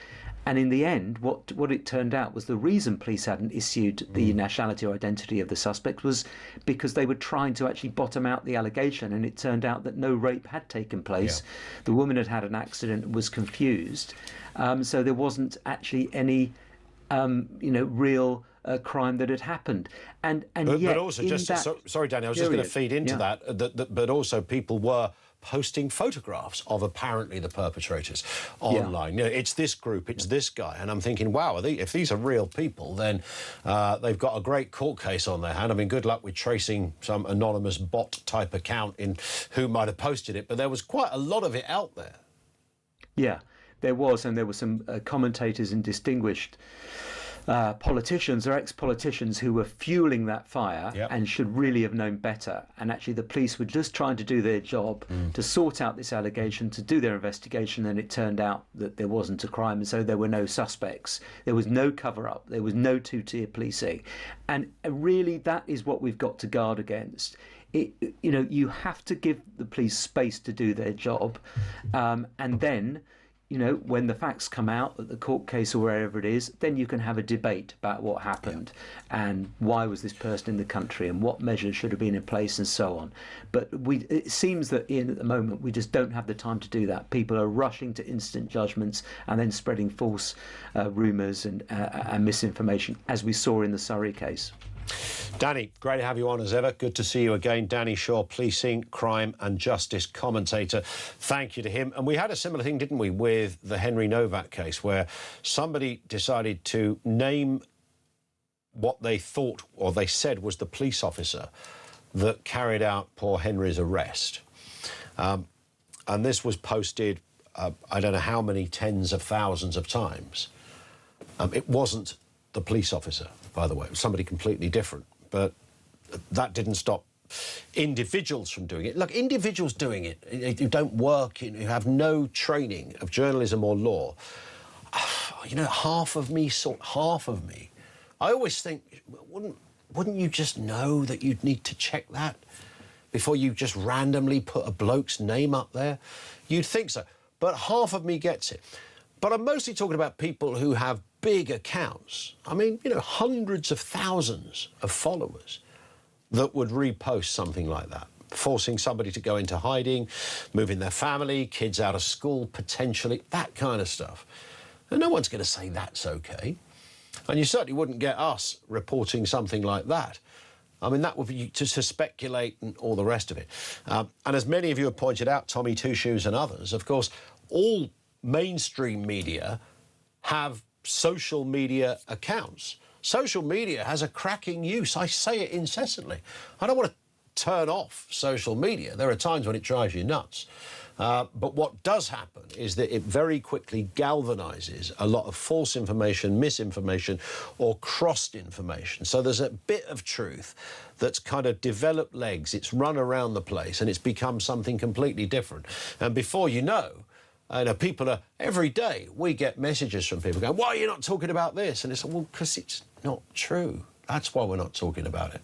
And in the end, what it turned out was the reason police hadn't issued the nationality or identity of the suspect was because they were trying to actually bottom out the allegation, and it turned out that no rape had taken place. Yeah. The woman had had an accident and was confused. So there wasn't actually any, real crime that had happened. And yet, but also, sorry, Danny, I was just going to feed into that, but also people were posting photographs of apparently the perpetrators online. You know, it's this group, it's this guy, and I'm thinking, wow, if these are real people, then they've got a great court case on their hand. I mean, good luck with tracing some anonymous bot type account in who might have posted it, but there was quite a lot of it out there. Yeah, there was, and there were some commentators and distinguished politicians or ex-politicians who were fueling that fire and should really have known better. And actually the police were just trying to do their job to sort out this allegation, to do their investigation, and it turned out that there wasn't a crime, and so there were no suspects. There was no cover-up. There was no two-tier policing. And really that is what we've got to guard against. You have to give the police space to do their job, and then when the facts come out at the court case or wherever it is, then you can have a debate about what happened and why was this person in the country and what measures should have been in place and so on. But it seems that, Ian, at the moment, we just don't have the time to do that. People are rushing to instant judgments and then spreading false rumours and misinformation, as we saw in the Surrey case. Danny, great to have you on as ever. Good to see you again. Danny Shaw, policing, crime and justice commentator. Thank you to him. And we had a similar thing, didn't we, with the Henry Novak case, where somebody decided to name what they thought or they said was the police officer that carried out poor Henry's arrest. And this was posted, I don't know how many tens of thousands of times. It wasn't the police officer, by the way. It was somebody completely different. But that didn't stop individuals from doing it. Look, individuals doing it, who don't work, who have no training of journalism or law, half of me, I always think, wouldn't you just know that you'd need to check that before you just randomly put a bloke's name up there? You'd think so. But half of me gets it. But I'm mostly talking about people who have big accounts. I mean, hundreds of thousands of followers that would repost something like that, forcing somebody to go into hiding, moving their family, kids out of school, potentially, that kind of stuff. And no one's going to say that's okay. And you certainly wouldn't get us reporting something like that. I mean, that would be to speculate and all the rest of it. And as many of you have pointed out, Tommy Two Shoes and others, of course, all mainstream media have social media accounts. Social media has a cracking use. I say it incessantly. I don't want to turn off social media. There are times when it drives you nuts. But what does happen is that it very quickly galvanises a lot of false information, misinformation, or crossed information. So there's a bit of truth that's kind of developed legs, it's run around the place, and it's become something completely different. And before you know, people are, every day we get messages from people going, why are you not talking about this? And it's like, well, because it's not true. That's why we're not talking about it.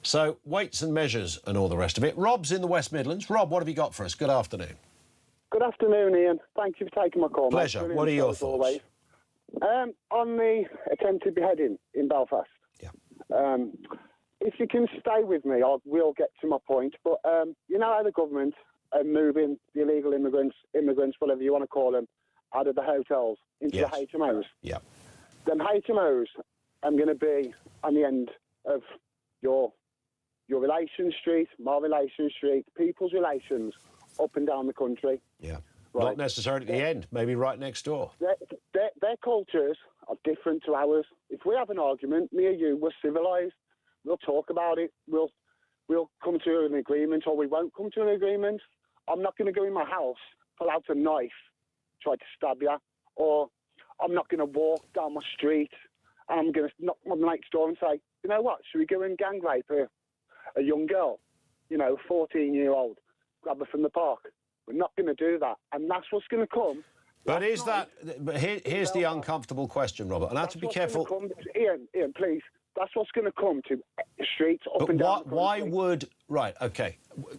So weights and measures and all the rest of it. Rob's in the West Midlands. Rob, what have you got for us? Good afternoon. Good afternoon, Ian. Thank you for taking my call. Pleasure. Mate. What are your thoughts? On the attempted beheading in Belfast. Yeah. If you can stay with me, I will get to my point. But you know how the government are moving the illegal immigrants, whatever you want to call them, out of the hotels into the HMOs? Yeah. Then HMOs are going to be on the end of your relation street, my relation street, people's relations up and down the country. Yeah. Right. Not necessarily at the end, maybe right next door. Their cultures are different to ours. If we have an argument, me or you, we're civilised. We'll talk about it. We'll come to an agreement, or we won't come to an agreement. I'm not going to go in my house, pull out a knife, try to stab you, or I'm not going to walk down my street and I'm going to knock on my next door and say, you know what, should we go and gang rape a young girl, 14-year-old, grab her from the park? We're not going to do that, and that's what's going to come. But is that? But here's the uncomfortable question, Robert, and I have to be careful. Ian, please. That's what's going to come to streets up and down. Why would? Right. Okay.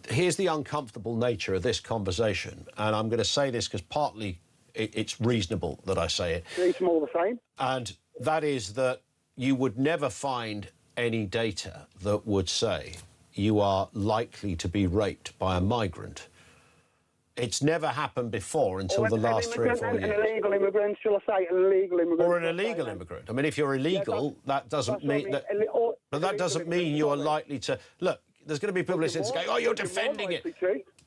Here's the uncomfortable nature of this conversation, and I'm going to say this because partly it's reasonable that I say it. Treat them all the same. And that is that you would never find any data that would say you are likely to be raped by a migrant. It's never happened before until the last 3 or 4 years. An illegal immigrant, shall I say, an illegal immigrant. Or an illegal immigrant. I mean, if you're illegal, that doesn't mean that. But that doesn't mean you're likely to. Look, there's going to be people listening going, "Oh, you're defending it."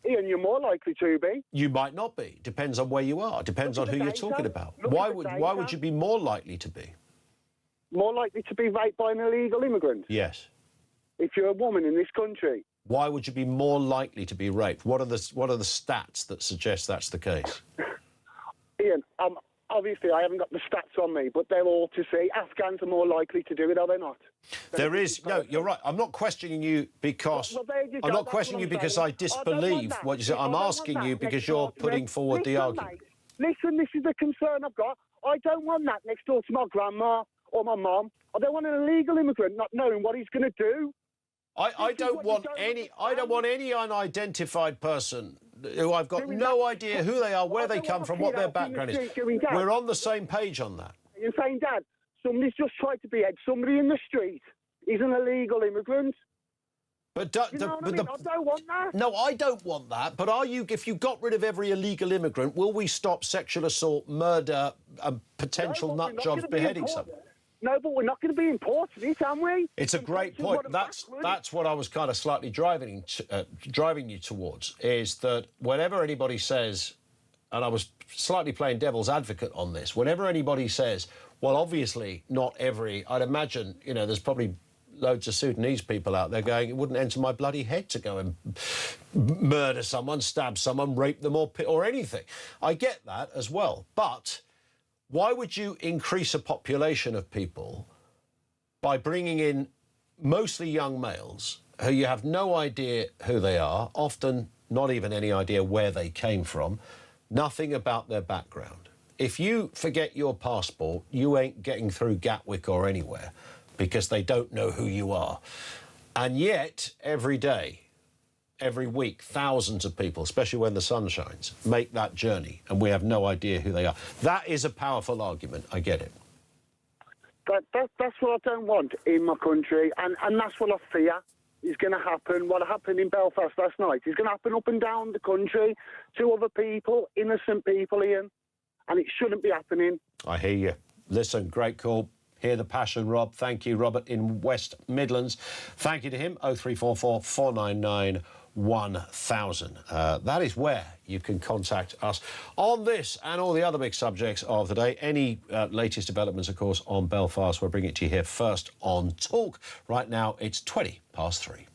Ian, you're more likely to be. You might not be. Depends on where you are. Depends on who you're talking about. Why would you be more likely to be? More likely to be raped by an illegal immigrant? Yes. If you're a woman in this country. Why would you be more likely to be raped? What are the stats that suggest that's the case? Ian, obviously I haven't got the stats on me, but they're all to see. Afghans are more likely to do it, are they not? No, you're right. I'm not questioning you because I'm not questioning you because I disbelieve what you say. I'm asking you because you're putting forward the argument. Listen, this is the concern I've got. I don't want that next door to my grandma or my mum. I don't want an illegal immigrant not knowing what he's going to do. I don't want any unidentified person who I've got no idea who they are, where they come from, what their background is. We're on the same page on that. You're saying, Dad, somebody's just tried to behead somebody in the street. He's an illegal immigrant. But I don't want that. No, I don't want that. But if you got rid of every illegal immigrant, will we stop sexual assault, murder, and potential nut jobs beheading someone? No, but we're not going to be importing it, are we? It's a great point. That's what I was kind of slightly driving you towards, is that whenever anybody says, and I was slightly playing devil's advocate on this, whenever anybody says, well, obviously not every, I'd imagine, there's probably loads of Sudanese people out there going, it wouldn't enter my bloody head to go and murder someone, stab someone, rape them or anything. I get that as well, but why would you increase a population of people by bringing in mostly young males who you have no idea who they are, often not even any idea where they came from, nothing about their background? If you forget your passport, you ain't getting through Gatwick or anywhere because they don't know who you are. And yet, every day, every week, thousands of people, especially when the sun shines, make that journey, and we have no idea who they are. That is a powerful argument. I get it. That's what I don't want in my country, and that's what I fear is going to happen. What happened in Belfast last night is going to happen up and down the country to other people, innocent people, Ian, and it shouldn't be happening. I hear you. Listen, great call. Hear the passion, Rob. Thank you, Robert in West Midlands. Thank you to him. 0344 499 1000. That is where you can contact us on this and all the other big subjects of the day. Any latest developments, of course, on Belfast, we'll bring it to you here first on Talk. Right now, it's 3:20.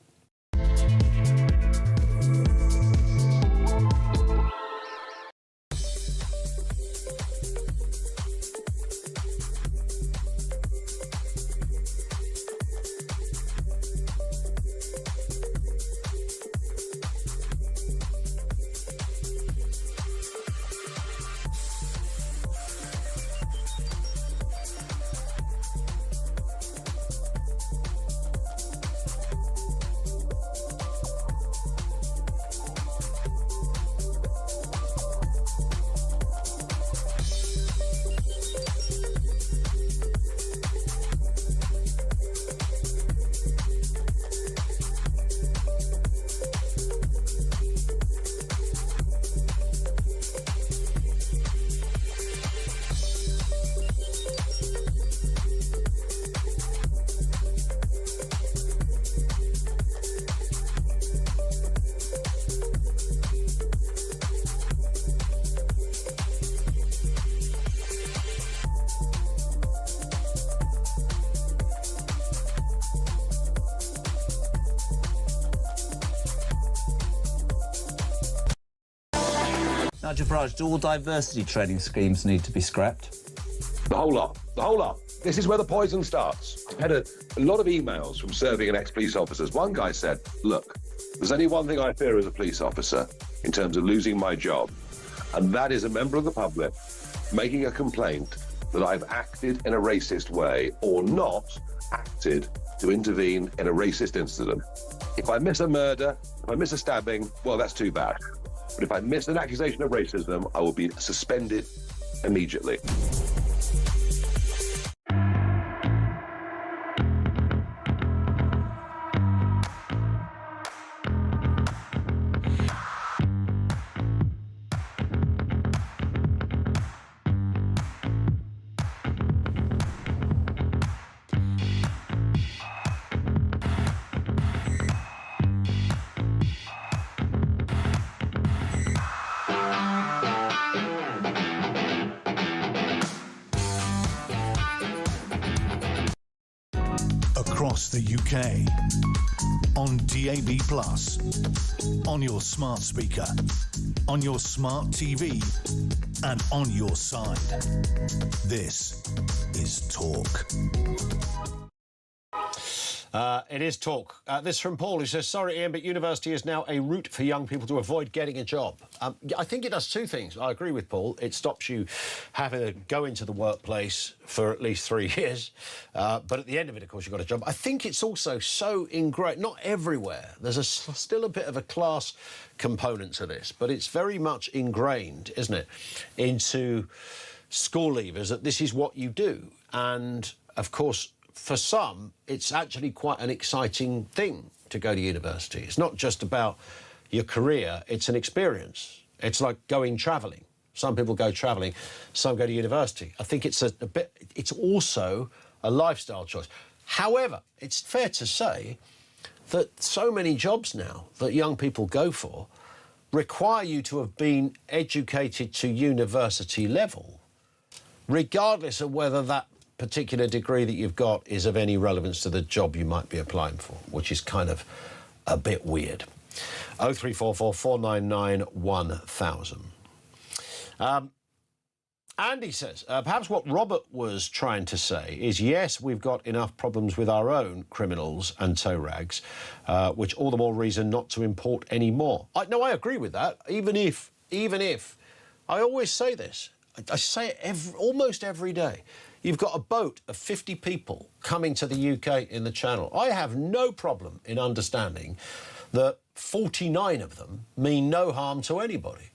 Nigel Farage, do all diversity training schemes need to be scrapped? The whole lot. The whole lot. This is where the poison starts. I had a lot of emails from serving and ex-police officers. One guy said, look, there's only one thing I fear as a police officer in terms of losing my job, and that is a member of the public making a complaint that I've acted in a racist way or not acted to intervene in a racist incident. If I miss a murder, if I miss a stabbing, well, that's too bad. But if I miss an accusation of racism, I will be suspended immediately. Across the UK, on DAB+, on your smart speaker, on your smart TV, and on your side. This is Talk. It is Talk. This from Paul, who says, sorry, Ian, but university is now a route for young people to avoid getting a job. I think it does two things. I agree with Paul. It stops you having to go into the workplace for at least 3 years. But at the end of it, of course, you've got a job. I think it's also so ingrained, not everywhere. There's still a bit of a class component to this, but it's very much ingrained, isn't it, into school leavers that this is what you do. And, of course, for some, it's actually quite an exciting thing to go to university. It's not just about your career, it's an experience. It's like going travelling. Some people go travelling, some go to university. I think it's it's also a lifestyle choice. However, it's fair to say that so many jobs now that young people go for require you to have been educated to university level, regardless of whether that particular degree that you've got is of any relevance to the job you might be applying for, which is kind of a bit weird. 0344 499 1000. Andy says, perhaps what Robert was trying to say is, yes, we've got enough problems with our own criminals and tow rags, which all the more reason not to import any more. No, I agree with that, even if, I always say this, I say it almost every day. You've got a boat of 50 people coming to the UK in the Channel. I have no problem in understanding that 49 of them mean no harm to anybody.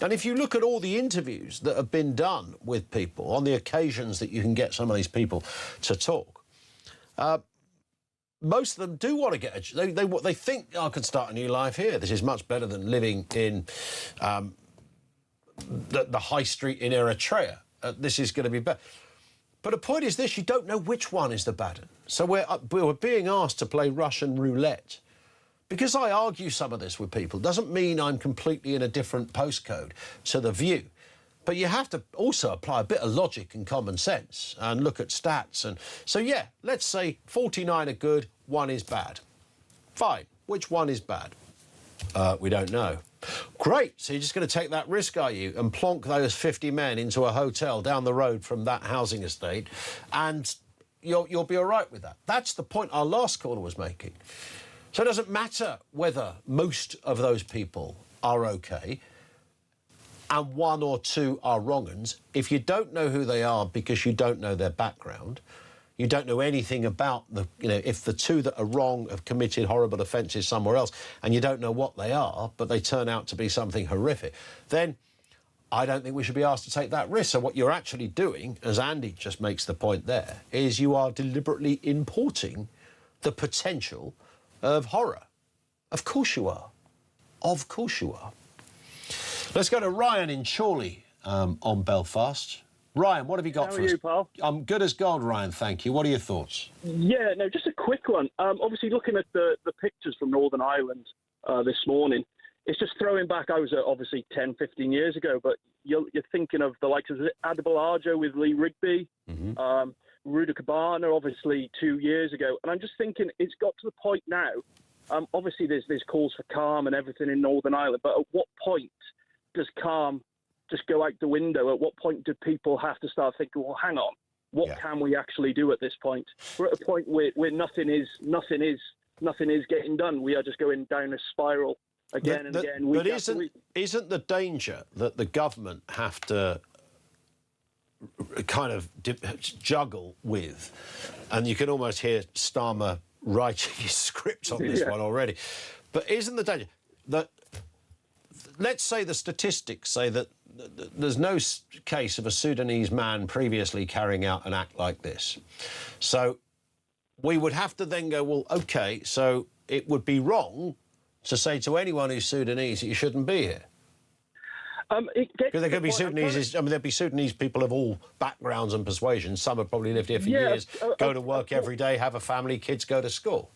And if you look at all the interviews that have been done with people on the occasions that you can get some of these people to talk, most of them do want to get they think, I can start a new life here. This is much better than living in the high street in Eritrea. This is going to be better. But the point is this, you don't know which one is the bad one. So we're being asked to play Russian roulette. Because I argue some of this with people doesn't mean I'm completely in a different postcode to The View. But you have to also apply a bit of logic and common sense and look at stats. And so, yeah, let's say 49 are good, 1 is bad. Fine. Which one is bad? We don't know. Great. So you're just going to take that risk, are you, and plonk those 50 men into a hotel down the road from that housing estate, and you'll be all right with that. That's the point our last caller was making. So it doesn't matter whether most of those people are OK and 1 or 2 are wrong-uns. If you don't know who they are because you don't know their background, you don't know anything about if the 2 that are wrong have committed horrible offences somewhere else and you don't know what they are, but they turn out to be something horrific, then I don't think we should be asked to take that risk. So what you're actually doing, as Andy just makes the point there, is you are deliberately importing the potential of horror. Of course you are. Of course you are. Let's go to Ryan in Chorley on Belfast. Ryan, what have you got for us? How are you, pal? I'm good as gold, Ryan, thank you. What are your thoughts? Yeah, no, just a quick one. Obviously, looking at the pictures from Northern Ireland this morning, it's just throwing back, I was obviously 10, 15 years ago, but you're thinking of the likes of Adibal Arjo with Lee Rigby, Ruda Cabana, obviously 2 years ago. And I'm just thinking it's got to the point now, obviously there's calls for calm and everything in Northern Ireland, but at what point does calm just go out the window? At what point do people have to start thinking, well, hang on, what can we actually do at this point? We're at a point where nothing is getting done. We are just going down a spiral again and again. But isn't the danger that the government have to kind of juggle with, and you can almost hear Starmer writing his script on this one already, but isn't the danger that, let's say the statistics say that there's no case of a Sudanese man previously carrying out an act like this, so we would have to then go, well, OK, so it would be wrong to say to anyone who's Sudanese that you shouldn't be here. Because there could be Sudanese, there'd be Sudanese people of all backgrounds and persuasions. Some have probably lived here for years, go to work every day, have a family, kids go to school.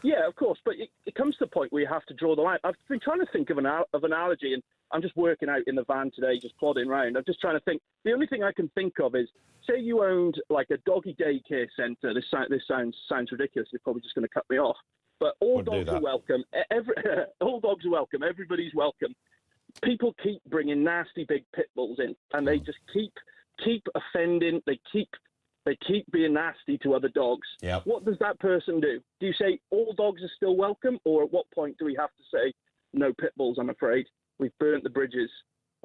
Yeah, of course, but it comes to the point where you have to draw the line. I've been trying to think of an analogy, and I'm just working out in the van today, just plodding around. I'm just trying to think. The only thing I can think of is, say you owned like a doggy daycare centre. This sounds ridiculous. You're probably just going to cut me off. But all dogs are welcome. All dogs are welcome. Everybody's welcome. People keep bringing nasty big pit bulls in, and they just keep offending. They keep being nasty to other dogs. Yep. What does that person do? Do you say all dogs are still welcome, or at what point do we have to say no pit bulls? I'm afraid we've burnt the bridges.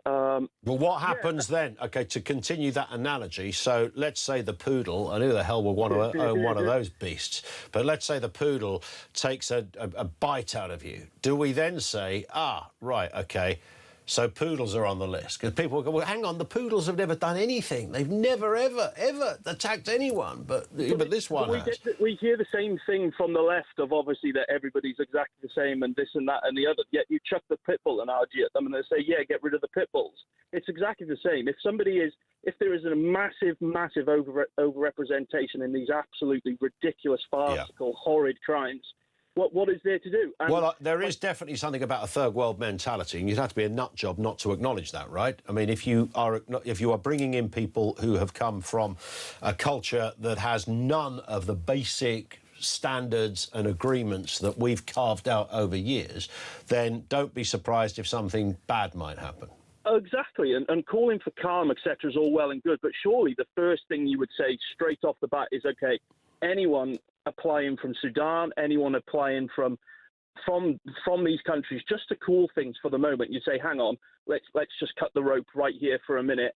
Well, what happens then? OK, to continue that analogy, so let's say the poodle, and who the hell would want to own one of those beasts, but let's say the poodle takes a bite out of you. Do we then say, right, OK, so poodles are on the list? Because people will go, well, hang on, the poodles have never done anything. They've never, ever attacked anyone, but this one has. We hear the same thing from the left of obviously that everybody's exactly the same and this and that and the other, yet you chuck the pit bull analogy at them and they say, yeah, get rid of the pit bulls. It's exactly the same. If there is a massive over-representation in these absolutely ridiculous, farcical, horrid crimes, what is there to do? And there is definitely something about a third world mentality, and you'd have to be a nut job not to acknowledge that, right? I mean, if you are bringing in people who have come from a culture that has none of the basic standards and agreements that we've carved out over years, then don't be surprised if something bad might happen. Exactly, and calling for calm, etc., is all well and good, but surely the first thing you would say straight off the bat is, OK, anyone applying from Sudan, anyone applying from these countries, just to cool things for the moment, you say, hang on, let's just cut the rope right here for a minute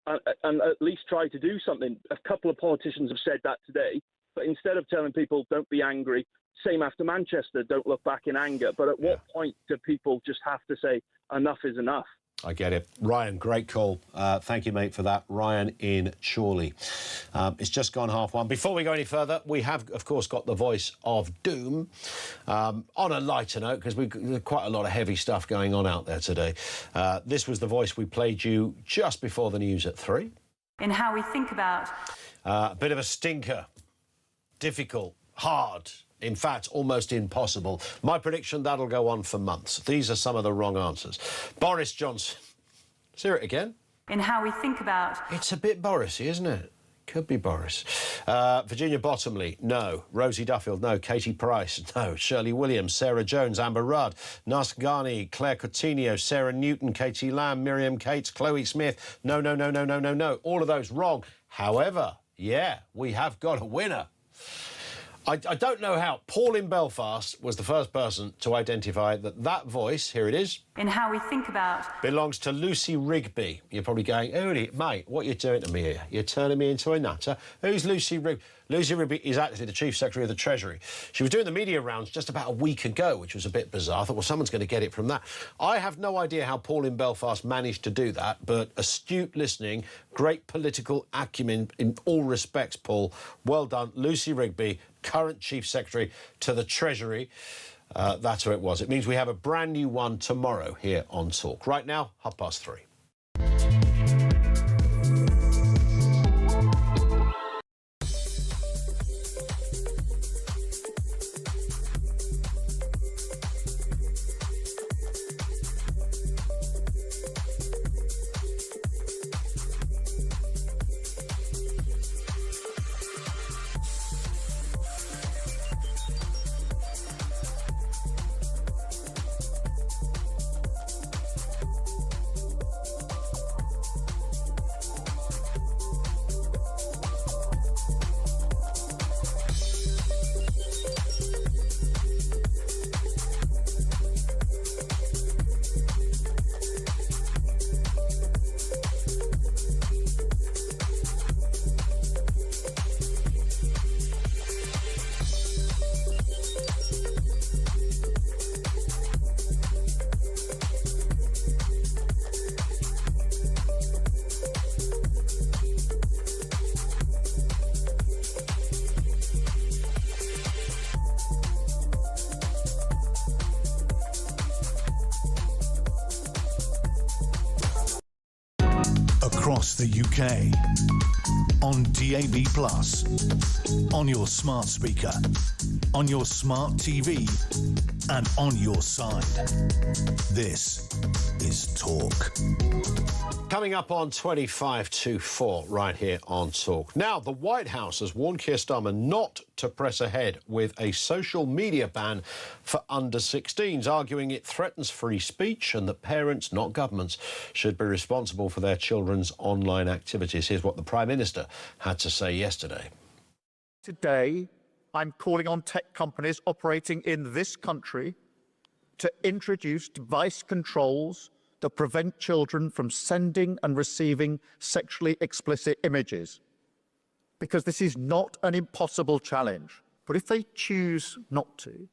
and at least try to do something. A couple of politicians have said that today, but instead of telling people don't be angry, same after Manchester, don't look back in anger. But at what point do people just have to say enough is enough? I get it. Ryan, great call. Thank you, mate, for that. Ryan in Chorley. It's just gone 1:30. Before we go any further, we have, of course, got the voice of doom. On a lighter note, because we've got quite a lot of heavy stuff going on out there today. This was the voice we played you just before the news at 3. In how we think about... A bit of a stinker. Difficult. Hard. In fact, almost impossible. My prediction, that'll go on for months. These are some of the wrong answers. Boris Johnson. Let's hear it again. In how we think about... It's a bit Borisy, isn't it? Could be Boris. Virginia Bottomley, no. Rosie Duffield, no. Katie Price, no. Shirley Williams, Sarah Jones, Amber Rudd, Nas Ghani, Claire Coutinho, Sarah Newton, Katie Lamb, Miriam Cates, Chloe Smith. No. All of those wrong. However, yeah, we have got a winner. I don't know how. Paul in Belfast was the first person to identify that voice, here it is. In how we think about... belongs to Lucy Rigby. You're probably going, mate, what are you doing to me here? You're turning me into a nutter. Who's Lucy Rigby? Lucy Rigby is actually the Chief Secretary of the Treasury. She was doing the media rounds just about a week ago, which was a bit bizarre. I thought, well, someone's going to get it from that. I have no idea how Paul in Belfast managed to do that, but astute listening, great political acumen in all respects, Paul. Well done. Lucy Rigby, current Chief Secretary to the Treasury. That's who it was. It means we have a brand new one tomorrow here on Talk. Right now, 3:30. across the UK. On DAB+, on your smart speaker, on your smart TV, and on your side. This is Talk. Coming up on 25 to 4 right here on Talk. Now, the White House has warned Keir Starmer not to press ahead with a social media ban for under-16s, arguing it threatens free speech and that parents, not governments, should be responsible for their children's online activities. Here's what the Prime Minister had to say yesterday. Today, I'm calling on tech companies operating in this country to introduce device controls that prevent children from sending and receiving sexually explicit images. Because this is not an impossible challenge. But if they choose not to,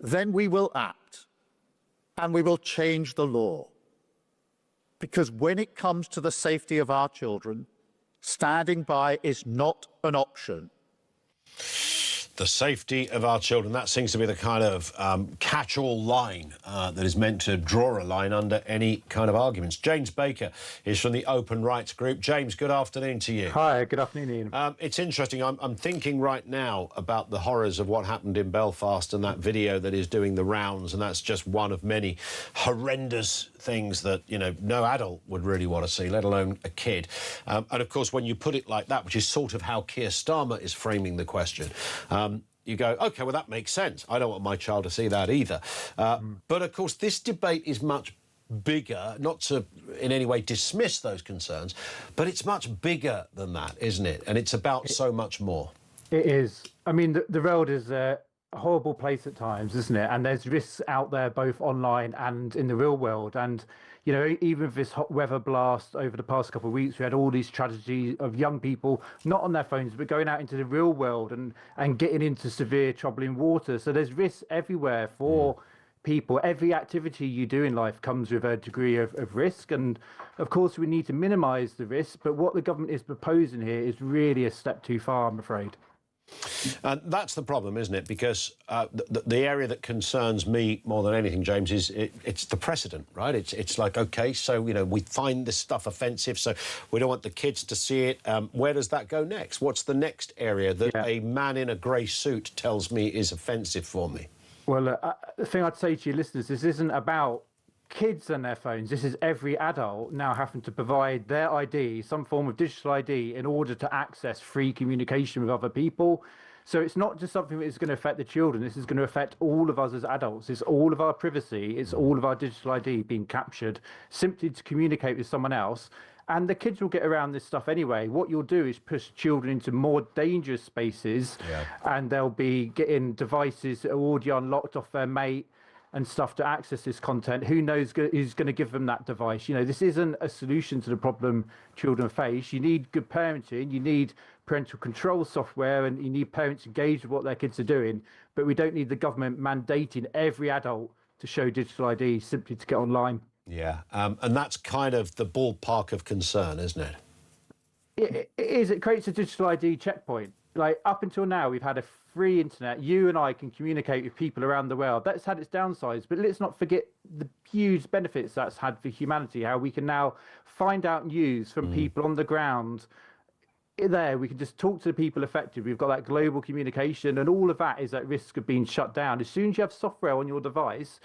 then we will act and we will change the law. Because when it comes to the safety of our children, standing by is not an option. The safety of our children, that seems to be the kind of catch-all line that is meant to draw a line under any kind of arguments. James Baker is from the Open Rights Group. James, good afternoon to you. Hi, good afternoon, Ian. It's interesting. I'm thinking right now about the horrors of what happened in Belfast and that video that is doing the rounds, and that's just one of many horrendous things that, you know, no adult would really want to see, let alone a kid. And, of course, when you put it like that, which is sort of how Keir Starmer is framing the question, you go, OK, well, that makes sense. I don't want my child to see that either. But, of course, this debate is much bigger, not to in any way dismiss those concerns, but it's much bigger than that, isn't it? And it's about so much more. It is. I mean, the world is a horrible place at times, isn't it? And there's risks out there, both online and in the real world. And, you know, even with this hot weather blast over the past couple of weeks, we had all these tragedies of young people, not on their phones, but going out into the real world and getting into severe trouble in water. So there's risks everywhere for people. Every activity you do in life comes with a degree of risk. And, of course, we need to minimise the risk. But what the government is proposing here is really a step too far, I'm afraid. And that's the problem, isn't it? Because the area that concerns me more than anything, James, is it's the precedent, right? It's like, OK, so, you know, we find this stuff offensive, so we don't want the kids to see it. Where does that go next? What's the next area that a man in a grey suit tells me is offensive for me? Well, the thing I'd say to your listeners, this isn't about kids and their phones. This is every adult now having to provide their ID, some form of digital ID, in order to access free communication with other people. So it's not just something that is going to affect the children. This is going to affect all of us as adults. It's all of our privacy. It's all of our digital ID being captured simply to communicate with someone else. And the kids will get around this stuff anyway. What you'll do is push children into more dangerous spaces, and they'll be getting devices that are already unlocked off their mate and stuff to access this content. Who knows who's going to give them that device? You know, this isn't a solution to the problem children face. You need good parenting, you need parental control software, and you need parents engaged with what their kids are doing. But we don't need the government mandating every adult to show digital ID simply to get online. Yeah, and that's kind of the ballpark of concern, isn't it? It is. It creates a digital ID checkpoint. Like, up until now, we've had a free internet. You and I can communicate with people around the world. That's had its downsides, but let's not forget the huge benefits that's had for humanity, how we can now find out news from people on the ground. There, we can just talk to the people affected. We've got that global communication, and all of that is at risk of being shut down. As soon as you have software on your device,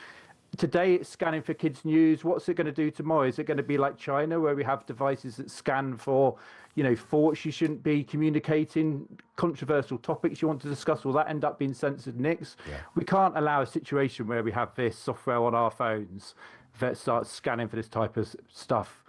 today it's scanning for kids' news. What's it going to do tomorrow? Is it going to be like China, where we have devices that scan for, you know, thoughts you shouldn't be communicating, controversial topics you want to discuss? Will that end up being censored next? We can't allow a situation where we have this software on our phones that starts scanning for this type of stuff.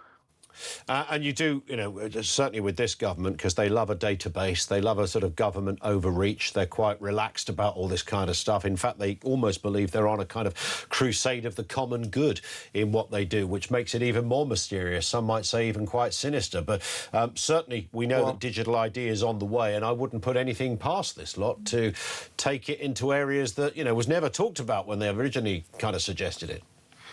And you do, you know, certainly with this government, because they love a database, they love a sort of government overreach. They're quite relaxed about all this kind of stuff. In fact, they almost believe they're on a kind of crusade of the common good in what they do, which makes it even more mysterious. Some might say even quite sinister. But certainly we know that digital ID is on the way, and I wouldn't put anything past this lot to take it into areas that, you know, was never talked about when they originally kind of suggested it.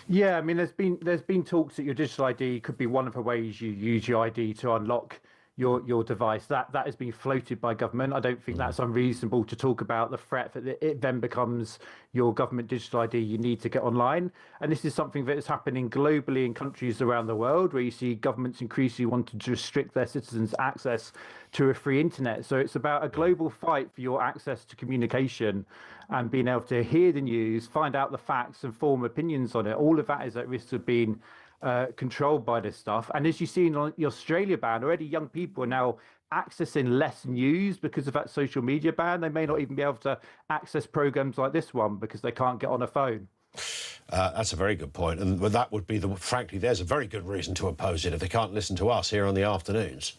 Yeah, I mean, there's been talks that your digital ID could be one of the ways you use your ID to unlock your device. That has been floated by government. I don't think that's unreasonable to talk about the threat that it then becomes your government digital ID. You need to get online, and this is something that is happening globally in countries around the world, where you see governments increasingly wanting to restrict their citizens' access to a free internet. So it's about a global fight for your access to communication and being able to hear the news, find out the facts, and form opinions on it. All of that is at risk of being controlled by this stuff. And as you see in the Australia ban, already young people are now accessing less news because of that social media ban. They may not even be able to access programs like this one because they can't get on a phone. That's a very good point. And that would be, frankly, there's a very good reason to oppose it if they can't listen to us here on the afternoons.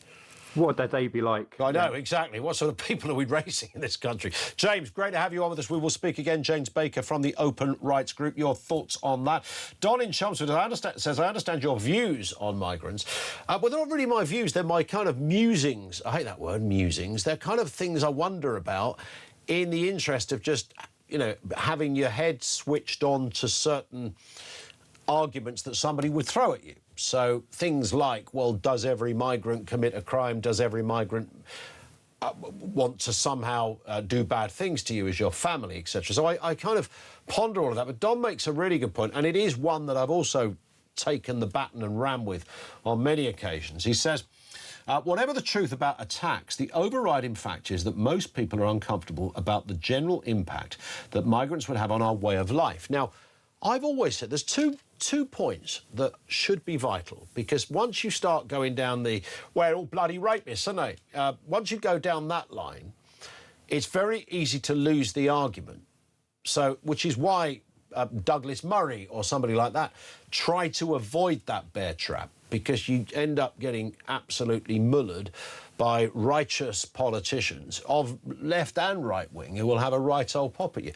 What would their day be like? I know, exactly. What sort of people are we raising in this country? James, great to have you on with us. We will speak again. James Baker from the Open Rights Group. Your thoughts on that? Don in Chelmsford says, I understand your views on migrants. Well, they're not really my views. They're my kind of musings. I hate that word, musings. They're kind of things I wonder about in the interest of just, you know, having your head switched on to certain arguments that somebody would throw at you. So things like, well, does every migrant commit a crime? Does every migrant want to somehow do bad things to you as your family, etc.? So I kind of ponder all of that. But Don makes a really good point, and it is one that I've also taken the baton and ran with on many occasions. He says, whatever the truth about attacks, the overriding fact is that most people are uncomfortable about the general impact that migrants would have on our way of life. Now, I've always said there's two points that should be vital, because once you start going down the, we're all bloody rapists, aren't they? Once you go down that line, it's very easy to lose the argument. So, which is why Douglas Murray or somebody like that try to avoid that bear trap, because you end up getting absolutely mullered by righteous politicians of left and right wing who will have a right old pop at you.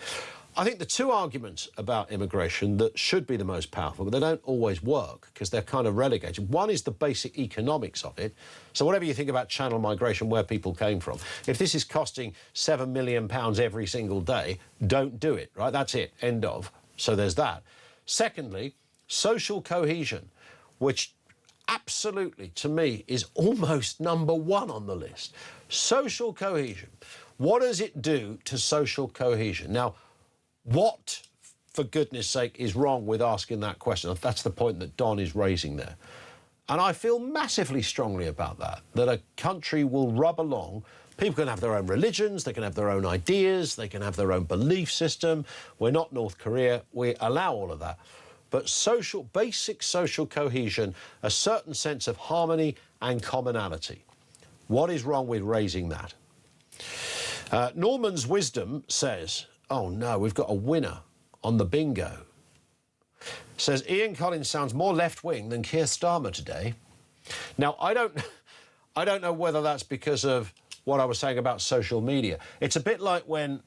I think the two arguments about immigration that should be the most powerful, but they don't always work because they're kind of relegated. One is the basic economics of it. So whatever you think about channel migration, where people came from, if this is costing £7 million every single day, don't do it, right? That's it, end of. So there's that. Secondly, social cohesion, which absolutely, to me, is almost number one on the list. Social cohesion. What does it do to social cohesion? Now, what, for goodness sake, is wrong with asking that question? That's the point that Don is raising there. And I feel massively strongly about that a country will rub along. People can have their own religions, they can have their own ideas, they can have their own belief system. We're not North Korea, we allow all of that. But basic social cohesion, a certain sense of harmony and commonality. What is wrong with raising that? Norman's Wisdom says, oh no, we've got a winner on the bingo. Says, Ian Collins sounds more left-wing than Keir Starmer today. Now, I don't know whether that's because of what I was saying about social media. It's a bit like when,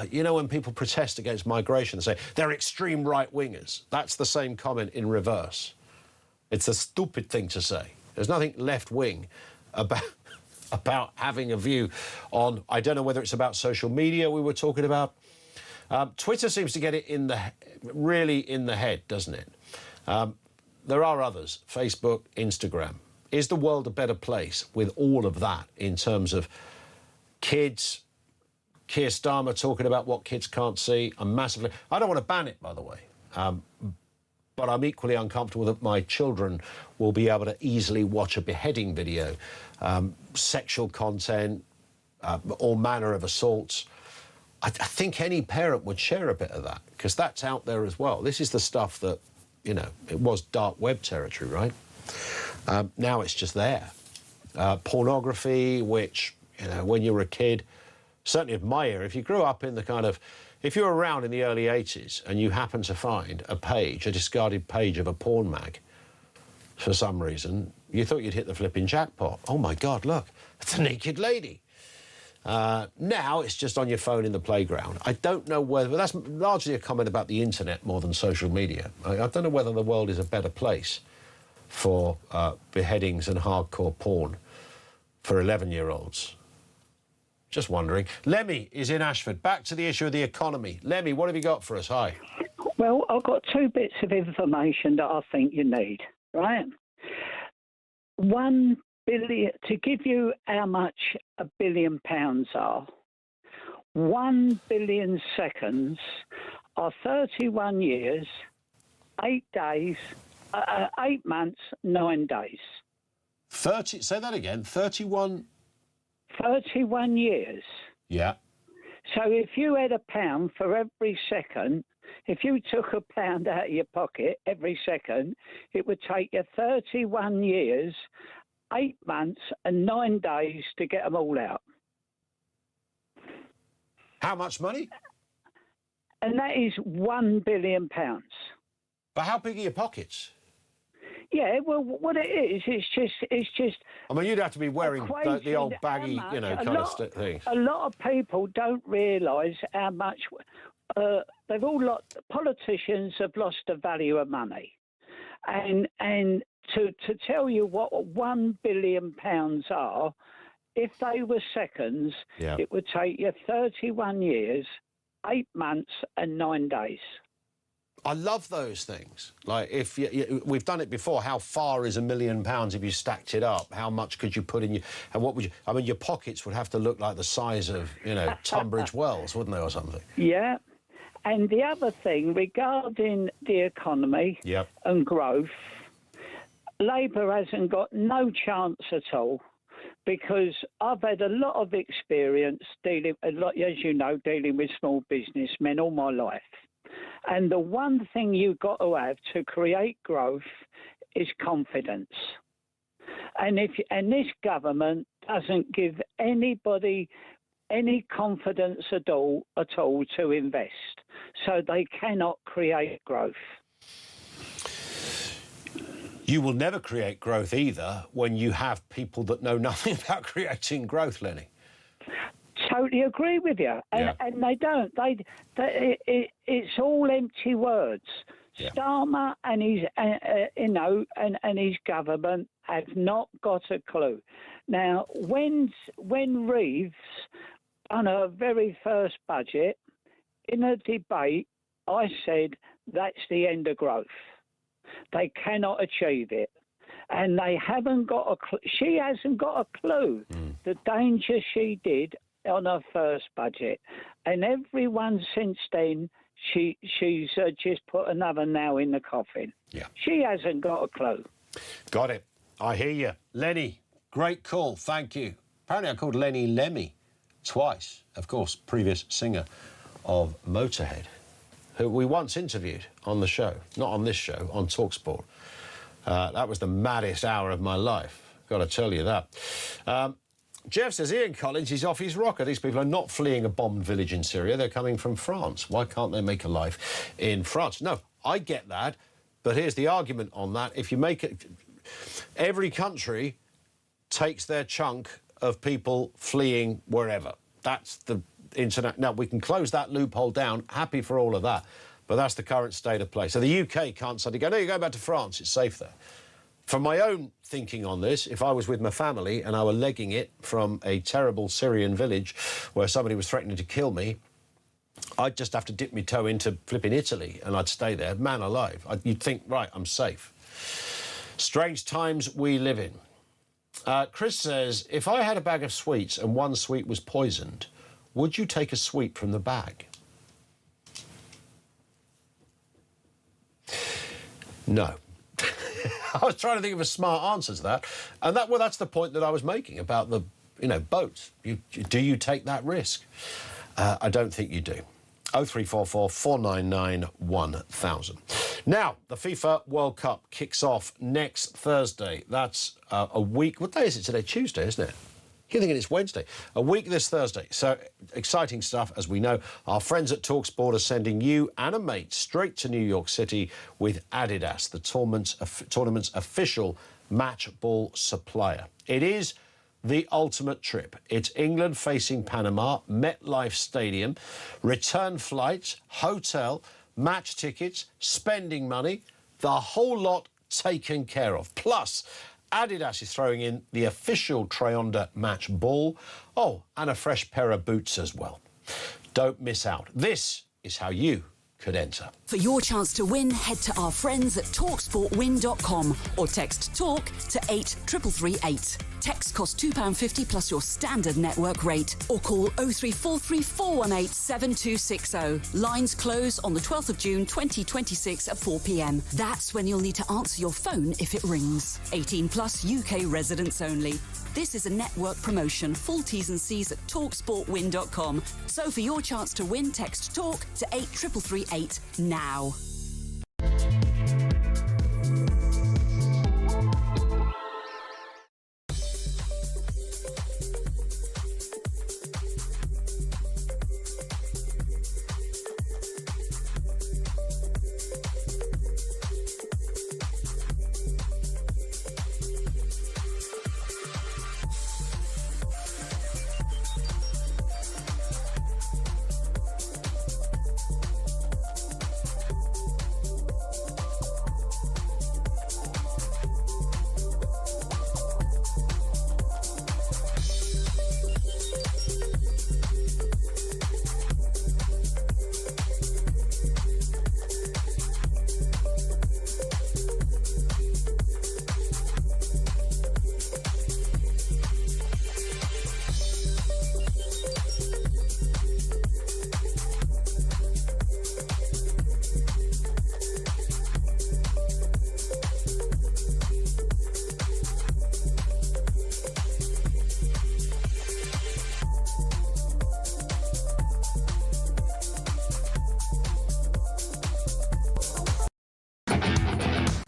you know, when people protest against migration and say they're extreme right-wingers. That's the same comment in reverse. It's a stupid thing to say. There's nothing left-wing about having a view on, I don't know whether it's about social media we were talking about. Twitter seems to get it really in the head, doesn't it? There are others, Facebook, Instagram. Is the world a better place with all of that in terms of kids, Keir Starmer talking about what kids can't see? I don't want to ban it, by the way, but I'm equally uncomfortable that my children will be able to easily watch a beheading video, sexual content, all manner of assaults. I think any parent would share a bit of that, because that's out there as well. This is the stuff that, you know, it was dark web territory, right? Now it's just there. Pornography, which, you know, when you were a kid, certainly of my era, if you grew up in the kind of, if you were around in the early 80s and you happened to find a discarded page of a porn mag, for some reason, you thought you'd hit the flipping jackpot. Oh my God, look, it's a naked lady. Now it's just on your phone in the playground. I don't know whether, that's largely a comment about the internet more than social media. I don't know whether the world is a better place for beheadings and hardcore porn for 11-year-olds. Just wondering. Lemmy is in Ashford. Back to the issue of the economy. Lemmy, what have you got for us? Hi. Well, I've got two bits of information that I think you need, right? One billion, to give you how much £1 billion are, 1 billion seconds are 31 years, 8 days, 8 months, 9 days. 30. Say that again. 31. 31 years. Yeah. So if you had £1 for every second, if you took £1 out of your pocket every second, it would take you 31 years, 8 months and 9 days to get them all out. How much money? And that is £1 billion. But how big are your pockets? Yeah, well, what it is, it's just. I mean, you'd have to be wearing the old baggy, you know, kind of things. A lot of people don't realise how much they've all lost. Politicians have lost the value of money, and to tell you what £1 billion are, if they were seconds, it would take you 31 years, 8 months, and 9 days. I love those things. Like, if we've done it before, how far is £1 million if you stacked it up? How much could you put in your... And what would you... I mean, your pockets would have to look like the size of, you know, Tunbridge Wells, wouldn't they, or something? Yeah. And the other thing, regarding the economy and growth, Labour hasn't got no chance at all, because I've had a lot of experience dealing, as you know, dealing with small businessmen all my life. And the one thing you've got to have to create growth is confidence. And this government doesn't give anybody any confidence at all to invest, so they cannot create growth. You will never create growth either when you have people that know nothing about creating growth, Lenny. Totally agree with you, and they don't. It's all empty words. Starmer and his, and his government have not got a clue. Now, when Reeves on her very first budget, in a debate, I said that's the end of growth. They cannot achieve it. And they haven't got she hasn't got a clue the danger she did on her first budget. And everyone since then, she's just put another nail in the coffin. Yeah. She hasn't got a clue. Got it. I hear you. Lenny, great call. Thank you. Apparently I called Lenny Lemmy twice. Of course, previous singer of Motorhead, who we once interviewed on the show. Not on this show, on TalkSport. That was the maddest hour of my life. Got to tell you that. Jeff says, Ian Collins is off his rocker. These people are not fleeing a bombed village in Syria. They're coming from France. Why can't they make a life in France? No, I get that. But here's the argument on that. If you make it... Every country takes their chunk of people fleeing wherever. That's the internet. Now, we can close that loophole down. Happy for all of that. But that's the current state of play. So the UK can't suddenly go, no, you go back to France. It's safe there. From my own thinking on this, if I was with my family and I were legging it from a terrible Syrian village where somebody was threatening to kill me, I'd just have to dip my toe into flipping Italy and I'd stay there, man alive. You'd think, right, I'm safe. Strange times we live in. Chris says, if I had a bag of sweets and one sweet was poisoned, would you take a sweet from the bag? No. I was trying to think of a smart answer to that. And that's the point that I was making about the, boats. Do you take that risk? I don't think you do. 0344 499 1000. Now, the FIFA World Cup kicks off next Thursday. That's a week. What day is it today? Tuesday, isn't it? You're thinking it's Wednesday. A week this Thursday. So, exciting stuff, as we know. Our friends at TalkSport are sending you and a mate straight to New York City with Adidas, the tournament's official match ball supplier. It is the ultimate trip. It's England facing Panama, MetLife Stadium, return flights, hotel, match tickets, spending money, the whole lot taken care of. Plus, Adidas is throwing in the official Trayonda match ball. Oh, and a fresh pair of boots as well. Don't miss out. This is how you could enter. For your chance to win, head to our friends at talksportwin.com or text TALK to 83338. Text costs £2.50 plus your standard network rate, or call 0343 418 7260. Lines close on the 12th of June 2026 at 4 p.m. That's when you'll need to answer your phone if it rings. 18 plus, UK residents only. This is a network promotion. Full T's and C's at talksportwin.com. So for your chance to win, text TALK to 83338 now.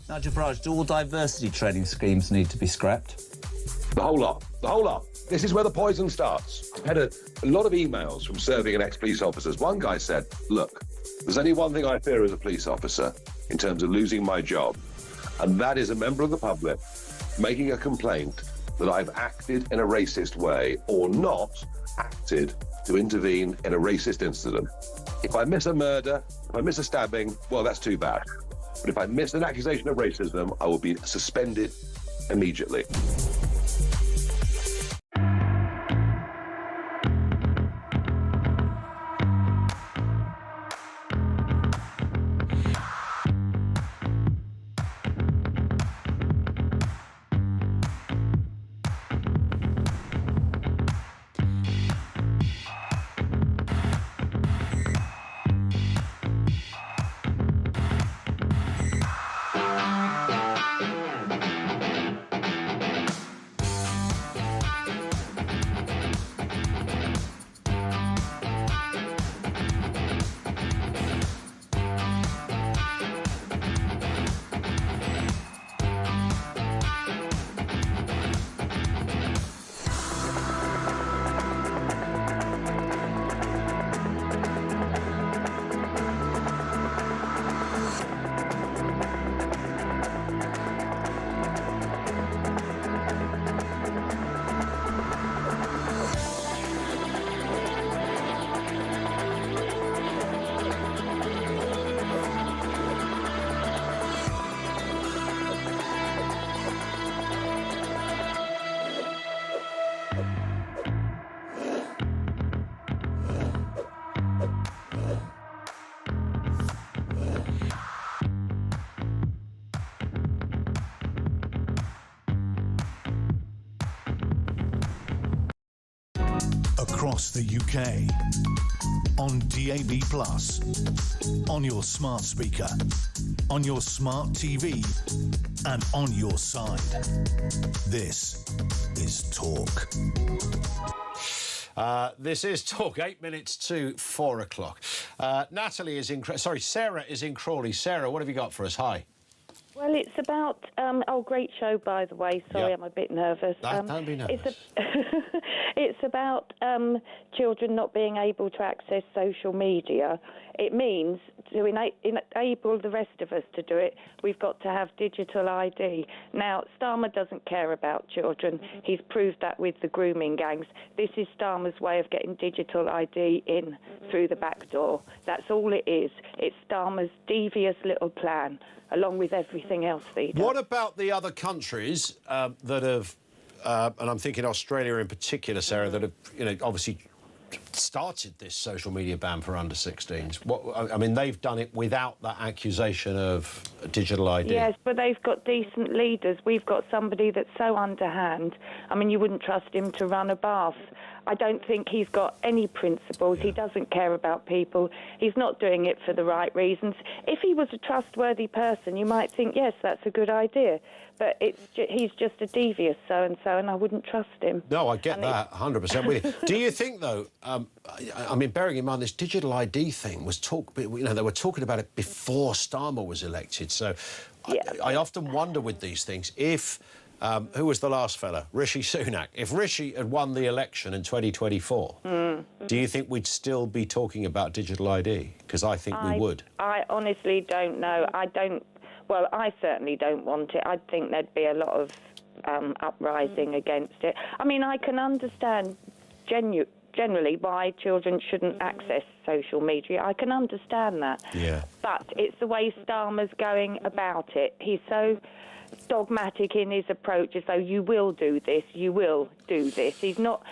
Nigel Farage, do all diversity training schemes need to be scrapped? The whole lot. The whole lot. This is where the poison starts. I had a lot of emails from serving and ex-police officers. One guy said, look, there's only one thing I fear as a police officer in terms of losing my job, and that is a member of the public making a complaint that I've acted in a racist way or not acted to intervene in a racist incident. If I miss a murder, if I miss a stabbing, well, that's too bad. But if I miss an accusation of racism, I will be suspended immediately. Across the UK, on DAB+, on your smart speaker, on your smart TV, and on your side. This is Talk. This is Talk, 8 minutes to 4 o'clock. Natalie is in... Sarah is in Crawley. Sarah, what have you got for us? Hi. Well, it's about... great show, by the way. Sorry, Yep. I'm a bit nervous. Don't be nervous. It's about children not being able to access social media. It means to enable the rest of us to do it, we've got to have digital ID. Now, Starmer doesn't care about children. He's proved that with the grooming gangs. This is Starmer's way of getting digital ID in through the back door. That's all it is. It's Starmer's devious little plan, along with everything else that he does. What about the other countries that have, and I'm thinking Australia in particular, Sarah, that have, obviously started this social media ban for under 16s. I mean, they've done it without that accusation of digital ID. Yes, but they've got decent leaders. We've got somebody that's so underhand. I mean, you wouldn't trust him to run a bath. I don't think he's got any principles. He doesn't care about people. He's not doing it for the right reasons. If he was a trustworthy person, you might think, yes, that's a good idea. But he's just a devious so-and-so, and I wouldn't trust him. No, I get that, 100% with you. Do you think, though, I mean, bearing in mind this digital ID thing was they were talking about it before Starmer was elected. So I often wonder with these things, if, who was the last fella? Rishi Sunak. If Rishi had won the election in 2024, do you think we'd still be talking about digital ID? Because I think we would. I honestly don't know. Well, I certainly don't want it. I think there'd be a lot of uprising against it. I mean, I can understand generally why children shouldn't access social media. I can understand that. Yeah. But it's the way Starmer's going about it. He's so dogmatic in his approach, as though you will do this, you will do this. He's not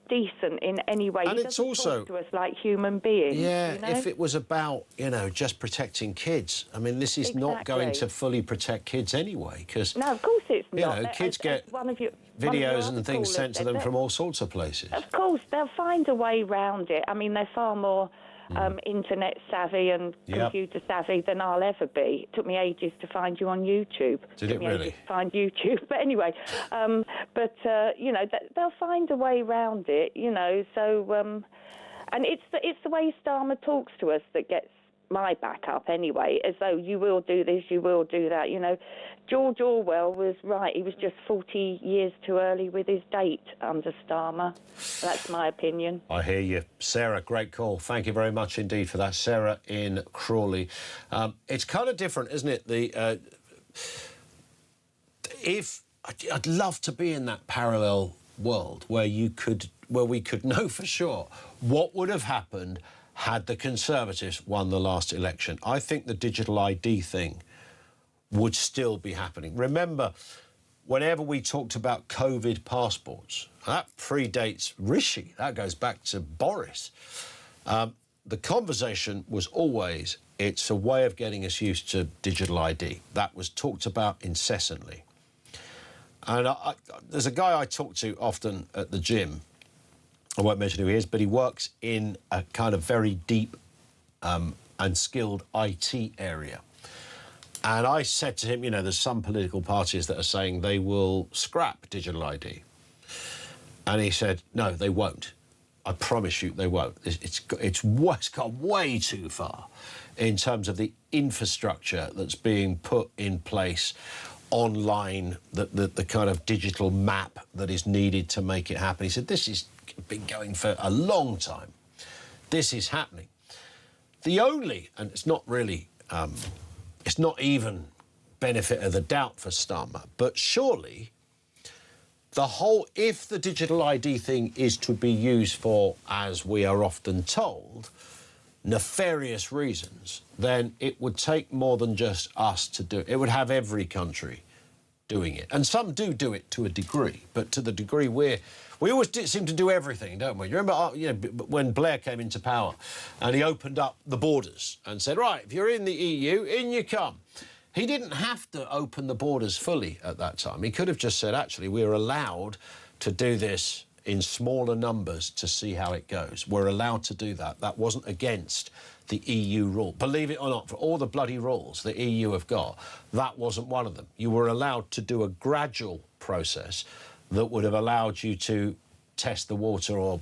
decent in any way. And he it's doesn't also talk to us like human beings. Yeah, you know? if it was about, just protecting kids. I mean, this is not going to fully protect kids anyway, because... No, of course it's not. Kids get videos and things sent to them from all sorts of places. Of course, they'll find a way round it. I mean, they're far more internet savvy and computer savvy than I'll ever be. It took me ages to find you on YouTube. Did it really? Ages to find YouTube. But anyway, they'll find a way round it, so... and it's the way Starmer talks to us that gets my back up anyway, as though you will do this, you will do that. George Orwell was right. He was just 40 years too early with his date under Starmer. That's my opinion. I hear you. Sarah, great call. Thank you very much indeed for that. Sarah in Crawley. It's kind of different, isn't it? I'd love to be in that parallel world where we could know for sure what would have happened had the Conservatives won the last election. I think the digital ID thing would still be happening. Remember, whenever we talked about COVID passports, that predates Rishi, that goes back to Boris. The conversation was always, it's a way of getting us used to digital ID. That was talked about incessantly. And there's a guy I talk to often at the gym. I won't mention who he is, but he works in a kind of very deep and skilled IT area. And I said to him, there's some political parties that are saying they will scrap digital ID. And he said, no, they won't. I promise you they won't. It's gone way too far in terms of the infrastructure that's being put in place online, the kind of digital map that is needed to make it happen. He said, this has been going for a long time. This is happening. And it's not really, it's not even benefit of the doubt for Starmer, but surely if the digital ID thing is to be used for, as we are often told, nefarious reasons, then it would take more than just us to do it. It would have every country doing it. And some do it to a degree, but to the degree we always seem to do everything, don't we? You remember when Blair came into power and he opened up the borders and said, right, if you're in the EU, in you come. He didn't have to open the borders fully at that time. He could have just said, actually, we're allowed to do this in smaller numbers to see how it goes. We're allowed to do that. That wasn't against the EU rule. Believe it or not, for all the bloody rules the EU have got, that wasn't one of them. You were allowed to do a gradual process that would have allowed you to test the water or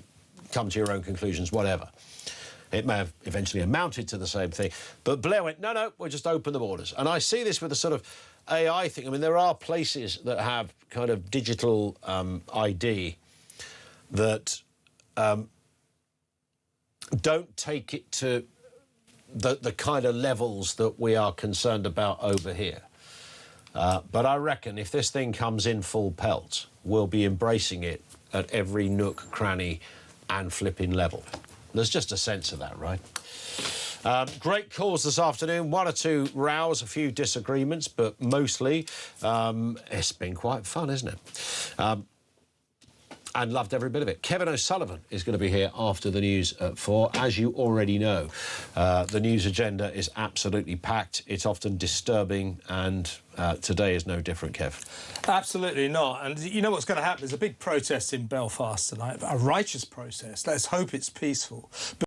come to your own conclusions, whatever. It may have eventually amounted to the same thing. But Blair went, no, we'll just open the borders. And I see this with the sort of AI thing. I mean, there are places that have kind of digital ID that don't take it to the kind of levels that we are concerned about over here. But I reckon if this thing comes in full pelt, we'll be embracing it at every nook, cranny and flipping level. There's just a sense of that, right? Great calls this afternoon. One or two rows, a few disagreements, but mostly it's been quite fun, isn't it? And loved every bit of it. Kevin O'Sullivan is going to be here after the news at 4. As you already know, the news agenda is absolutely packed. It's often disturbing, and today is no different, Kev. Absolutely not. And you know what's going to happen? There's a big protest in Belfast tonight, a righteous protest. Let's hope it's peaceful.